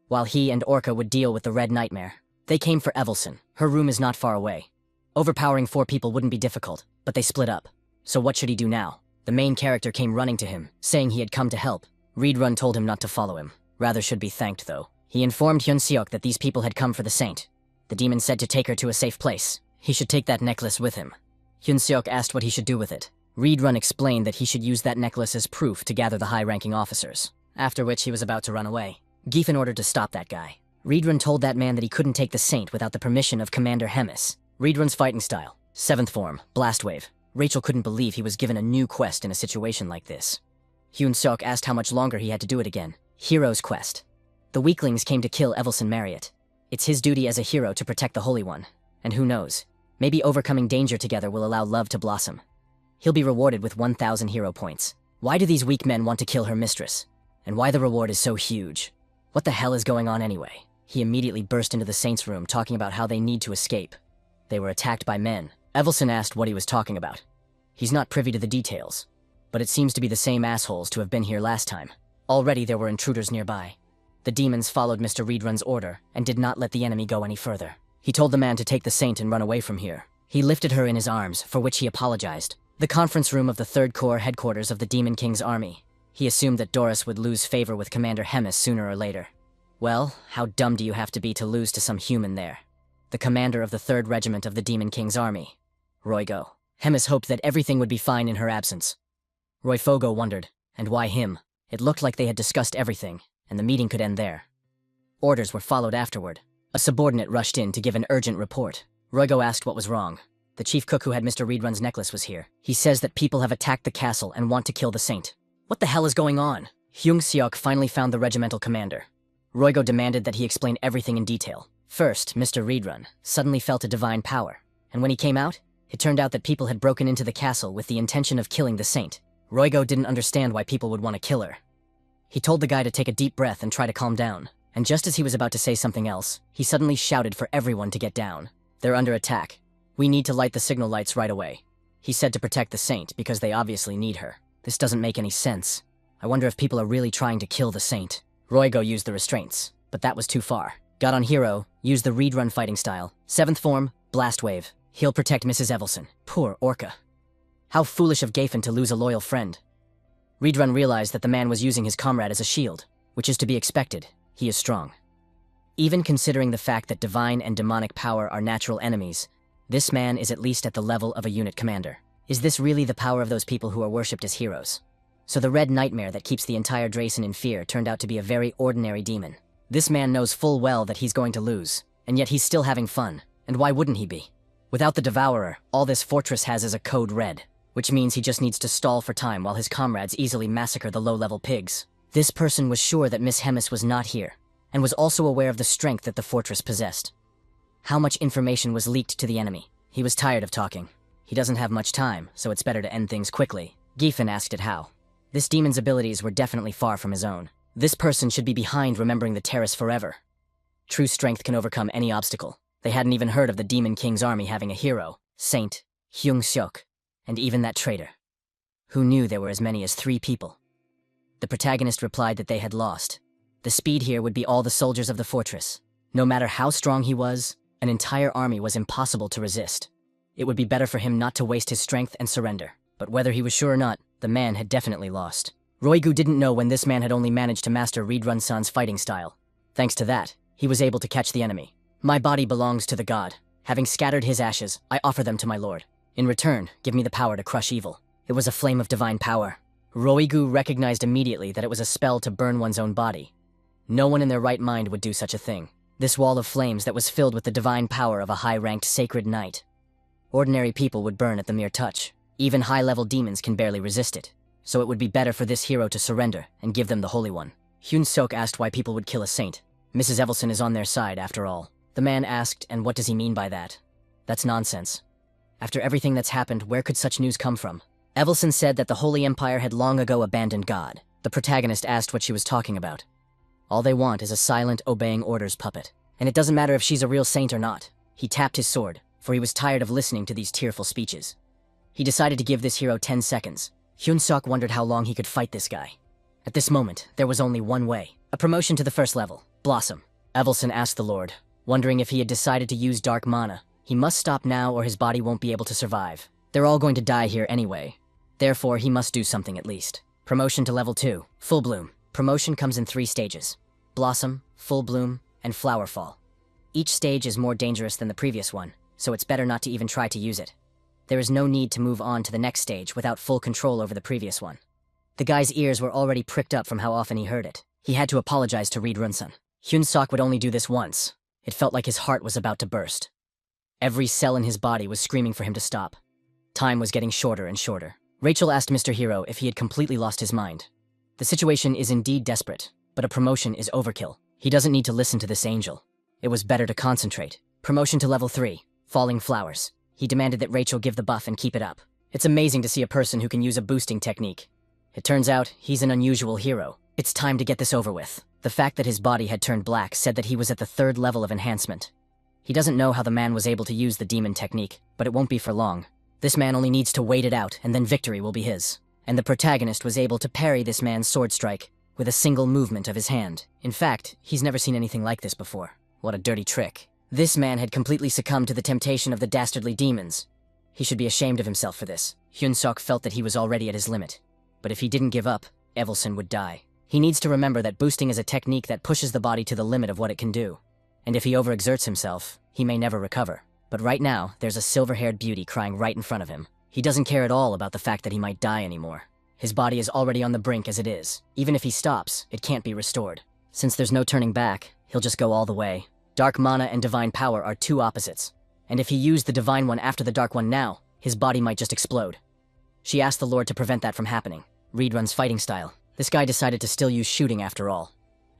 Speaker 1: while he and Orca would deal with the Red Nightmare. They came for Evelson. Her room is not far away. Overpowering 4 people wouldn't be difficult, but they split up. So what should he do now? The main character came running to him, saying he had come to help. Reborn told him not to follow him. Rather should be thanked, though. He informed Hyun-seok that these people had come for the saint. The demon said to take her to a safe place. He should take that necklace with him. Hyun-seok asked what he should do with it. Reborn explained that he should use that necklace as proof to gather the high-ranking officers. After which he was about to run away. Giffen ordered to stop that guy. Reborn told that man that he couldn't take the saint without the permission of Commander Hemis. Reborn's fighting style. 7th form, Blast Wave. Rachel couldn't believe he was given a new quest in a situation like this. Hyun-seok asked how much longer he had to do it again. Hero's quest. The weaklings came to kill Evelson Marriott. It's his duty as a hero to protect the Holy One. And who knows, maybe overcoming danger together will allow love to blossom. He'll be rewarded with 1,000 hero points. Why do these weak men want to kill her mistress? And why the reward is so huge? What the hell is going on anyway? He immediately burst into the saint's room talking about how they need to escape. They were attacked by men. Evelson asked what he was talking about. He's not privy to the details, but it seems to be the same assholes to have been here last time. Already there were intruders nearby. The demons followed Mr. Reedrun's order and did not let the enemy go any further. He told the man to take the saint and run away from here. He lifted her in his arms, for which he apologized. The conference room of the 3rd Corps headquarters of the Demon King's army. He assumed that Doris would lose favor with Commander Hemis sooner or later. Well, how dumb do you have to be to lose to some human there? The commander of the 3rd Regiment of the Demon King's army, Roygo. Hemis hoped that everything would be fine in her absence. Royfogo wondered, and why him? It looked like they had discussed everything, and the meeting could end there. Orders were followed afterward. A subordinate rushed in to give an urgent report. Roygo asked what was wrong. The chief cook who had Mr. Reedrun's necklace was here. He says that people have attacked the castle and want to kill the saint. What the hell is going on? Hyun-seok finally found the regimental commander. Roygo demanded that he explain everything in detail. First, Mr. Reedrun suddenly felt a divine power, and when he came out, it turned out that people had broken into the castle with the intention of killing the saint. Roygo didn't understand why people would want to kill her. He told the guy to take a deep breath and try to calm down, and just as he was about to say something else, he suddenly shouted for everyone to get down. They're under attack. We need to light the signal lights right away. He said to protect the saint because they obviously need her. This doesn't make any sense. I wonder if people are really trying to kill the saint. Roygo used the restraints, but that was too far. Got on hero, used the Reedrun fighting style. 7th form, Blast Wave. He'll protect Mrs. Evelson. Poor Orca. How foolish of Giffen to lose a loyal friend. Reedrun realized that the man was using his comrade as a shield, which is to be expected. He is strong. Even considering the fact that divine and demonic power are natural enemies, this man is at least at the level of a unit commander. Is this really the power of those people who are worshipped as heroes? So the red nightmare that keeps the entire Drasen in fear turned out to be a very ordinary demon. This man knows full well that he's going to lose, and yet he's still having fun. And why wouldn't he be? Without the Devourer, all this fortress has is a code red, which means he just needs to stall for time while his comrades easily massacre the low-level pigs. This person was sure that Miss Hemis was not here, and was also aware of the strength that the fortress possessed. How much information was leaked to the enemy? He was tired of talking. He doesn't have much time, so it's better to end things quickly. Giffen asked it how. This demon's abilities were definitely far from his own. This person should be behind remembering the terrace forever. True strength can overcome any obstacle. They hadn't even heard of the Demon King's army having a hero, Saint Hyung-seok, and even that traitor. Who knew there were as many as 3 people? The protagonist replied that they had lost. The speed here would be all the soldiers of the fortress. No matter how strong he was, an entire army was impossible to resist. It would be better for him not to waste his strength and surrender. But whether he was sure or not, the man had definitely lost. Roigu didn't know when this man had only managed to master Reed Run-san's fighting style. Thanks to that, he was able to catch the enemy. My body belongs to the god. Having scattered his ashes, I offer them to my lord. In return, give me the power to crush evil. It was a flame of divine power. Roigu recognized immediately that it was a spell to burn one's own body. No one in their right mind would do such a thing. This wall of flames that was filled with the divine power of a high-ranked sacred knight. Ordinary people would burn at the mere touch. Even high-level demons can barely resist it. So it would be better for this hero to surrender and give them the Holy One. Hyun-seok asked why people would kill a saint. Mrs. Evelson is on their side, after all. The man asked, and what does he mean by that? That's nonsense. After everything that's happened, where could such news come from? Evelson said that the Holy Empire had long ago abandoned God. The protagonist asked what she was talking about. All they want is a silent, obeying orders puppet. And it doesn't matter if she's a real saint or not. He tapped his sword, for he was tired of listening to these tearful speeches. He decided to give this hero 10 seconds. Hyun-seok wondered how long he could fight this guy. At this moment, there was only one way. A promotion to the first level. Blossom. Evelson asked the Lord, wondering if he had decided to use dark mana. He must stop now or his body won't be able to survive. They're all going to die here anyway. Therefore, he must do something at least. Promotion to level 2. Full Bloom. Promotion comes in 3 stages. Blossom, Full Bloom, and Flower Fall. Each stage is more dangerous than the previous one, so it's better not to even try to use it. There is no need to move on to the next stage without full control over the previous one. The guy's ears were already pricked up from how often he heard it. He had to apologize to Reed Run-san. Hyun-seok would only do this once. It felt like his heart was about to burst. Every cell in his body was screaming for him to stop. Time was getting shorter and shorter. Rachel asked Mr. Hero if he had completely lost his mind. The situation is indeed desperate, but a promotion is overkill. He doesn't need to listen to this angel. It was better to concentrate. Promotion to level 3. Falling Flowers. He demanded that Rachel give the buff and keep it up. It's amazing to see a person who can use a boosting technique. It turns out, he's an unusual hero. It's time to get this over with. The fact that his body had turned black said that he was at the 3rd level of enhancement. He doesn't know how the man was able to use the demon technique, but it won't be for long. This man only needs to wait it out, and then victory will be his. And the protagonist was able to parry this man's sword strike with a single movement of his hand. In fact, he's never seen anything like this before. What a dirty trick. This man had completely succumbed to the temptation of the dastardly demons. He should be ashamed of himself for this. Hyun-seok felt that he was already at his limit. But if he didn't give up, Evelson would die. He needs to remember that boosting is a technique that pushes the body to the limit of what it can do. And if he overexerts himself, he may never recover. But right now, there's a silver-haired beauty crying right in front of him. He doesn't care at all about the fact that he might die anymore. His body is already on the brink as it is. Even if he stops, it can't be restored. Since there's no turning back, he'll just go all the way. Dark mana and divine power are 2 opposites. And if he used the divine one after the dark one now, his body might just explode. She asked the Lord to prevent that from happening. Reed runs fighting style. This guy decided to still use shooting after all.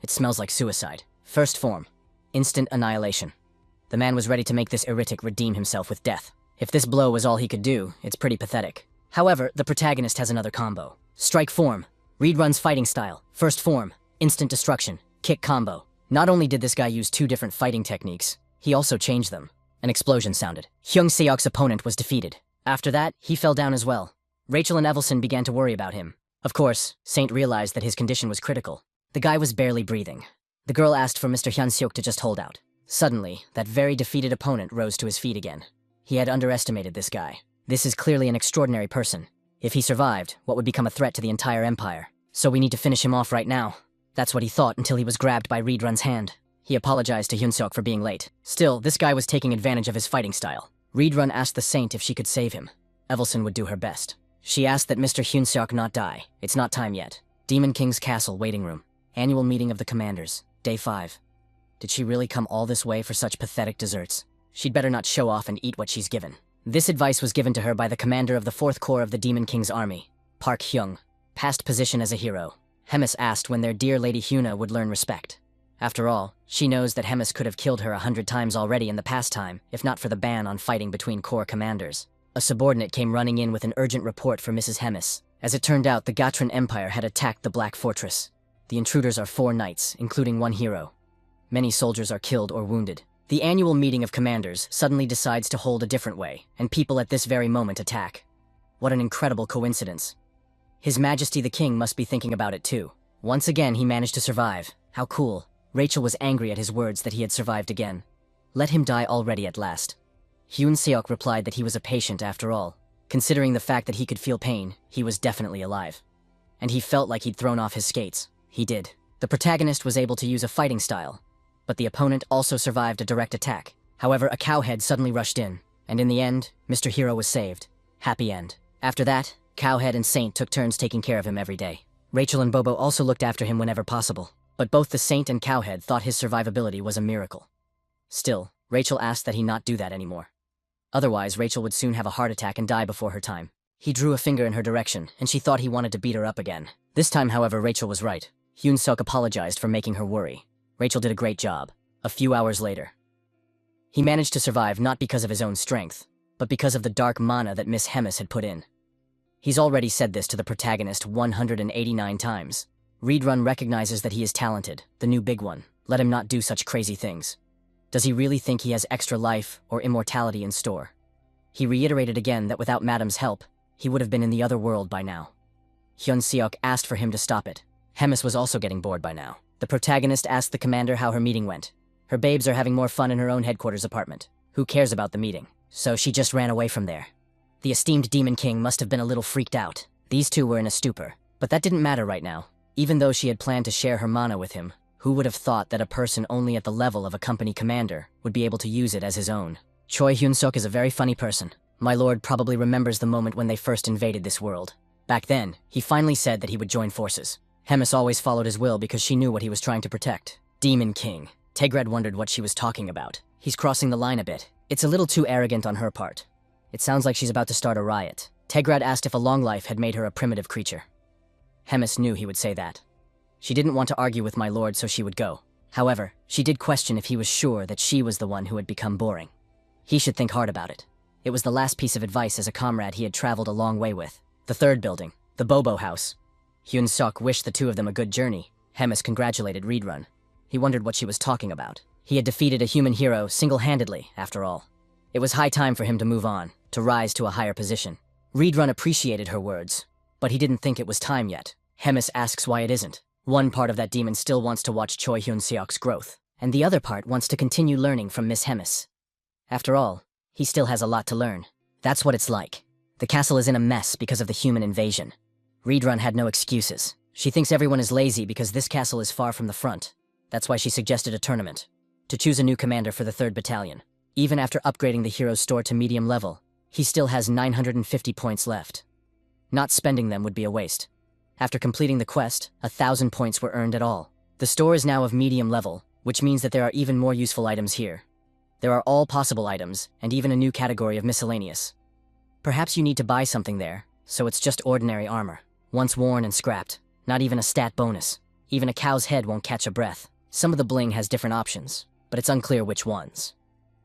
Speaker 1: It smells like suicide. First form. Instant annihilation. The man was ready to make this heretic redeem himself with death. If this blow was all he could do, it's pretty pathetic. However, the protagonist has another combo. Strike form. Reed runs fighting style. First form. Instant destruction. Kick combo. Not only did this guy use 2 different fighting techniques, he also changed them. An explosion sounded. Hyung-seok's opponent was defeated. After that, he fell down as well. Rachel and Evelson began to worry about him. Of course, Saint realized that his condition was critical. The guy was barely breathing. The girl asked for Mr. Hyun-seok to just hold out. Suddenly, that very defeated opponent rose to his feet again. He had underestimated this guy. This is clearly an extraordinary person. If he survived, what would become a threat to the entire empire? So we need to finish him off right now. That's what he thought until he was grabbed by Reed Run's hand. He apologized to Hyun-seok for being late. Still, this guy was taking advantage of his fighting style. Reed Run asked the Saint if she could save him. Evelson would do her best. She asked that Mr. Hyun-seok not die. It's not time yet. Demon King's Castle, waiting room. Annual meeting of the commanders. Day 5. Did she really come all this way for such pathetic desserts? She'd better not show off and eat what she's given. This advice was given to her by the commander of the 4th Corps of the Demon King's army, Park Hyung. Past position as a hero. Hemis asked when their dear Lady Hyuna would learn respect. After all, she knows that Hemis could have killed her 100 times already in the past time, if not for the ban on fighting between corps commanders. A subordinate came running in with an urgent report for Mrs. Hemis. As it turned out, the Gatran Empire had attacked the Black Fortress. The intruders are 4 knights, including 1 hero. Many soldiers are killed or wounded. The annual meeting of commanders suddenly decides to hold a different way, and people at this very moment attack. What an incredible coincidence. His Majesty the King must be thinking about it too. Once again, he managed to survive. How cool. Rachel was angry at his words that he had survived again. Let him die already at last. Hyun-seok replied that he was a patient after all. Considering the fact that he could feel pain, he was definitely alive. And he felt like he'd thrown off his skates. He did. The protagonist was able to use a fighting style, but the opponent also survived a direct attack. However, a cowhead suddenly rushed in, and in the end, Mr. Hero was saved. Happy end. After that, Cowhead and Saint took turns taking care of him every day. Rachel and Bobo also looked after him whenever possible, but both the Saint and Cowhead thought his survivability was a miracle. Still, Rachel asked that he not do that anymore. Otherwise, Rachel would soon have a heart attack and die before her time. He drew a finger in her direction, and she thought he wanted to beat her up again. This time, however, Rachel was right. Hyun-seok apologized for making her worry. Rachel did a great job. A few hours later, he managed to survive not because of his own strength, but because of the dark mana that Miss Hemis had put in. He's already said this to the protagonist 189 times. Reedrun recognizes that he is talented, the new big one. Let him not do such crazy things. Does he really think he has extra life or immortality in store? He reiterated again that without Madam's help, he would have been in the other world by now. Hyun-seok asked for him to stop it. Hemis was also getting bored by now. The protagonist asked the commander how her meeting went. Her babes are having more fun in her own headquarters apartment. Who cares about the meeting? So she just ran away from there. The esteemed Demon King must have been a little freaked out. These two were in a stupor. But that didn't matter right now. Even though she had planned to share her mana with him, who would have thought that a person only at the level of a company commander would be able to use it as his own? Choi Hyun-seok is a very funny person. My lord probably remembers the moment when they first invaded this world. Back then, he finally said that he would join forces. Hemis always followed his will because she knew what he was trying to protect. Demon King. Tegrad wondered what she was talking about. He's crossing the line a bit. It's a little too arrogant on her part. It sounds like she's about to start a riot. Tegrad asked if a long life had made her a primitive creature. Hemis knew he would say that. She didn't want to argue with my lord, so she would go. However, she did question if he was sure that she was the one who had become boring. He should think hard about it. It was the last piece of advice as a comrade he had traveled a long way with. The 3rd building, the Bobo house. Hyun-seok wished the two of them a good journey. Hemis congratulated Reedrun. He wondered what she was talking about. He had defeated a human hero single-handedly, after all. It was high time for him to move on, to rise to a higher position. Reedrun appreciated her words, but he didn't think it was time yet. Hemis asks why it isn't. One part of that demon still wants to watch Choi Hyun-seok's growth, and the other part wants to continue learning from Miss Hemis. After all, he still has a lot to learn. That's what it's like. The castle is in a mess because of the human invasion. Reedrun had no excuses. She thinks everyone is lazy because this castle is far from the front. That's why she suggested a tournament, to choose a new commander for the 3rd Battalion. Even after upgrading the hero's store to medium level, he still has 950 points left. Not spending them would be a waste. After completing the quest, 1,000 points were earned at all. The store is now of medium level, which means that there are even more useful items here. There are all possible items, and even a new category of miscellaneous. Perhaps you need to buy something there, so it's just ordinary armor. Once worn and scrapped, not even a stat bonus. Even a cow's head won't catch a breath. Some of the bling has different options, but it's unclear which ones.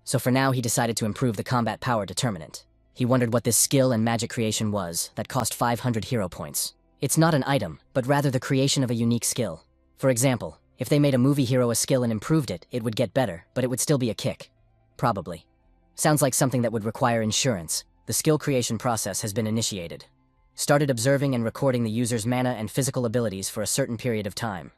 Speaker 1: So for now, he decided to improve the combat power determinant. He wondered what this skill and magic creation was that cost 500 hero points. It's not an item, but rather the creation of a unique skill. For example, if they made a movie hero a skill and improved it, it would get better, but it would still be a kick. Probably. Sounds like something that would require insurance. The skill creation process has been initiated. Started observing and recording the user's mana and physical abilities for a certain period of time.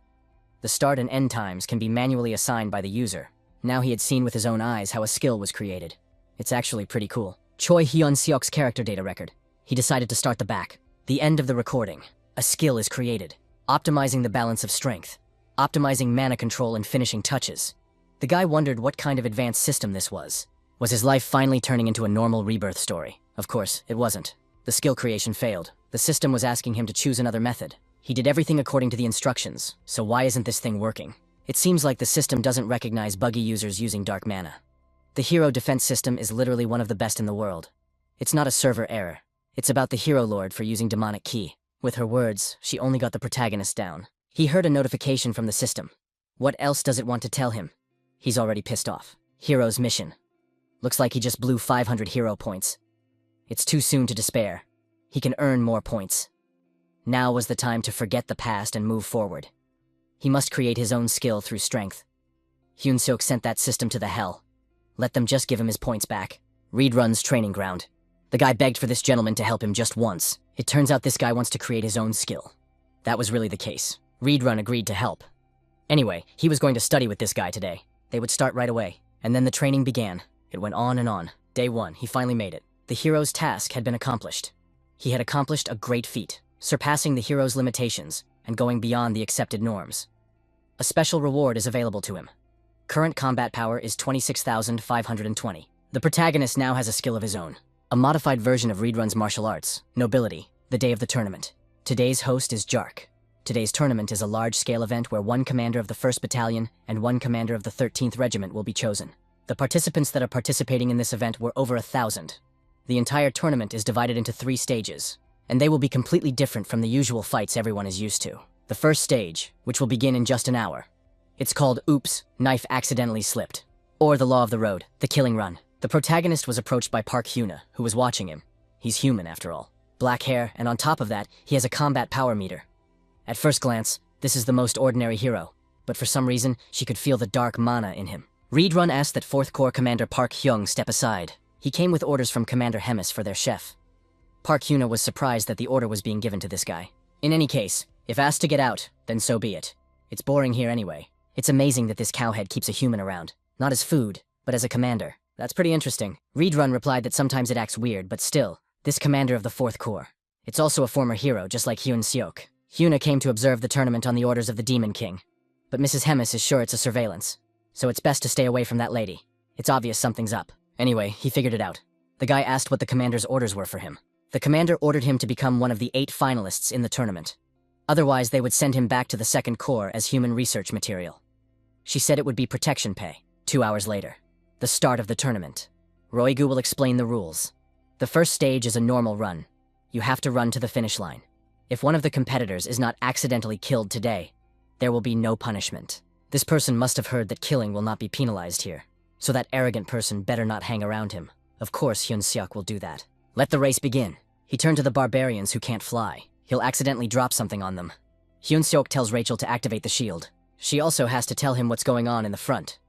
Speaker 1: The start and end times can be manually assigned by the user. Now he had seen with his own eyes how a skill was created. It's actually pretty cool. Choi Hyun-seok's character data record. He decided to start the back. The end of the recording. A skill is created. Optimizing the balance of strength. Optimizing mana control and finishing touches. The guy wondered what kind of advanced system this was. Was his life finally turning into a normal rebirth story? Of course, it wasn't. The The skill creation failed. The system was asking him to choose another method. He did everything according to the instructions, so why isn't this thing working? It seems like the system doesn't recognize buggy users using dark mana. The hero defense system is literally one of the best in the world. It's not a server error. It's about the hero lord for using demonic key. With her words, she only got the protagonist down. He heard a notification from the system. What else does it want to tell him? He's already pissed off. Hero's mission. Looks like he just blew 500 hero points. It's too soon to despair. He can earn more points. Now was the time to forget the past and move forward. He must create his own skill through strength. Hyun-seok sent that system to the hell. Let them just give him his points back. Reed Run's training ground. The guy begged for this gentleman to help him just once. It turns out this guy wants to create his own skill. That was really the case. Reed Run agreed to help. Anyway, he was going to study with this guy today. They would start right away. And then the training began. It went on and on. Day 1, he finally made it. The hero's task had been accomplished. He had accomplished a great feat, surpassing the hero's limitations and going beyond the accepted norms. A special reward is available to him. Current combat power is 26,520. The protagonist now has a skill of his own. A modified version of Reed Run's martial arts, Nobility, the day of the tournament. Today's host is Jark. Today's tournament is a large-scale event where one commander of the 1st Battalion and one commander of the 13th Regiment will be chosen. The participants that are participating in this event were over 1,000. The entire tournament is divided into 3 stages, and they will be completely different from the usual fights everyone is used to. The first stage, which will begin in just an hour. It's called Oops, Knife Accidentally Slipped, or the Law of the Road, the Killing Run. The protagonist was approached by Park Hyuna, who was watching him. He's human, after all. Black hair, and on top of that, he has a combat power meter. At first glance, this is the most ordinary hero, but for some reason, she could feel the dark mana in him. Reed Run asked that 4th Corps Commander Park Hyung step aside. He came with orders from Commander Hemis for their chef. Park Hyuna was surprised that the order was being given to this guy. In any case, if asked to get out, then so be it. It's boring here anyway. It's amazing that this cowhead keeps a human around. Not as food, but as a commander. That's pretty interesting. Reed Run replied that sometimes it acts weird, but still, this commander of the 4th Corps. It's also a former hero, just like Hyun-seok. Hyuna came to observe the tournament on the orders of the Demon King. But Mrs. Hemis is sure it's a surveillance, so it's best to stay away from that lady. It's obvious something's up. Anyway, he figured it out. The guy asked what the commander's orders were for him. The commander ordered him to become one of the 8 finalists in the tournament. Otherwise, they would send him back to the 2nd Corps as human research material. She said it would be protection pay. 2 hours later. The start of the tournament. Roigu will explain the rules. The first stage is a normal run. You have to run to the finish line. If one of the competitors is not accidentally killed today, there will be no punishment. This person must have heard that killing will not be penalized here. So that arrogant person better not hang around him. Of course Hyun-seok will do that. Let the race begin. He turned to the barbarians who can't fly. He'll accidentally drop something on them. Hyun-seok tells Rachel to activate the shield. She also has to tell him what's going on in the front.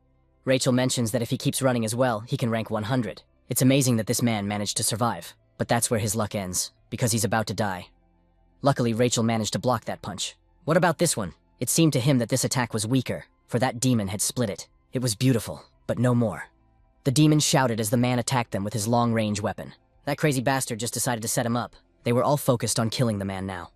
Speaker 1: Rachel mentions that if he keeps running as well, he can rank 100. It's amazing that this man managed to survive. But that's where his luck ends, because he's about to die. Luckily, Rachel managed to block that punch. What about this one? It seemed to him that this attack was weaker, for that demon had split it. It was beautiful, but no more. The demon shouted as the man attacked them with his long-range weapon. That crazy bastard just decided to set him up. They were all focused on killing the man now.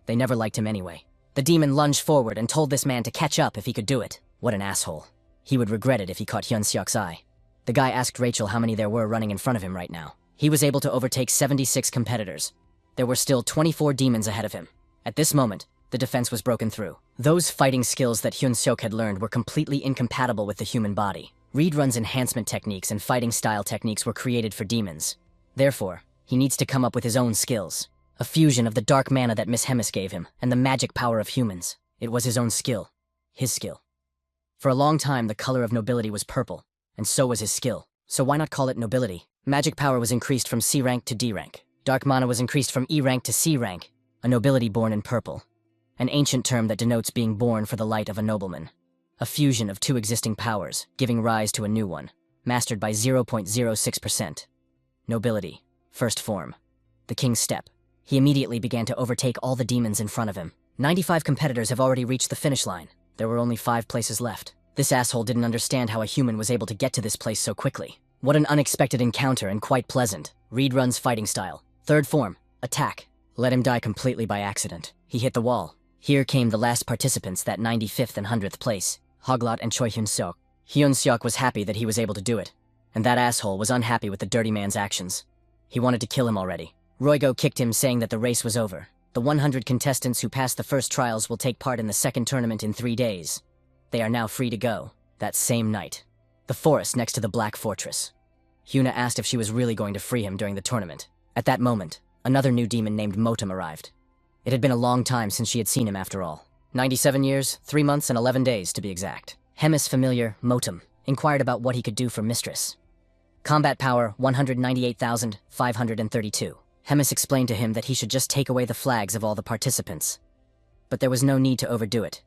Speaker 1: They never liked him anyway. The demon lunged forward and told this man to catch up if he could do it. What an asshole. He would regret it if he caught Hyun-seok's eye. The guy asked Rachel how many there were running in front of him right now. He was able to overtake 76 competitors. There were still 24 demons ahead of him. At this moment, the defense was broken through. Those fighting skills that Hyun-seok had learned were completely incompatible with the human body. Reed Run's enhancement techniques and fighting style techniques were created for demons. Therefore, he needs to come up with his own skills. A fusion of the dark mana that Miss Hemis gave him and the magic power of humans. It was his own skill. His skill. For a long time, the color of nobility was purple, and so was his skill. So why not call it nobility? Magic power was increased from C rank to D rank. Dark mana was increased from E rank to C rank. A nobility born in purple. An ancient term that denotes being born for the light of a nobleman. A fusion of 2 existing powers, giving rise to a new one, mastered by 0.06%. Nobility. First form. The king's step. He immediately began to overtake all the demons in front of him. 95 competitors have already reached the finish line. There were only 5 places left. This asshole didn't understand how a human was able to get to this place so quickly. What an unexpected encounter and quite pleasant. Reed Run's fighting style. Third form. Attack. Let him die completely by accident. He hit the wall. Here came the last participants, that 95th and 100th place. Hoglot and Choi Hyun-seok. Hyun-seok was happy that he was able to do it. And that asshole was unhappy with the dirty man's actions. He wanted to kill him already. Roygo kicked him, saying that the race was over. The 100 contestants who passed the first trials will take part in the second tournament in 3 days. They are now free to go. That same night. The forest next to the Black Fortress. Hyuna asked if she was really going to free him during the tournament. At that moment, another new demon named Motum arrived. It had been a long time since she had seen him after all. 97 years, 3 months, and 11 days to be exact. Hemis familiar, Motum, inquired about what he could do for Mistress. Combat power 198,532. Hemis explained to him that he should just take away the flags of all the participants. But there was no need to overdo it.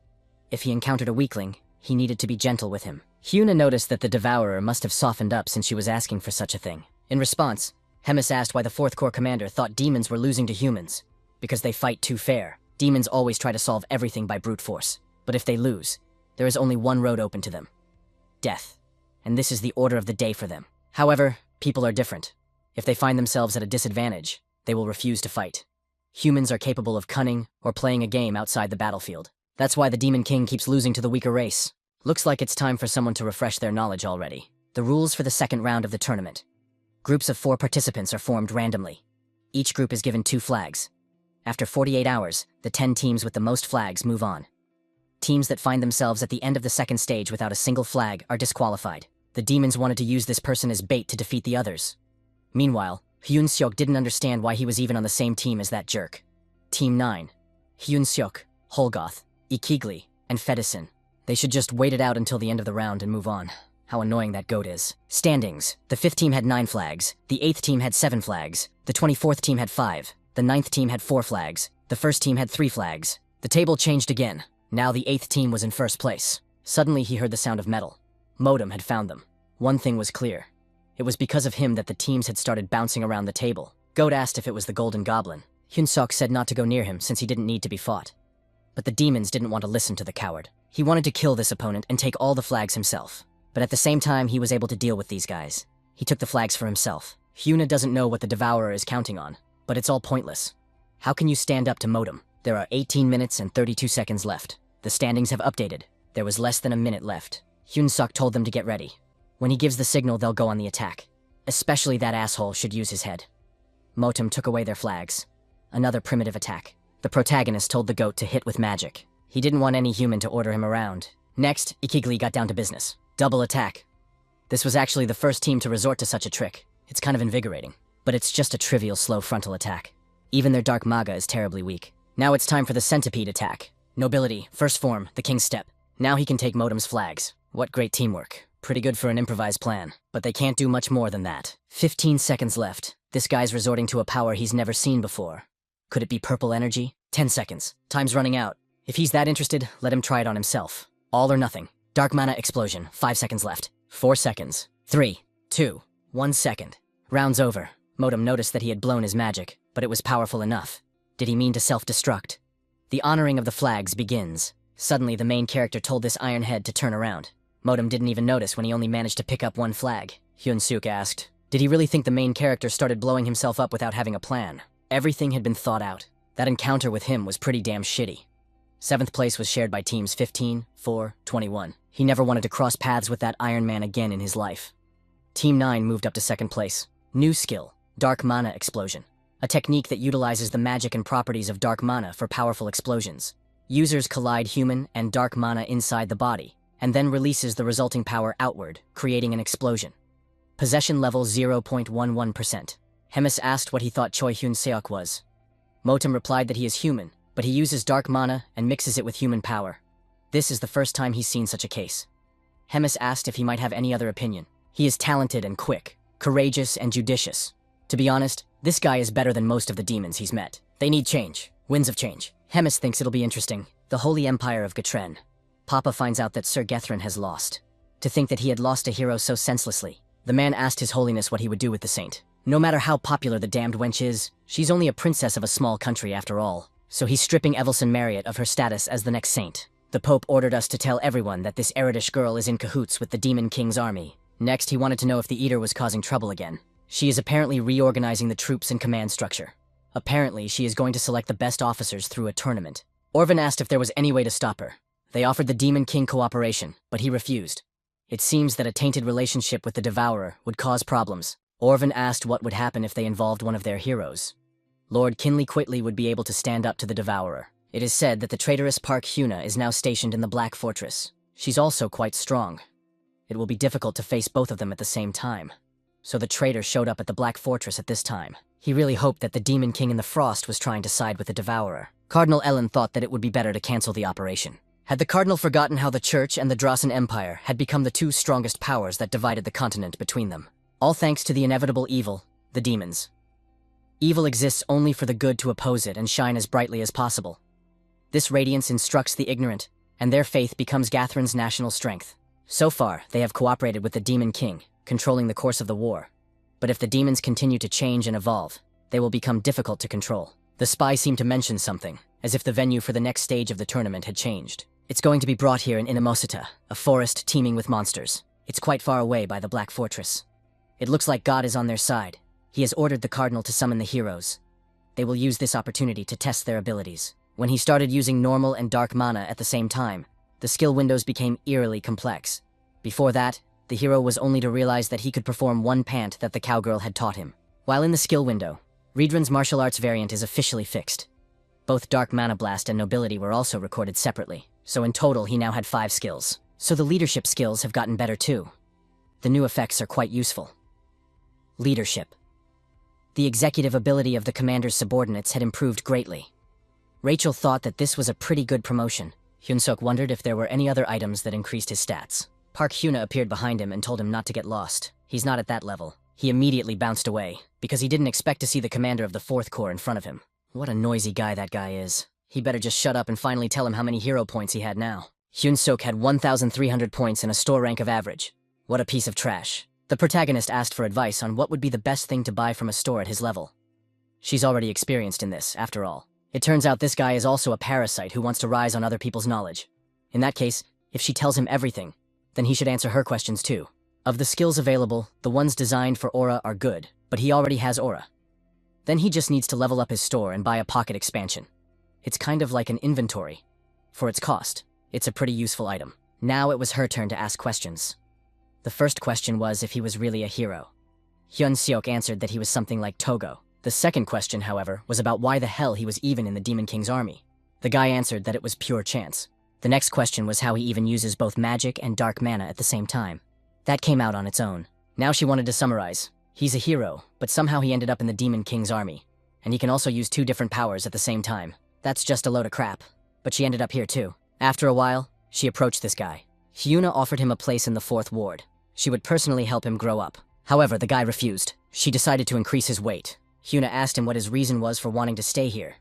Speaker 1: If he encountered a weakling, he needed to be gentle with him. Hyuna noticed that the Devourer must have softened up since she was asking for such a thing. In response, Hemis asked why the 4th Corps commander thought demons were losing to humans. Because they fight too fair. Demons always try to solve everything by brute force. But if they lose, there is only one road open to them. Death. And this is the order of the day for them. However, people are different. If they find themselves at a disadvantage, they will refuse to fight. Humans are capable of cunning or playing a game outside the battlefield. That's why the Demon King keeps losing to the weaker race. Looks like it's time for someone to refresh their knowledge already. The rules for the second round of the tournament. Groups of 4 participants are formed randomly. Each group is given 2 flags. After 48 hours, the 10 teams with the most flags move on. Teams that find themselves at the end of the second stage without a single flag are disqualified. The demons wanted to use this person as bait to defeat the others. Meanwhile, Hyun-seok didn't understand why he was even on the same team as that jerk. Team 9. Hyun-seok, Holgoth, Ikigli, and Fedison. They should just wait it out until the end of the round and move on. How annoying that goat is. Standings. The 5th team had 9 flags. The 8th team had 7 flags. The 24th team had 5. The 9th team had 4 flags. The 1st team had 3 flags. The table changed again. Now the 8th team was in first place. Suddenly he heard the sound of metal. Motum had found them. One thing was clear. It was because of him that the teams had started bouncing around the table. Goat asked if it was the Golden Goblin. Hyun-seok said not to go near him since he didn't need to be fought. But the demons didn't want to listen to the coward. He wanted to kill this opponent and take all the flags himself. But at the same time, he was able to deal with these guys. He took the flags for himself. Hyuna doesn't know what the Devourer is counting on, but it's all pointless. How can you stand up to Motum? There are 18 minutes and 32 seconds left. The standings have updated. There was less than a minute left. Hyun-seok told them to get ready. When he gives the signal, they'll go on the attack. Especially that asshole should use his head. Motum took away their flags. Another primitive attack. The protagonist told the goat to hit with magic. He didn't want any human to order him around. Next, Ikigli got down to business. Double attack. This was actually the first team to resort to such a trick. It's kind of invigorating. But it's just a trivial slow frontal attack. Even their dark maga is terribly weak. Now it's time for the centipede attack. Nobility, first form, the king's step. Now he can take Motum's flags. What great teamwork. Pretty good for an improvised plan. But they can't do much more than that. 15 seconds left. This guy's resorting to a power he's never seen before. Could it be purple energy? 10 seconds. Time's running out. If he's that interested, let him try it on himself. All or nothing. Dark mana explosion. 5 seconds left. 4 seconds. 3, 2, 1 second. Round's over. Motum noticed that he had blown his magic, but it was powerful enough. Did he mean to self-destruct? The honoring of the flags begins. Suddenly, the main character told this iron head to turn around. Motum didn't even notice when he only managed to pick up 1 flag. Hyun-seok asked, did he really think the main character started blowing himself up without having a plan? Everything had been thought out. That encounter with him was pretty damn shitty. 7th place was shared by teams 15, 4, 21. He never wanted to cross paths with that Iron Man again in his life. Team 9 moved up to 2nd place. New skill, Dark Mana Explosion. A technique that utilizes the magic and properties of dark mana for powerful explosions. Users collide human and dark mana inside the body, and then releases the resulting power outward, creating an explosion. Possession level 0.11%. Hemis asked what he thought Choi Hyun-seok was. Motum replied that he is human, but he uses dark mana and mixes it with human power. This is the first time he's seen such a case. Hemis asked if he might have any other opinion. He is talented and quick, courageous and judicious. To be honest, this guy is better than most of the demons he's met. They need change. Winds of change. Hemis thinks it'll be interesting. The Holy Empire of Gatren. Papa finds out that Sir Gethrin has lost. To think that he had lost a hero so senselessly. The man asked His Holiness what he would do with the saint. No matter how popular the damned wench is, she's only a princess of a small country after all. So he's stripping Evelyn Marriott of her status as the next saint. The Pope ordered us to tell everyone that this Eredish girl is in cahoots with the Demon King's army. Next, he wanted to know if the Eater was causing trouble again. She is apparently reorganizing the troops and command structure. Apparently, she is going to select the best officers through a tournament. Orvin asked if there was any way to stop her. They offered the Demon King cooperation, but he refused. It seems that a tainted relationship with the Devourer would cause problems. Orvin asked what would happen if they involved one of their heroes. Lord Kinley Quitley would be able to stand up to the Devourer. It is said that the traitorous Park Hyuna is now stationed in the Black Fortress. She's also quite strong. It will be difficult to face both of them at the same time. So the traitor showed up at the Black Fortress at this time. He really hoped that the Demon King in the Frost was trying to side with the Devourer. Cardinal Ellen thought that it would be better to cancel the operation. Had the Cardinal forgotten how the Church and the Drasen Empire had become the two strongest powers that divided the continent between them? All thanks to the inevitable evil, the demons. Evil exists only for the good to oppose it and shine as brightly as possible. This radiance instructs the ignorant, and their faith becomes Gatherin's national strength. So far, they have cooperated with the Demon King, controlling the course of the war. But if the demons continue to change and evolve, they will become difficult to control. The spy seemed to mention something, as if the venue for the next stage of the tournament had changed. It's going to be brought here in Inamosita, a forest teeming with monsters. It's quite far away by the Black Fortress. It looks like God is on their side. He has ordered the Cardinal to summon the heroes. They will use this opportunity to test their abilities. When he started using normal and dark mana at the same time, the skill windows became eerily complex. Before that, the hero was only to realize that he could perform one pant that the cowgirl had taught him. While in the skill window, Reedran's martial arts variant is officially fixed. Both Dark Mana Blast and Nobility were also recorded separately, so in total he now had 5 skills. So the leadership skills have gotten better too. The new effects are quite useful. Leadership. The executive ability of the commander's subordinates had improved greatly. Rachel thought that this was a pretty good promotion. Hyunsuk wondered if there were any other items that increased his stats. Park Hyuna appeared behind him and told him not to get lost. He's not at that level. He immediately bounced away, because he didn't expect to see the commander of the 4th Corps in front of him. What a noisy guy that guy is. He better just shut up and finally tell him how many hero points he had now. Hyunsuk had 1,300 points and a store rank of average. What a piece of trash. The protagonist asked for advice on what would be the best thing to buy from a store at his level. She's already experienced in this, after all. It turns out this guy is also a parasite who wants to rise on other people's knowledge. In that case, if she tells him everything, then he should answer her questions too. Of the skills available, the ones designed for Aura are good, but he already has Aura. Then he just needs to level up his store and buy a pocket expansion. It's kind of like an inventory. For its cost, it's a pretty useful item. Now it was her turn to ask questions. The first question was if he was really a hero. Hyun Seok answered that he was something like Togo. The second question, however, was about why the hell he was even in the Demon King's army. The guy answered that it was pure chance. The next question was how he even uses both magic and dark mana at the same time. That came out on its own. Now she wanted to summarize. He's a hero, but somehow he ended up in the Demon King's army. And he can also use 2 different powers at the same time. That's just a load of crap. But she ended up here too. After a while, she approached this guy. Hyuna offered him a place in the 4th Ward. She would personally help him grow up. However, the guy refused. She decided to increase his weight. Hyuna asked him what his reason was for wanting to stay here.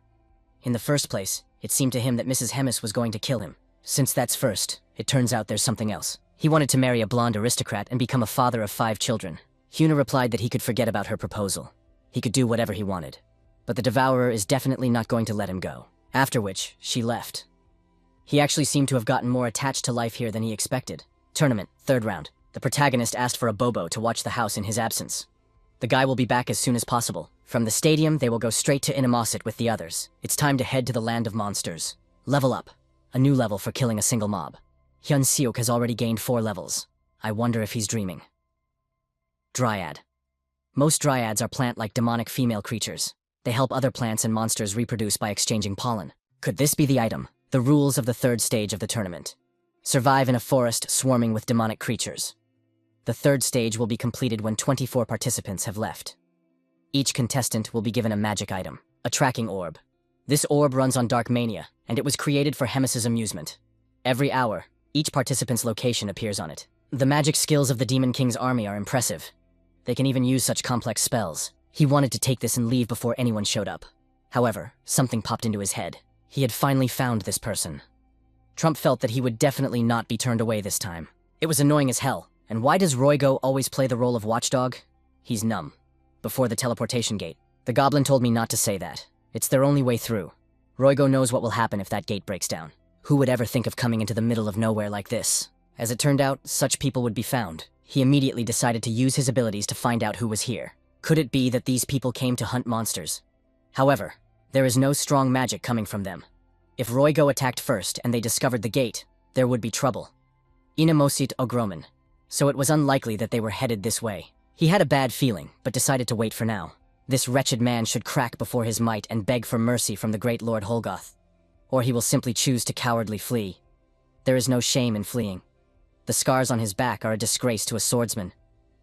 Speaker 1: In the first place, it seemed to him that Mrs. Hemis was going to kill him. Since that's first, it turns out there's something else. He wanted to marry a blonde aristocrat and become a father of 5 children. Hyuna replied that he could forget about her proposal. He could do whatever he wanted. But the Devourer is definitely not going to let him go. After which, she left. He actually seemed to have gotten more attached to life here than he expected. Tournament, 3rd round. The protagonist asked for a Bobo to watch the house in his absence. The guy will be back as soon as possible. From the stadium, they will go straight to Inamosit with the others. It's time to head to the land of monsters. Level up. A new level for killing a single mob. Hyun Seok has already gained 4 levels. I wonder if he's dreaming. Dryad. Most dryads are plant-like demonic female creatures. They help other plants and monsters reproduce by exchanging pollen. Could this be the item? The rules of the 3rd stage of the tournament. Survive in a forest swarming with demonic creatures. The 3rd stage will be completed when 24 participants have left. Each contestant will be given a magic item, a tracking orb. This orb runs on Dark Mania, and it was created for Hemis's amusement. Every hour, each participant's location appears on it. The magic skills of the Demon King's army are impressive. They can even use such complex spells. He wanted to take this and leave before anyone showed up. However, something popped into his head. He had finally found this person. Trump felt that he would definitely not be turned away this time. It was annoying as hell. And why does Roygo always play the role of watchdog? He's numb. Before the teleportation gate. The goblin told me not to say that. It's their only way through. Roygo knows what will happen if that gate breaks down. Who would ever think of coming into the middle of nowhere like this? As it turned out, such people would be found. He immediately decided to use his abilities to find out who was here. Could it be that these people came to hunt monsters? However, there is no strong magic coming from them. If Roygo attacked first and they discovered the gate, there would be trouble. Inamosit Ogroman. So it was unlikely that they were headed this way. He had a bad feeling, but decided to wait for now. This wretched man should crack before his might and beg for mercy from the great Lord Holgoth. Or he will simply choose to cowardly flee. There is no shame in fleeing. The scars on his back are a disgrace to a swordsman,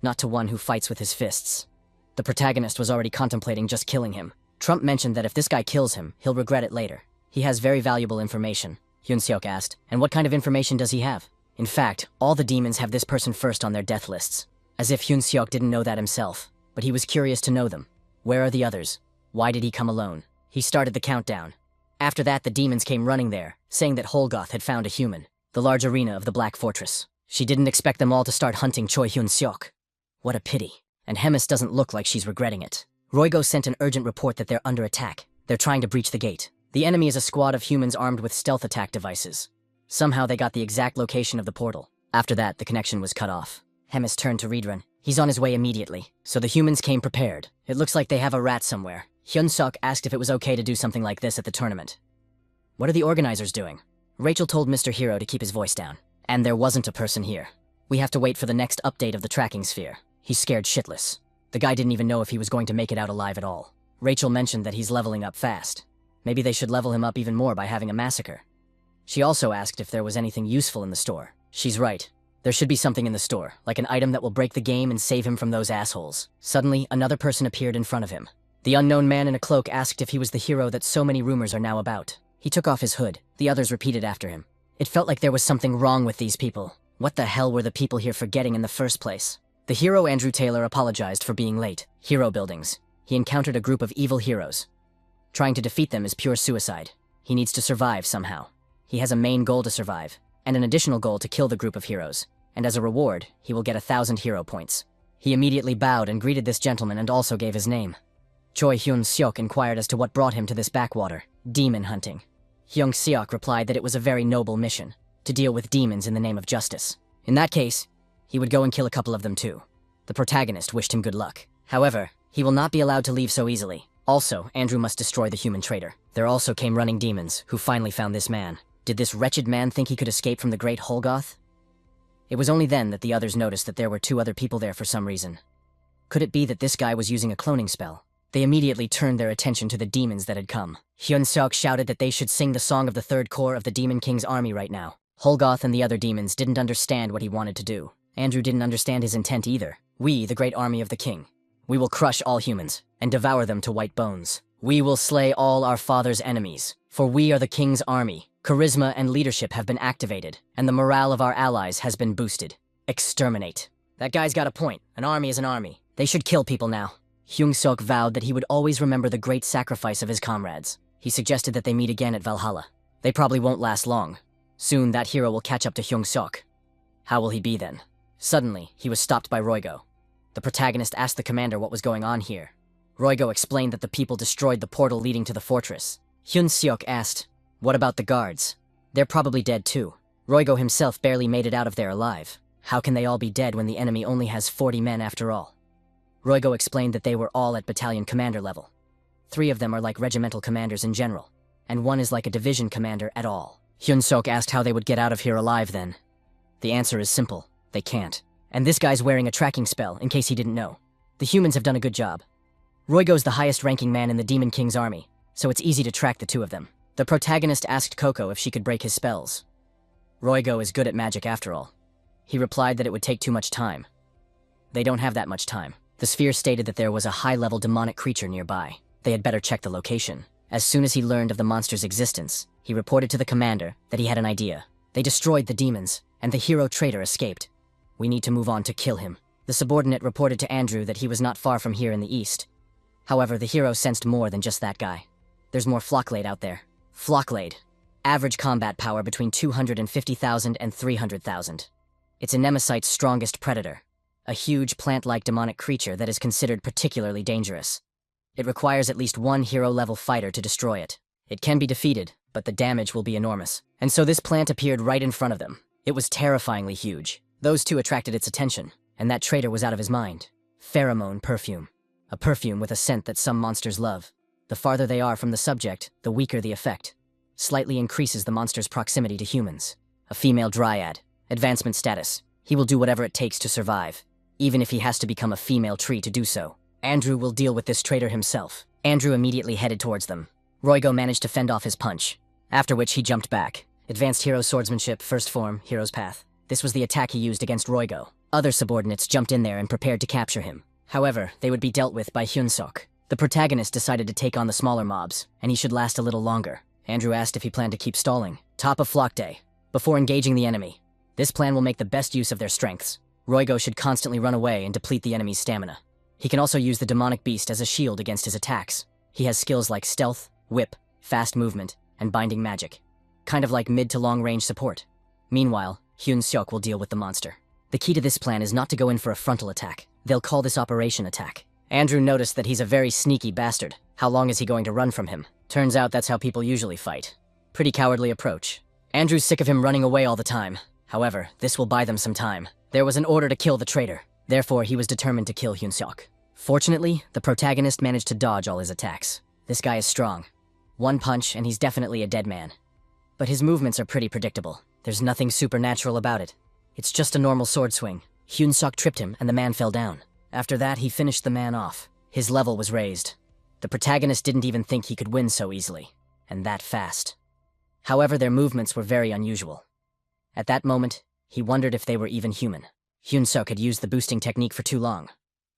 Speaker 1: not to one who fights with his fists. The protagonist was already contemplating just killing him. Trump mentioned that if this guy kills him, he'll regret it later. He has very valuable information, Hyun-seok asked. And what kind of information does he have? In fact, all the demons have this person first on their death lists. As if Hyun-seok didn't know that himself, but he was curious to know them. Where are the others? Why did he come alone? He started the countdown. After that, the demons came running there, saying that Holgoth had found a human, the large arena of the Black Fortress. She didn't expect them all to start hunting Choi Hyun-seok. What a pity. And Hemis doesn't look like she's regretting it. Roigo sent an urgent report that they're under attack. They're trying to breach the gate. The enemy is a squad of humans armed with stealth attack devices. Somehow they got the exact location of the portal. After that, the connection was cut off. Hemis turned to Reedrun. He's on his way immediately. So the humans came prepared. It looks like they have a rat somewhere. Hyun-seok asked if it was okay to do something like this at the tournament. What are the organizers doing? Rachel told Mr. Hero to keep his voice down. And there wasn't a person here. We have to wait for the next update of the tracking sphere. He's scared shitless. The guy didn't even know if he was going to make it out alive at all. Rachel mentioned that he's leveling up fast. Maybe they should level him up even more by having a massacre. She also asked if there was anything useful in the store. She's right. There should be something in the store, like an item that will break the game and save him from those assholes. Suddenly, another person appeared in front of him. The unknown man in a cloak asked if he was the hero that so many rumors are now about. He took off his hood. The others repeated after him. It felt like there was something wrong with these people. What the hell were the people here forgetting in the first place? The hero Andrew Taylor apologized for being late. Hero buildings. He encountered a group of evil heroes. Trying to defeat them is pure suicide. He needs to survive somehow. He has a main goal to survive, and an additional goal to kill the group of heroes. And as a reward, he will get 1,000 hero points. He immediately bowed and greeted this gentleman and also gave his name. Choi Hyun-seok inquired as to what brought him to this backwater. Demon hunting. Hyun-seok replied that it was a very noble mission, to deal with demons in the name of justice. In that case, he would go and kill a couple of them too. The protagonist wished him good luck. However, he will not be allowed to leave so easily. Also, Andrew must destroy the human traitor. There also came running demons, who finally found this man. Did this wretched man think he could escape from the great Holgoth? It was only then that the others noticed that there were 2 other people there for some reason. Could it be that this guy was using a cloning spell? They immediately turned their attention to the demons that had come. Hyun-seok shouted that they should sing the song of the 3rd Corps of the Demon King's army right now. Holgoth and the other demons didn't understand what he wanted to do. Andrew didn't understand his intent either. We, the great army of the king. We will crush all humans, and devour them to white bones. We will slay all our father's enemies, for we are the king's army. Charisma and leadership have been activated, and the morale of our allies has been boosted. Exterminate. That guy's got a point. An army is an army. They should kill people now. Hyun-seok vowed that he would always remember the great sacrifice of his comrades. He suggested that they meet again at Valhalla. They probably won't last long. Soon, that hero will catch up to Hyun-seok. How will he be then? Suddenly, he was stopped by Roigo. The protagonist asked the commander what was going on here. Roigo explained that the people destroyed the portal leading to the fortress. Hyun-seok asked, "What about the guards? They're probably dead too." Roigo himself barely made it out of there alive. How can they all be dead when the enemy only has 40 men after all? Roigo explained that they were all at battalion commander level. 3 of them are like regimental commanders in general, and 1 is like a division commander at all. Hyun-seok asked how they would get out of here alive then. The answer is simple. They can't. And this guy's wearing a tracking spell, in case he didn't know. The humans have done a good job. Roigo's the highest-ranking man in the Demon King's army, so it's easy to track the 2 of them. The protagonist asked Coco if she could break his spells. Roigo is good at magic after all. He replied that it would take too much time. They don't have that much time. The sphere stated that there was a high-level demonic creature nearby. They had better check the location. As soon as he learned of the monster's existence, he reported to the commander that he had an idea. They destroyed the demons, and the hero traitor escaped. We need to move on to kill him. The subordinate reported to Andrew that he was not far from here in the east. However, the hero sensed more than just that guy. There's more Flocklade out there. Flocklade. Average combat power between 250,000 and 300,000. It's a Nemesite's strongest predator. A huge plant-like demonic creature that is considered particularly dangerous. It requires at least 1 hero-level fighter to destroy it. It can be defeated, but the damage will be enormous. And so this plant appeared right in front of them. It was terrifyingly huge. Those 2 attracted its attention, and that traitor was out of his mind. Pheromone perfume. A perfume with a scent that some monsters love. The farther they are from the subject, the weaker the effect. Slightly increases the monster's proximity to humans. A female dryad. Advancement status. He will do whatever it takes to survive, even if he has to become a female tree to do so. Andrew will deal with this traitor himself. Andrew immediately headed towards them. Roygo managed to fend off his punch, after which he jumped back. Advanced Hero Swordsmanship, First Form, Hero's Path. This was the attack he used against Roygo. Other subordinates jumped in there and prepared to capture him. However, they would be dealt with by Hyun-sok. The protagonist decided to take on the smaller mobs, and he should last a little longer. Andrew asked if he planned to keep stalling. Top of Flock Day. Before engaging the enemy. This plan will make the best use of their strengths. Roygo should constantly run away and deplete the enemy's stamina. He can also use the demonic beast as a shield against his attacks. He has skills like stealth, whip, fast movement, and binding magic. Kind of like mid to long range support. Meanwhile, Hyun-seok will deal with the monster. The key to this plan is not to go in for a frontal attack. They'll call this Operation Attack. Andrew noticed that he's a very sneaky bastard. How long is he going to run from him? Turns out that's how people usually fight. Pretty cowardly approach. Andrew's sick of him running away all the time. However, this will buy them some time. There was an order to kill the traitor. Therefore, he was determined to kill Hyun-seok. Fortunately, the protagonist managed to dodge all his attacks. This guy is strong. One punch and he's definitely a dead man. But his movements are pretty predictable. There's nothing supernatural about it. It's just a normal sword swing. Hyun-seok tripped him and the man fell down. After that, he finished the man off. His level was raised. The protagonist didn't even think he could win so easily. And that fast. However, their movements were very unusual. At that moment, he wondered if they were even human. Hyun-seok had used the boosting technique for too long.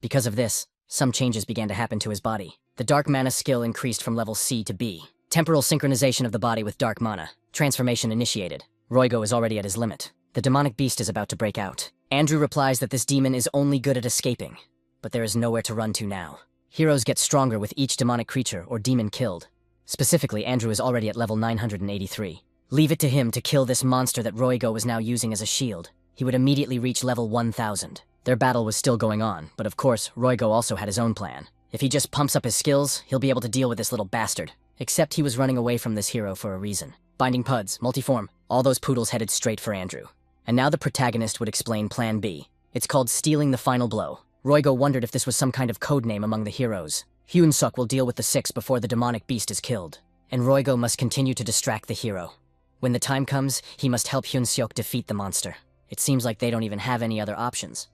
Speaker 1: Because of this, some changes began to happen to his body. The dark mana skill increased from level C to B. Temporal synchronization of the body with dark mana. Transformation initiated. Roygo is already at his limit. The demonic beast is about to break out. Andrew replies that this demon is only good at escaping, but there is nowhere to run to now. Heroes get stronger with each demonic creature or demon killed. Specifically, Andrew is already at level 983. Leave it to him to kill this monster that Roygo was now using as a shield. He would immediately reach level 1000. Their battle was still going on, but of course, Roygo also had his own plan. If he just pumps up his skills, he'll be able to deal with this little bastard. Except he was running away from this hero for a reason. Binding Puds, Multiform, all those poodles headed straight for Andrew. And now the protagonist would explain Plan B. It's called Stealing the Final Blow. Roygo wondered if this was some kind of code name among the heroes. Hyun-seok will deal with the 6 before the demonic beast is killed. And Roygo must continue to distract the hero. When the time comes, he must help Hyun-seok defeat the monster. It seems like they don't even have any other options.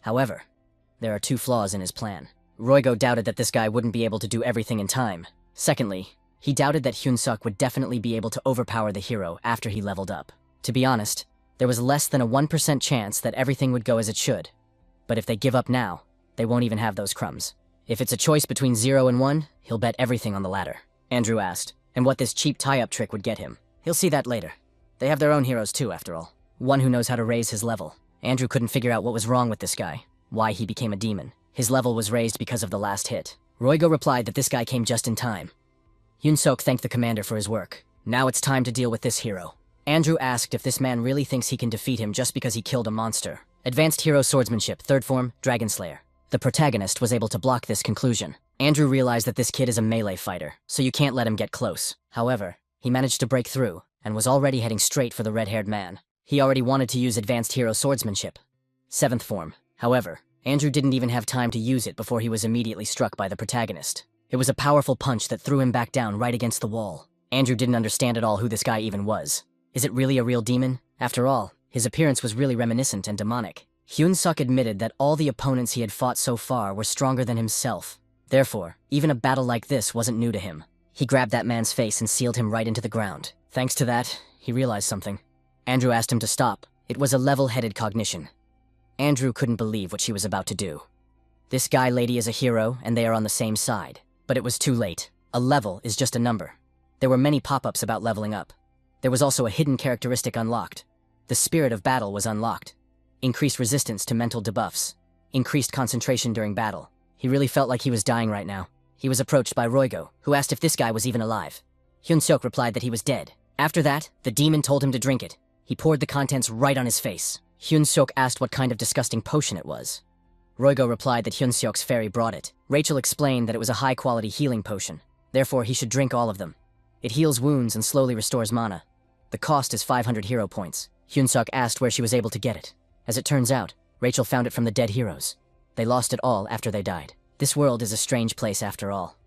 Speaker 1: However, there are 2 flaws in his plan. Roygo doubted that this guy wouldn't be able to do everything in time. Secondly, he doubted that Hyun-seok would definitely be able to overpower the hero after he leveled up. To be honest, there was less than a 1% chance that everything would go as it should. But if they give up now, they won't even have those crumbs. If it's a choice between 0 and 1, he'll bet everything on the latter. Andrew asked, and what this cheap tie-up trick would get him. He'll see that later. They have their own heroes too, after all. One who knows how to raise his level. Andrew couldn't figure out what was wrong with this guy, why he became a demon. His level was raised because of the last hit. Roygo replied that this guy came just in time. Hyun-seok thanked the commander for his work. Now it's time to deal with this hero. Andrew asked if this man really thinks he can defeat him just because he killed a monster. Advanced Hero Swordsmanship, 3rd Form, Dragon Slayer. The protagonist was able to block this conclusion. Andrew realized that this kid is a melee fighter, so you can't let him get close. However, he managed to break through, and was already heading straight for the red-haired man. He already wanted to use Advanced Hero Swordsmanship, 7th Form. However, Andrew didn't even have time to use it before he was immediately struck by the protagonist. It was a powerful punch that threw him back down right against the wall. Andrew didn't understand at all who this guy even was. Is it really a real demon? After all, his appearance was really reminiscent and demonic. Hyun-seok admitted that all the opponents he had fought so far were stronger than himself. Therefore, even a battle like this wasn't new to him. He grabbed that man's face and sealed him right into the ground. Thanks to that, he realized something. Andrew asked him to stop. It was a level-headed cognition. Andrew couldn't believe what she was about to do. This guy lady is a hero, and they are on the same side. But it was too late. A level is just a number. There were many pop-ups about leveling up. There was also a hidden characteristic unlocked. The spirit of battle was unlocked. Increased resistance to mental debuffs. Increased concentration during battle. He really felt like he was dying right now. He was approached by Roygo, who asked if this guy was even alive. Hyun-seok replied that he was dead. After that, the demon told him to drink it. He poured the contents right on his face. Hyun-seok asked what kind of disgusting potion it was. Roygo replied that Hyun-seok's fairy brought it. Rachel explained that it was a high-quality healing potion. Therefore, he should drink all of them. It heals wounds and slowly restores mana. The cost is 500 hero points. Hyun-seok asked where she was able to get it. As it turns out, Rachel found it from the dead heroes. They lost it all after they died. This world is a strange place after all.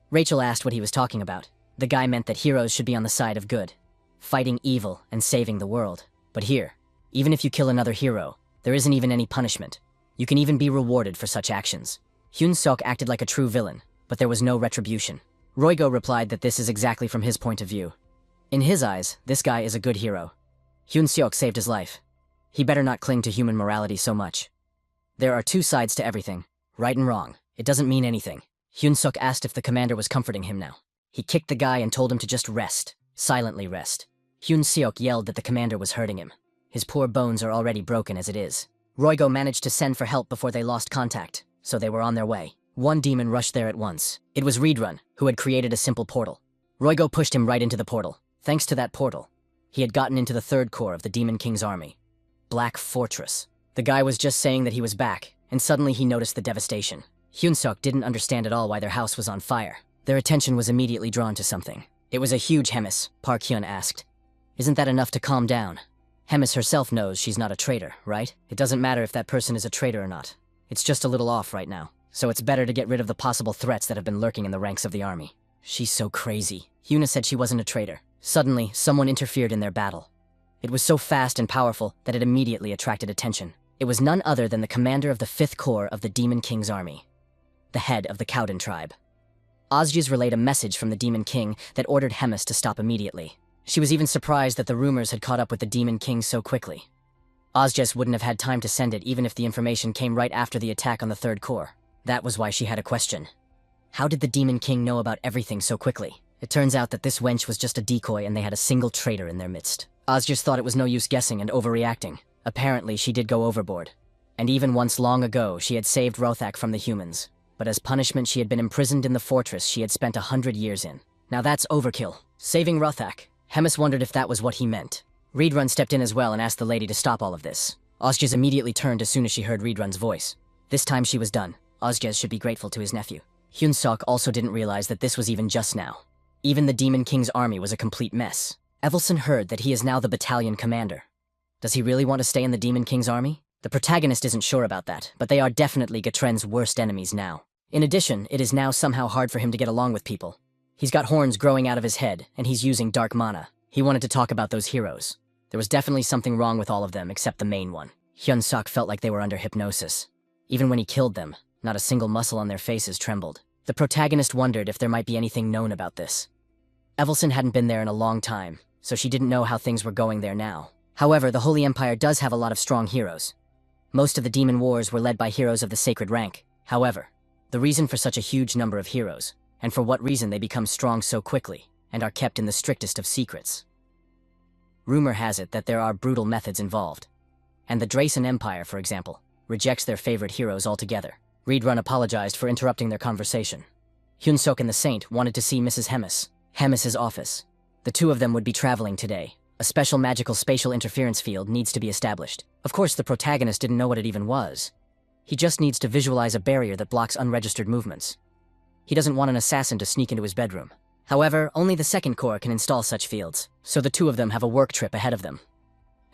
Speaker 1: Rachel asked what he was talking about. The guy meant that heroes should be on the side of good, fighting evil and saving the world. But here, even if you kill another hero, there isn't even any punishment. You can even be rewarded for such actions. Hyun Seok acted like a true villain, but there was no retribution. Roygo replied that this is exactly from his point of view. In his eyes, this guy is a good hero. Hyun Seok saved his life. He better not cling to human morality so much. There are two sides to everything, right and wrong. It doesn't mean anything. Hyun Seok asked if the commander was comforting him now. He kicked the guy and told him to just rest, silently rest. Hyun Seok yelled that the commander was hurting him. His poor bones are already broken as it is. Roygo managed to send for help before they lost contact, so they were on their way. One demon rushed there at once. It was Reborn, who had created a simple portal. Roygo pushed him right into the portal. Thanks to that portal, he had gotten into the third corps of the Demon King's army. Black Fortress. The guy was just saying that he was back, and suddenly he noticed the devastation. Hyun Seok didn't understand at all why their house was on fire. Their attention was immediately drawn to something. It was a huge Hemis, Park Hyun asked. Isn't that enough to calm down? Hemis herself knows she's not a traitor, right? It doesn't matter if that person is a traitor or not. It's just a little off right now, so it's better to get rid of the possible threats that have been lurking in the ranks of the army. She's so crazy. Hyuna said she wasn't a traitor. Suddenly, someone interfered in their battle. It was so fast and powerful that it immediately attracted attention. It was none other than the commander of the 5th Corps of the Demon King's army, the head of the Cowden tribe. Ozgies relayed a message from the Demon King that ordered Hemis to stop immediately. She was even surprised that the rumors had caught up with the Demon King so quickly. Ozges wouldn't have had time to send it even if the information came right after the attack on the 3rd Corps. That was why she had a question. How did the Demon King know about everything so quickly? It turns out that this wench was just a decoy and they had a single traitor in their midst. Ozgies thought it was no use guessing and overreacting. Apparently, she did go overboard. And even once long ago, she had saved Rothak from the humans. But as punishment, she had been imprisoned in the fortress she had spent 100 years in. Now that's overkill. Saving Rothak. Hemis wondered if that was what he meant. Reedrun stepped in as well and asked the lady to stop all of this. Ozges immediately turned as soon as she heard Reedrun's voice. This time she was done. Ozges should be grateful to his nephew. Hyun Seok also didn't realize that this was even just now. Even the Demon King's army was a complete mess. Evelson heard that he is now the battalion commander. Does he really want to stay in the Demon King's army? The protagonist isn't sure about that, but they are definitely Gatren's worst enemies now. In addition, it is now somehow hard for him to get along with people. He's got horns growing out of his head, and he's using dark mana. He wanted to talk about those heroes. There was definitely something wrong with all of them except the main one. Hyun Seok felt like they were under hypnosis. Even when he killed them, not a single muscle on their faces trembled. The protagonist wondered if there might be anything known about this. Evelson hadn't been there in a long time, so she didn't know how things were going there now. However, the Holy Empire does have a lot of strong heroes. Most of the demon wars were led by heroes of the sacred rank. However, the reason for such a huge number of heroes, and for what reason they become strong so quickly, and are kept in the strictest of secrets. Rumor has it that there are brutal methods involved. And the Drasen Empire, for example, rejects their favorite heroes altogether. Reedrun apologized for interrupting their conversation. Hyun Seok and the Saint wanted to see Mrs. Hemis's office. The two of them would be traveling today. A special magical spatial interference field needs to be established. Of course, the protagonist didn't know what it even was. He just needs to visualize a barrier that blocks unregistered movements. He doesn't want an assassin to sneak into his bedroom. However, only the 2nd Corps can install such fields, so the two of them have a work trip ahead of them.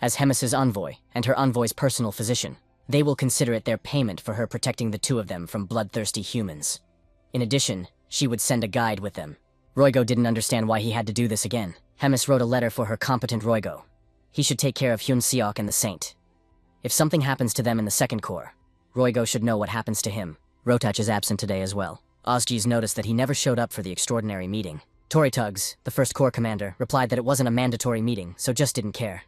Speaker 1: As Hemis's envoy, and her envoy's personal physician, they will consider it their payment for her protecting the two of them from bloodthirsty humans. In addition, she would send a guide with them. Roygo didn't understand why he had to do this again. Hemis wrote a letter for her competent Roygo. He should take care of Hyun Seok and the Saint. If something happens to them in the 2nd Corps, Roygo should know what happens to him. Rotach is absent today as well. Ozgies noticed that he never showed up for the extraordinary meeting. Tori Tugs, the 1st Corps commander, replied that it wasn't a mandatory meeting, so just didn't care.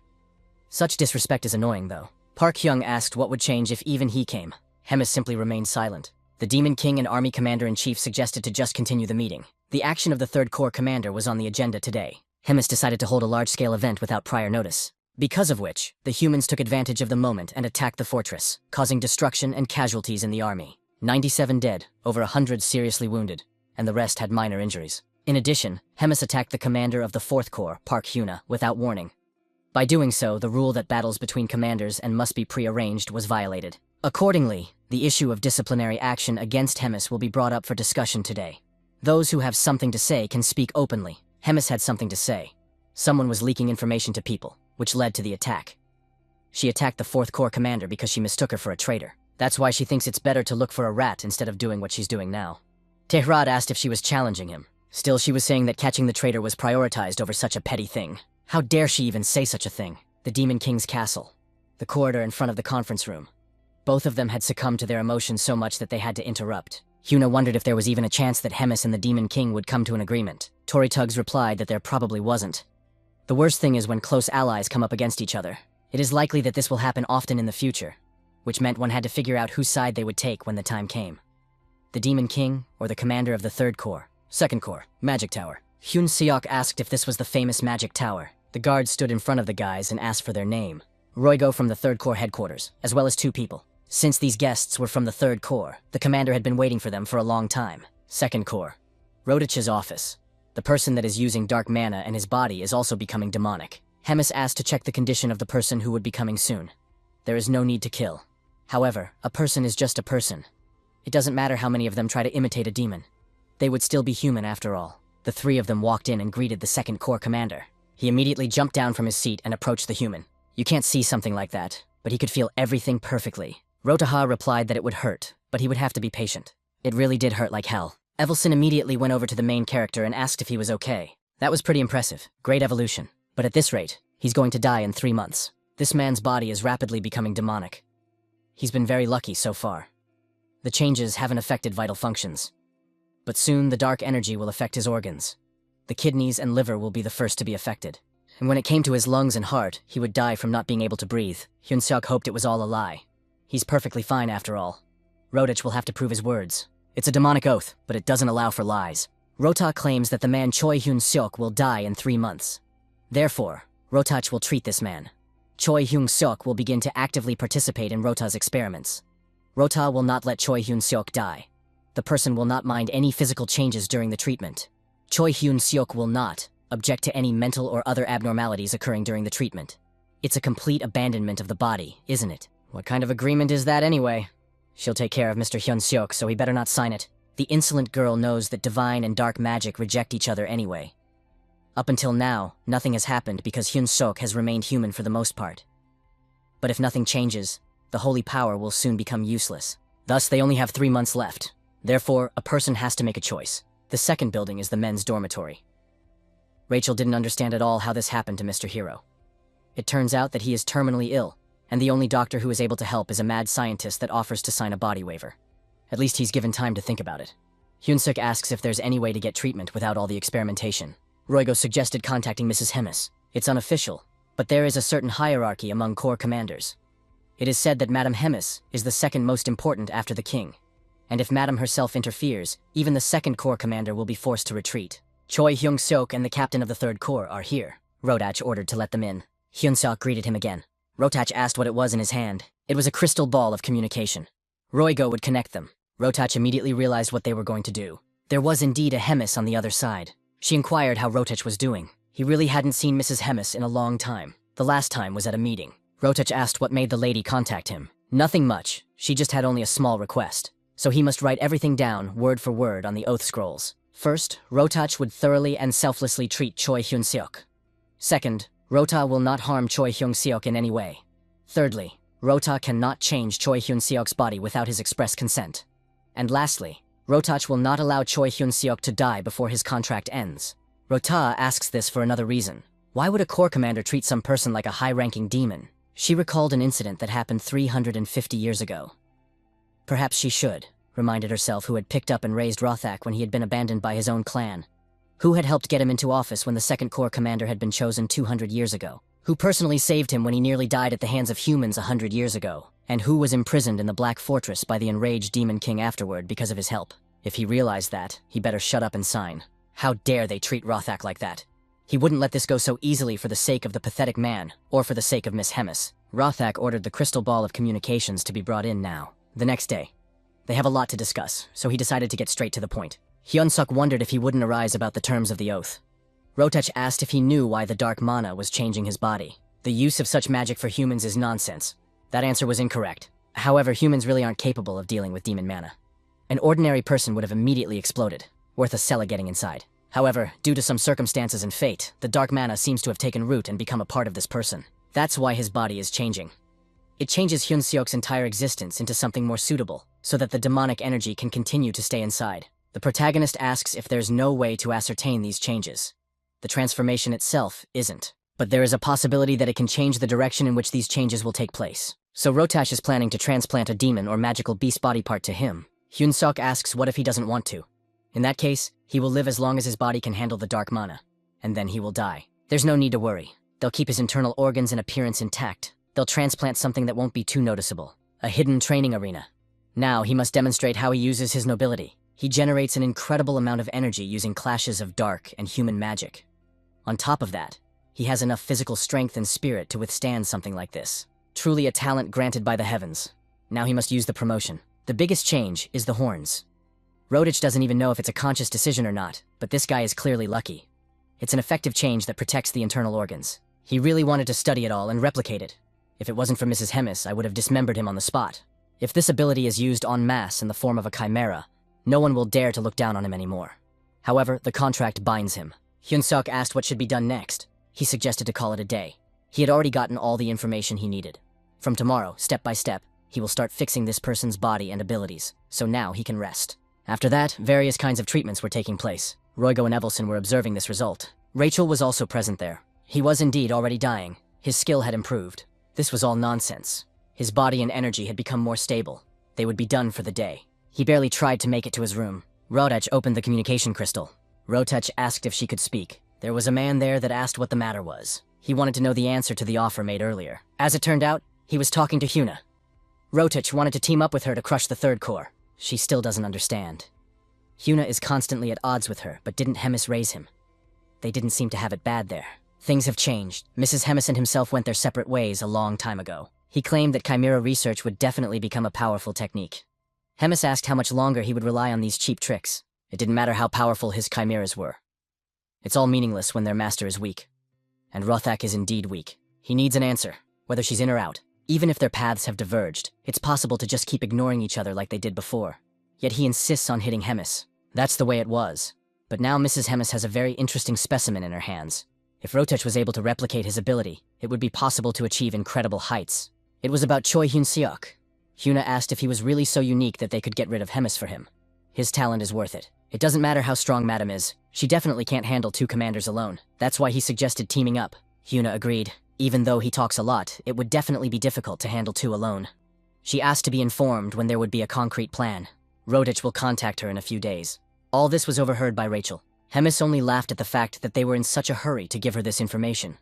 Speaker 1: Such disrespect is annoying, though. Park Hyung asked what would change if even he came. Hemis simply remained silent. The Demon King and Army Commander-in-Chief suggested to just continue the meeting. The action of the 3rd Corps commander was on the agenda today. Hemis decided to hold a large-scale event without prior notice. Because of which, the humans took advantage of the moment and attacked the fortress, causing destruction and casualties in the army. 97 dead, over 100 seriously wounded, and the rest had minor injuries. In addition, Hemis attacked the commander of the 4th Corps, Park Hyuna, without warning. By doing so, the rule that battles between commanders and must be pre-arranged was violated. Accordingly, the issue of disciplinary action against Hemis will be brought up for discussion today. Those who have something to say can speak openly. Hemis had something to say. Someone was leaking information to people, which led to the attack. She attacked the 4th Corps commander because she mistook her for a traitor. That's why she thinks it's better to look for a rat instead of doing what she's doing now. Tehrad asked if she was challenging him. Still, she was saying that catching the traitor was prioritized over such a petty thing. How dare she even say such a thing? The Demon King's castle. The corridor in front of the conference room. Both of them had succumbed to their emotions so much that they had to interrupt. Hyuna wondered if there was even a chance that Hemis and the Demon King would come to an agreement. Tori Tugs replied that there probably wasn't. The worst thing is when close allies come up against each other. It is likely that this will happen often in the future, which meant one had to figure out whose side they would take when the time came. The Demon King, or the commander of the Third Corps. Second Corps, Magic Tower. Hyun Seok asked if this was the famous Magic Tower. The guards stood in front of the guys and asked for their name. Roigo from the Third Corps headquarters, as well as 2 people. Since these guests were from the Third Corps, the commander had been waiting for them for a long time. Second Corps. Rodich's office. The person that is using dark mana and his body is also becoming demonic. Hemis asked to check the condition of the person who would be coming soon. There is no need to kill. However, a person is just a person. It doesn't matter how many of them try to imitate a demon. They would still be human after all. The 3 of them walked in and greeted the Second Corps commander. He immediately jumped down from his seat and approached the human. You can't see something like that, but he could feel everything perfectly. Rotaha replied that it would hurt, but he would have to be patient. It really did hurt like hell. Evelson immediately went over to the main character and asked if he was okay. That was pretty impressive. Great evolution. But at this rate, he's going to die in 3 months. This man's body is rapidly becoming demonic. He's been very lucky so far. The changes haven't affected vital functions. But soon the dark energy will affect his organs. The kidneys and liver will be the first to be affected. And when it came to his lungs and heart, he would die from not being able to breathe. Hyun Seok hoped it was all a lie. He's perfectly fine after all. Rodich will have to prove his words. It's a demonic oath, but it doesn't allow for lies. Rota claims that the man Choi Hyun Seok will die in 3 months. Therefore, Rotach will treat this man. Choi Hyun Seok will begin to actively participate in Rota's experiments. Rota will not let Choi Hyun Seok die. The person will not mind any physical changes during the treatment. Choi Hyun Seok will not object to any mental or other abnormalities occurring during the treatment. It's a complete abandonment of the body, isn't it? What kind of agreement is that anyway? She'll take care of Mr. Hyun Seok, so he better not sign it. The insolent girl knows that divine and dark magic reject each other anyway. Up until now, nothing has happened because Hyun Seok has remained human for the most part. But if nothing changes, the holy power will soon become useless. Thus, they only have 3 months left. Therefore, a person has to make a choice. The second building is the men's dormitory. Rachel didn't understand at all how this happened to Mr. Hero. It turns out that he is terminally ill, and the only doctor who is able to help is a mad scientist that offers to sign a body waiver. At least he's given time to think about it. Hyunsuk asks if there's any way to get treatment without all the experimentation. Roigo suggested contacting Mrs. Hemis. It's unofficial, but there is a certain hierarchy among corps commanders. It is said that Madame Hemis is the second most important after the king. And if Madame herself interferes, even the second corps commander will be forced to retreat. Choi Hyung-seok and the captain of the third corps are here. Rodach ordered to let them in. Hyun-seok greeted him again. Rotach asked what it was in his hand. It was a crystal ball of communication. Roigo would connect them. Rotach immediately realized what they were going to do. There was indeed a Hemis on the other side. She inquired how Rotach was doing. He really hadn't seen Mrs. Hemis in a long time. The last time was at a meeting. Rotach asked what made the lady contact him. Nothing much. She just had only a small request. So he must write everything down, word for word, on the oath scrolls. First, Rotach would thoroughly and selflessly treat Choi Hyun-seok. Second, Rota will not harm Choi Hyun-seok in any way. Thirdly, Rota cannot change Choi Hyun-seok's body without his express consent. And lastly, Rotach will not allow Choi Hyun-seok to die before his contract ends. Rota asks this for another reason. Why would a corps commander treat some person like a high-ranking demon? She recalled an incident that happened 350 years ago. Perhaps she should, reminded herself who had picked up and raised Rothak when he had been abandoned by his own clan. Who had helped get him into office when the second corps commander had been chosen 200 years ago? Who personally saved him when he nearly died at the hands of humans 100 years ago? And who was imprisoned in the Black Fortress by the enraged Demon King afterward because of his help? If he realized that, he better shut up and sign. How dare they treat Rothak like that? He wouldn't let this go so easily for the sake of the pathetic man, or for the sake of Miss Hemis. Rothak ordered the crystal ball of communications to be brought in now. The next day. They have a lot to discuss, so he decided to get straight to the point. Hyunsuk wondered if he wouldn't arise about the terms of the oath. Rotach asked if he knew why the dark mana was changing his body. The use of such magic for humans is nonsense. That answer was incorrect. However, humans really aren't capable of dealing with demon mana. An ordinary person would have immediately exploded, worth a Sella getting inside. However, due to some circumstances and fate, the dark mana seems to have taken root and become a part of this person. That's why his body is changing. It changes Hyun-seok's entire existence into something more suitable, so that the demonic energy can continue to stay inside. The protagonist asks if there's no way to ascertain these changes. The transformation itself isn't, but there is a possibility that it can change the direction in which these changes will take place. So Rotash is planning to transplant a demon or magical beast body part to him. Hyun-seok asks what if he doesn't want to. In that case, he will live as long as his body can handle the dark mana. And then he will die. There's no need to worry. They'll keep his internal organs and appearance intact. They'll transplant something that won't be too noticeable. A hidden training arena. Now he must demonstrate how he uses his nobility. He generates an incredible amount of energy using clashes of dark and human magic. On top of that, he has enough physical strength and spirit to withstand something like this. Truly a talent granted by the heavens. Now he must use the promotion. The biggest change is the horns. Rodich doesn't even know if it's a conscious decision or not, but this guy is clearly lucky. It's an effective change that protects the internal organs. He really wanted to study it all and replicate it. If it wasn't for Mrs. Hemis, I would have dismembered him on the spot. If this ability is used en masse in the form of a chimera, no one will dare to look down on him anymore. However, the contract binds him. Hyun-seok asked what should be done next. He suggested to call it a day. He had already gotten all the information he needed. From tomorrow, step by step, he will start fixing this person's body and abilities, so now he can rest. After that, various kinds of treatments were taking place. Roygo and Evelson were observing this result. Rachel was also present there. He was indeed already dying. His skill had improved. This was all nonsense. His body and energy had become more stable. They would be done for the day. He barely tried to make it to his room. Rodach opened the communication crystal. Rotach asked if she could speak. There was a man there that asked what the matter was. He wanted to know the answer to the offer made earlier. As it turned out, he was talking to Hyuna. Rotach wanted to team up with her to crush the third core. She still doesn't understand. Hyuna is constantly at odds with her, but didn't Hemis raise him? They didn't seem to have it bad there. Things have changed. Mrs. Hemis and himself went their separate ways a long time ago. He claimed that chimera research would definitely become a powerful technique. Hemis asked how much longer he would rely on these cheap tricks. It didn't matter how powerful his chimeras were. It's all meaningless when their master is weak. And Rothak is indeed weak. He needs an answer, whether she's in or out. Even if their paths have diverged, it's possible to just keep ignoring each other like they did before. Yet he insists on hitting Hemis. That's the way it was. But now Mrs. Hemis has a very interesting specimen in her hands. If Rotech was able to replicate his ability, it would be possible to achieve incredible heights. It was about Choi Hyun-seok. Hyuna asked if he was really so unique that they could get rid of Hemis for him. His talent is worth it. It doesn't matter how strong Madam is. She definitely can't handle two commanders alone. That's why he suggested teaming up. Hyuna agreed. Even though he talks a lot, it would definitely be difficult to handle two alone. She asked to be informed when there would be a concrete plan. Rodich will contact her in a few days. All this was overheard by Rachel. Hemis only laughed at the fact that they were in such a hurry to give her this information.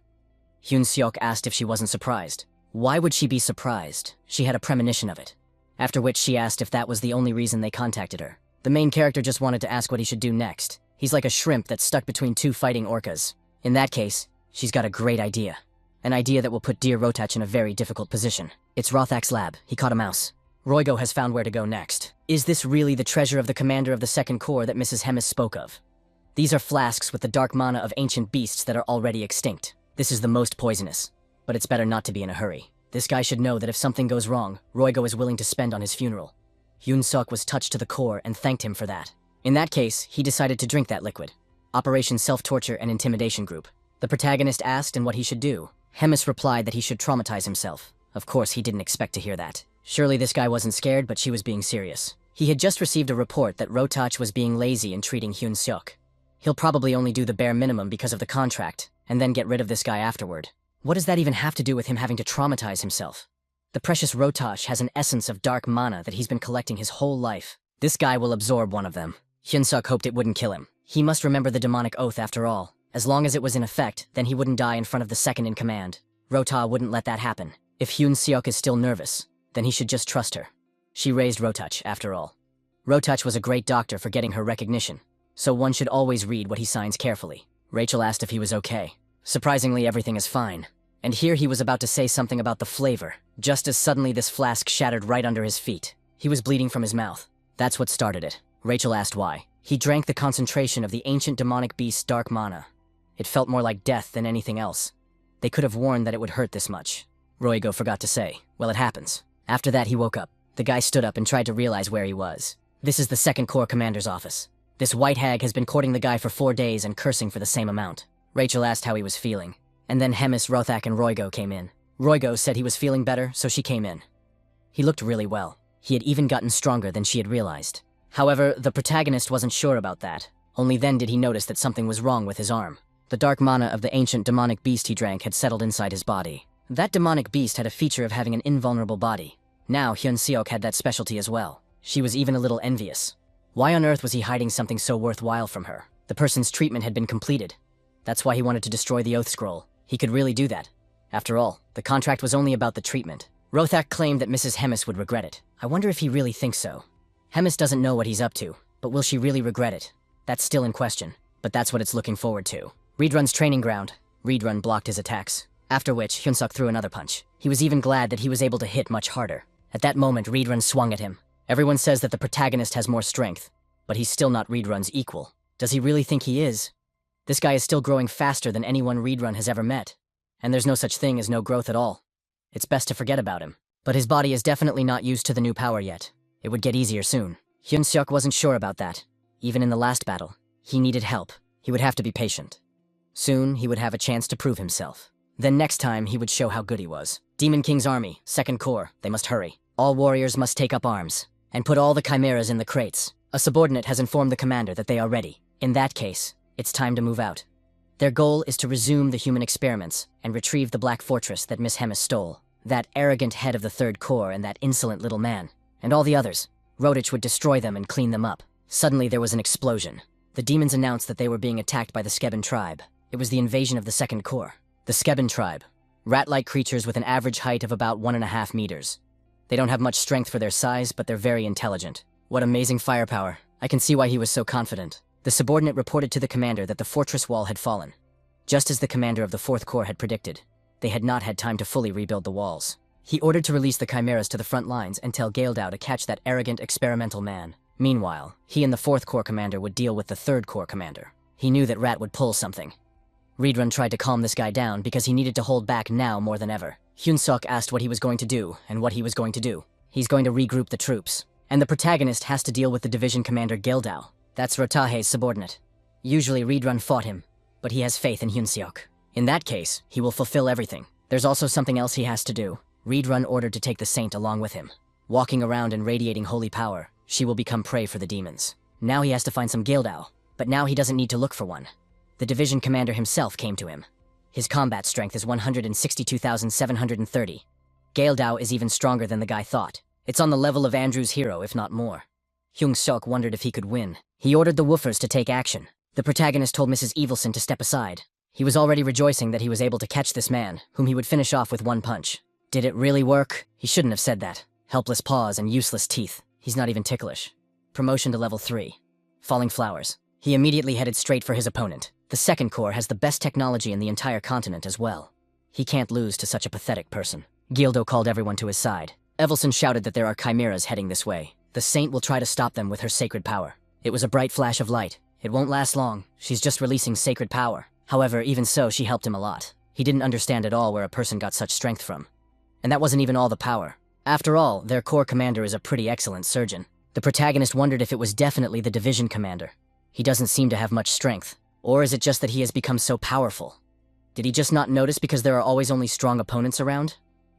Speaker 1: Hyun-seok asked if she wasn't surprised. Why would she be surprised? She had a premonition of it. After which she asked if that was the only reason they contacted her. The main character just wanted to ask what he should do next. He's like a shrimp that's stuck between two fighting orcas. In that case, she's got a great idea. An idea that will put dear Rotach in a very difficult position. It's Rothak's lab. He caught a mouse. Roygo has found where to go next. Is this really the treasure of the commander of the second corps that Mrs. Hemis spoke of? These are flasks with the dark mana of ancient beasts that are already extinct. This is the most poisonous. But it's better not to be in a hurry. This guy should know that if something goes wrong, Roygo is willing to spend on his funeral. Hyun-seok was touched to the core and thanked him for that. In that case, he decided to drink that liquid. Operation Self-Torture and Intimidation Group. The protagonist asked and what he should do. Hemis replied that he should traumatize himself. Of course, he didn't expect to hear that. Surely this guy wasn't scared, but she was being serious. He had just received a report that Rotach was being lazy in treating Hyun-seok. He'll probably only do the bare minimum because of the contract, and then get rid of this guy afterward. What does that even have to do with him having to traumatize himself? The precious Rotach has an essence of dark mana that he's been collecting his whole life. This guy will absorb one of them. Hyun-seok hoped it wouldn't kill him. He must remember the demonic oath after all. As long as it was in effect, then he wouldn't die in front of the second in command. Rota wouldn't let that happen. If Hyun-seok is still nervous, then he should just trust her. She raised Rotach, after all. Rotach was a great doctor for getting her recognition, so one should always read what he signs carefully. Rachel asked if he was okay. Surprisingly, everything is fine. And here he was about to say something about the flavor, just as suddenly this flask shattered right under his feet. He was bleeding from his mouth. That's what started it. Rachel asked why. He drank the concentration of the ancient demonic beast's dark mana. It felt more like death than anything else. They could have warned that it would hurt this much. Roygo forgot to say. Well, it happens. After that, he woke up. The guy stood up and tried to realize where he was. This is the Second Corps Commander's office. This white hag has been courting the guy for 4 days and cursing for the same amount. Rachel asked how he was feeling. And then Hemis, Rothak, and Roygo came in. Roygo said he was feeling better, so she came in. He looked really well. He had even gotten stronger than she had realized. However, the protagonist wasn't sure about that. Only then did he notice that something was wrong with his arm. The dark mana of the ancient demonic beast he drank had settled inside his body. That demonic beast had a feature of having an invulnerable body. Now Hyun-seok had that specialty as well. She was even a little envious. Why on earth was he hiding something so worthwhile from her? The person's treatment had been completed. That's why he wanted to destroy the Oath Scroll. He could really do that. After all, the contract was only about the treatment. Rothak claimed that Mrs. Hemis would regret it. I wonder if he really thinks so. Hemis doesn't know what he's up to, but will she really regret it? That's still in question, but that's what it's looking forward to. Reedrun's training ground. Reedrun blocked his attacks, after which Hyun-seok threw another punch. He was even glad that he was able to hit much harder. At that moment, Reedrun swung at him. Everyone says that the protagonist has more strength, but he's still not Reedrun's equal. Does he really think he is? This guy is still growing faster than anyone Reedrun has ever met, and there's no such thing as no growth at all. It's best to forget about him. But his body is definitely not used to the new power yet. It would get easier soon. Hyun-seok wasn't sure about that. Even in the last battle, he needed help. He would have to be patient. Soon, he would have a chance to prove himself. Then next time, he would show how good he was. Demon King's army, 2nd Corps, they must hurry. All warriors must take up arms, and put all the chimeras in the crates. A subordinate has informed the commander that they are ready. In that case, it's time to move out. Their goal is to resume the human experiments and retrieve the Black Fortress that Miss Hemis stole. That arrogant head of the 3rd Corps and that insolent little man. And all the others. Rodich would destroy them and clean them up. Suddenly there was an explosion. The demons announced that they were being attacked by the Skeben tribe. It was the invasion of the 2nd Corps. The Skeben tribe. Rat-like creatures with an average height of about 1.5 meters. They don't have much strength for their size, but they're very intelligent. What amazing firepower. I can see why he was so confident. The subordinate reported to the commander that the fortress wall had fallen. Just as the commander of the 4th Corps had predicted. They had not had time to fully rebuild the walls. He ordered to release the chimeras to the front lines and tell Gaeldao to catch that arrogant experimental man. Meanwhile, he and the 4th Corps commander would deal with the 3rd Corps commander. He knew that Rat would pull something. Reedrun tried to calm this guy down because he needed to hold back now more than ever. Hyun-seok asked what he was going to do and what he was going to do. He's going to regroup the troops. And the protagonist has to deal with the division commander Gaeldao. That's Rotahe's subordinate. Usually Reedrun fought him, but he has faith in Hyun-seok. In that case, he will fulfill everything. There's also something else he has to do. Reedrun ordered to take the saint along with him. Walking around and radiating holy power, she will become prey for the demons. Now he has to find some Gaeldao, but now he doesn't need to look for one. The division commander himself came to him. His combat strength is 162,730. Gaeldao is even stronger than the guy thought. It's on the level of Andrew's hero, if not more. Hyun-seok wondered if he could win. He ordered the woofers to take action. The protagonist told Mrs. Evilson to step aside. He was already rejoicing that he was able to catch this man, whom he would finish off with one punch. Did it really work? He shouldn't have said that. Helpless paws and useless teeth. He's not even ticklish. Promotion to level 3. Falling flowers. He immediately headed straight for his opponent. The 2nd Corps has the best technology in the entire continent as well. He can't lose to such a pathetic person. Gildo called everyone to his side. Evelson shouted that there are chimeras heading this way. The saint will try to stop them with her sacred power. It was a bright flash of light. It won't last long. She's just releasing sacred power. However, even so, she helped him a lot. He didn't understand at all where a person got such strength from. And that wasn't even all the power. After all, their corps commander is a pretty excellent surgeon. The protagonist wondered if it was definitely the division commander. He doesn't seem to have much strength. Or is it just that he has become so powerful? Did he just not notice because there are always only strong opponents around?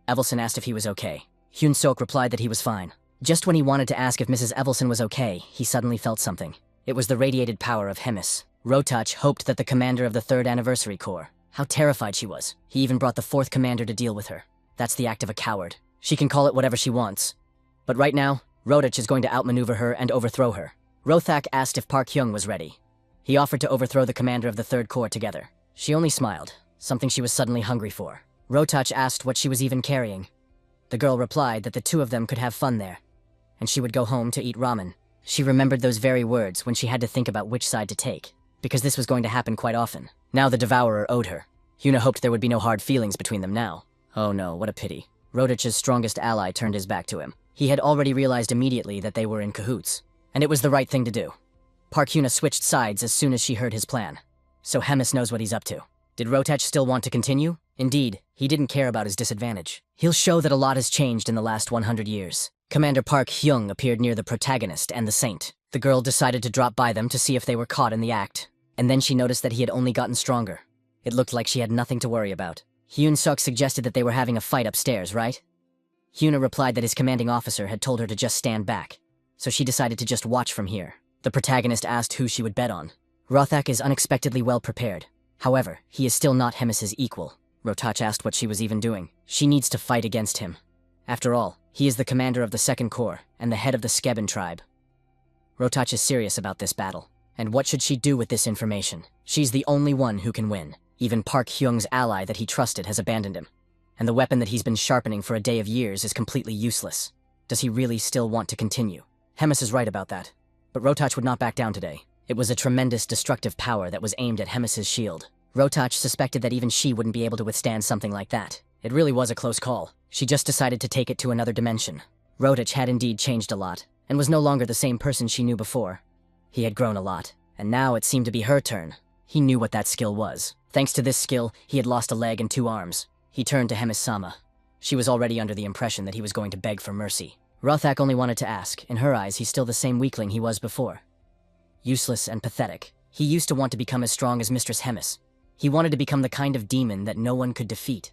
Speaker 1: Evelson asked if he was okay. Hyun-seok replied that he was fine. Just when he wanted to ask if Mrs. Evelson was okay, he suddenly felt something. It was the radiated power of Hemis. Rotach hoped that the commander of the 3rd Anniversary Corps. How terrified she was. He even brought the 4th commander to deal with her. That's the act of a coward. She can call it whatever she wants. But right now, Rotach is going to outmaneuver her and overthrow her. Rothak asked if Park Hyung was ready. He offered to overthrow the commander of the 3rd Corps together. She only smiled, something she was suddenly hungry for. Rotach asked what she was even carrying. The girl replied that the two of them could have fun there, and she would go home to eat ramen. She remembered those very words when she had to think about which side to take, because this was going to happen quite often. Now the Devourer owed her. Hyuna hoped there would be no hard feelings between them now. Oh no, what a pity. Rotach's strongest ally turned his back to him. He had already realized immediately that they were in cahoots, and it was the right thing to do. Park Hyuna switched sides as soon as she heard his plan. So Hemis knows what he's up to. Did Rotach still want to continue? Indeed, he didn't care about his disadvantage. He'll show that a lot has changed in the last 100 years. Commander Park Hyung appeared near the protagonist and the saint. The girl decided to drop by them to see if they were caught in the act, and then she noticed that he had only gotten stronger. It looked like she had nothing to worry about. Hyun-seok suggested that they were having a fight upstairs, right? Hyuna replied that his commanding officer had told her to just stand back, so she decided to just watch from here. The protagonist asked who she would bet on. Rothak is unexpectedly well prepared. However, he is still not Hemis's equal. Rotach asked what she was even doing. She needs to fight against him. After all, he is the commander of the Second Corps and the head of the Skeben tribe. Rotach is serious about this battle. And what should she do with this information? She's the only one who can win. Even Park Hyung's ally that he trusted has abandoned him. And the weapon that he's been sharpening for a day of years is completely useless. Does he really still want to continue? Hemis is right about that. But Rotach would not back down today. It was a tremendous destructive power that was aimed at Hemis's shield. Rotach suspected that even she wouldn't be able to withstand something like that. It really was a close call. She just decided to take it to another dimension. Rotach had indeed changed a lot, and was no longer the same person she knew before. He had grown a lot, and now it seemed to be her turn. He knew what that skill was. Thanks to this skill, he had lost a leg and 2 arms. He turned to Hemis-sama. She was already under the impression that he was going to beg for mercy. Rothak only wanted to ask. In her eyes, he's still the same weakling he was before. Useless and pathetic. He used to want to become as strong as Mistress Hemis. He wanted to become the kind of demon that no one could defeat.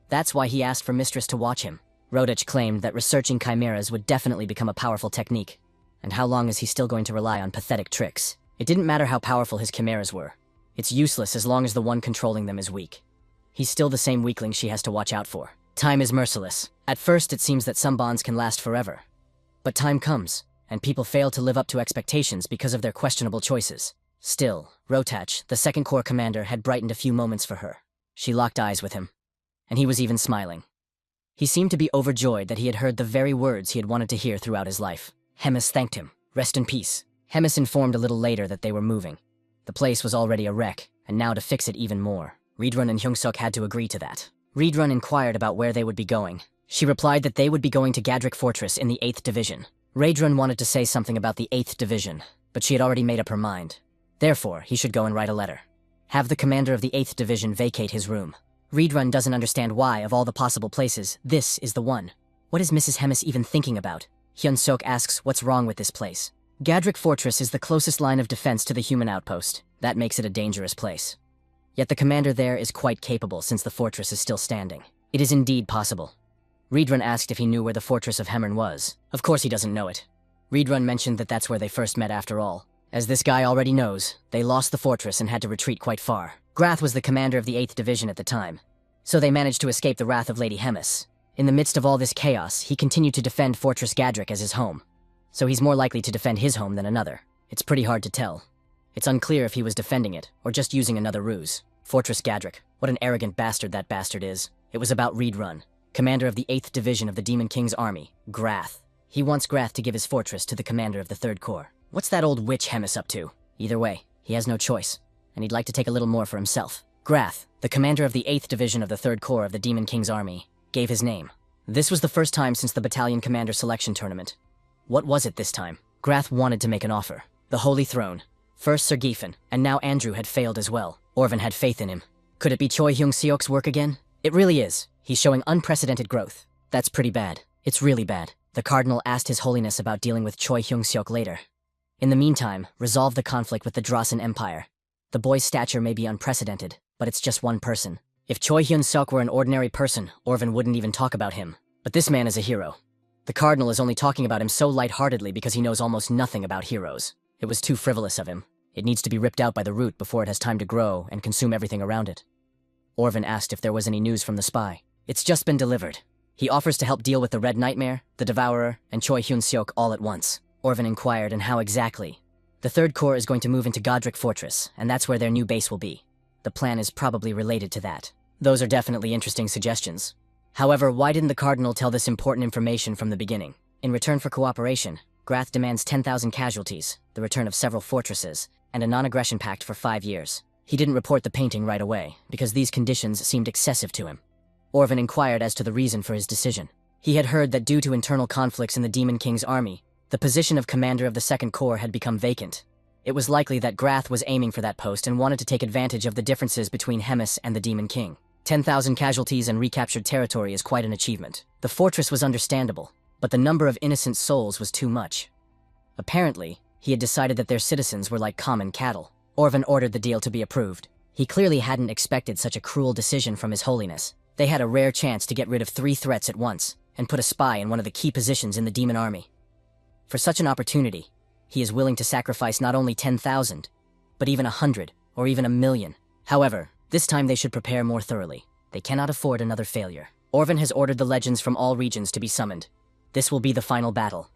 Speaker 1: That's why he asked for Mistress to watch him. Rodich claimed that researching chimeras would definitely become a powerful technique. And how long is he still going to rely on pathetic tricks? It didn't matter how powerful his chimeras were. It's useless as long as the one controlling them is weak. He's still the same weakling she has to watch out for. Time is merciless. At first, it seems that some bonds can last forever. But time comes, and people fail to live up to expectations because of their questionable choices. Still, Rotach, the Second Corps commander, had brightened a few moments for her. She locked eyes with him, and he was even smiling. He seemed to be overjoyed that he had heard the very words he had wanted to hear throughout his life. Hemis thanked him. Rest in peace. Hemis informed a little later that they were moving. The place was already a wreck, and now to fix it even more. Reedrun and Hyungsuk had to agree to that. Reedrun inquired about where they would be going. She replied that they would be going to Gadrik Fortress in the 8th Division. Reedrun wanted to say something about the 8th Division, but she had already made up her mind. Therefore, he should go and write a letter. Have the commander of the 8th Division vacate his room. Reedrun doesn't understand why, of all the possible places, this is the one. What is Mrs. Hemis even thinking about? Hyun-sok asks what's wrong with this place. Gadrik Fortress is the closest line of defense to the human outpost. That makes it a dangerous place. Yet the commander there is quite capable since the fortress is still standing. It is indeed possible. Reedrun asked if he knew where the fortress of Hemmern was. Of course he doesn't know it. Reedrun mentioned that that's where they first met after all. As this guy already knows, they lost the fortress and had to retreat quite far. Grath was the commander of the 8th Division at the time, so they managed to escape the wrath of Lady Hemis. In the midst of all this chaos, he continued to defend Fortress Gadrik as his home. So he's more likely to defend his home than another. It's pretty hard to tell. It's unclear if he was defending it, or just using another ruse. Fortress Gadrik, what an arrogant bastard that bastard is. It was about Reedrun, commander of the 8th Division of the Demon King's army, Grath. He wants Grath to give his fortress to the commander of the 3rd Corps. What's that old witch Hemis up to? Either way, he has no choice, and he'd like to take a little more for himself. Grath, the commander of the 8th Division of the 3rd Corps of the Demon King's army, gave his name. This was the first time since the battalion commander selection tournament. What was it this time? Grath wanted to make an offer. The Holy Throne. First Sir Gifen, and now Andrew had failed as well. Orvan had faith in him. Could it be Choi Hyung-seok's work again? It really is. He's showing unprecedented growth. That's pretty bad. It's really bad. The Cardinal asked His Holiness about dealing with Choi Hyung-seok later. In the meantime, resolve the conflict with the Drasen Empire. The boy's stature may be unprecedented, but it's just one person. If Choi Hyun-seok were an ordinary person, Orvan wouldn't even talk about him. But this man is a hero. The Cardinal is only talking about him so lightheartedly because he knows almost nothing about heroes. It was too frivolous of him. It needs to be ripped out by the root before it has time to grow and consume everything around it. Orvan asked if there was any news from the spy. It's just been delivered. He offers to help deal with the Red Nightmare, the Devourer, and Choi Hyun-seok all at once. Orvan inquired, and how exactly? The 3rd Corps is going to move into Gadrik Fortress, and that's where their new base will be. The plan is probably related to that. Those are definitely interesting suggestions. However, why didn't the Cardinal tell this important information from the beginning? In return for cooperation, Grath demands 10,000 casualties, the return of several fortresses, and a non-aggression pact for 5 years. He didn't report the painting right away, because these conditions seemed excessive to him. Orvan inquired as to the reason for his decision. He had heard that due to internal conflicts in the Demon King's army, the position of commander of the 2nd Corps had become vacant. It was likely that Grath was aiming for that post and wanted to take advantage of the differences between Hemis and the Demon King. 10,000 casualties and recaptured territory is quite an achievement. The fortress was understandable, but the number of innocent souls was too much. Apparently, he had decided that their citizens were like common cattle. Orvan ordered the deal to be approved. He clearly hadn't expected such a cruel decision from His Holiness. They had a rare chance to get rid of 3 threats at once, and put a spy in one of the key positions in the demon army. For such an opportunity, he is willing to sacrifice not only 10,000, but even 100, or even 1,000,000. However, this time they should prepare more thoroughly. They cannot afford another failure. Orvan has ordered the legends from all regions to be summoned. This will be the final battle.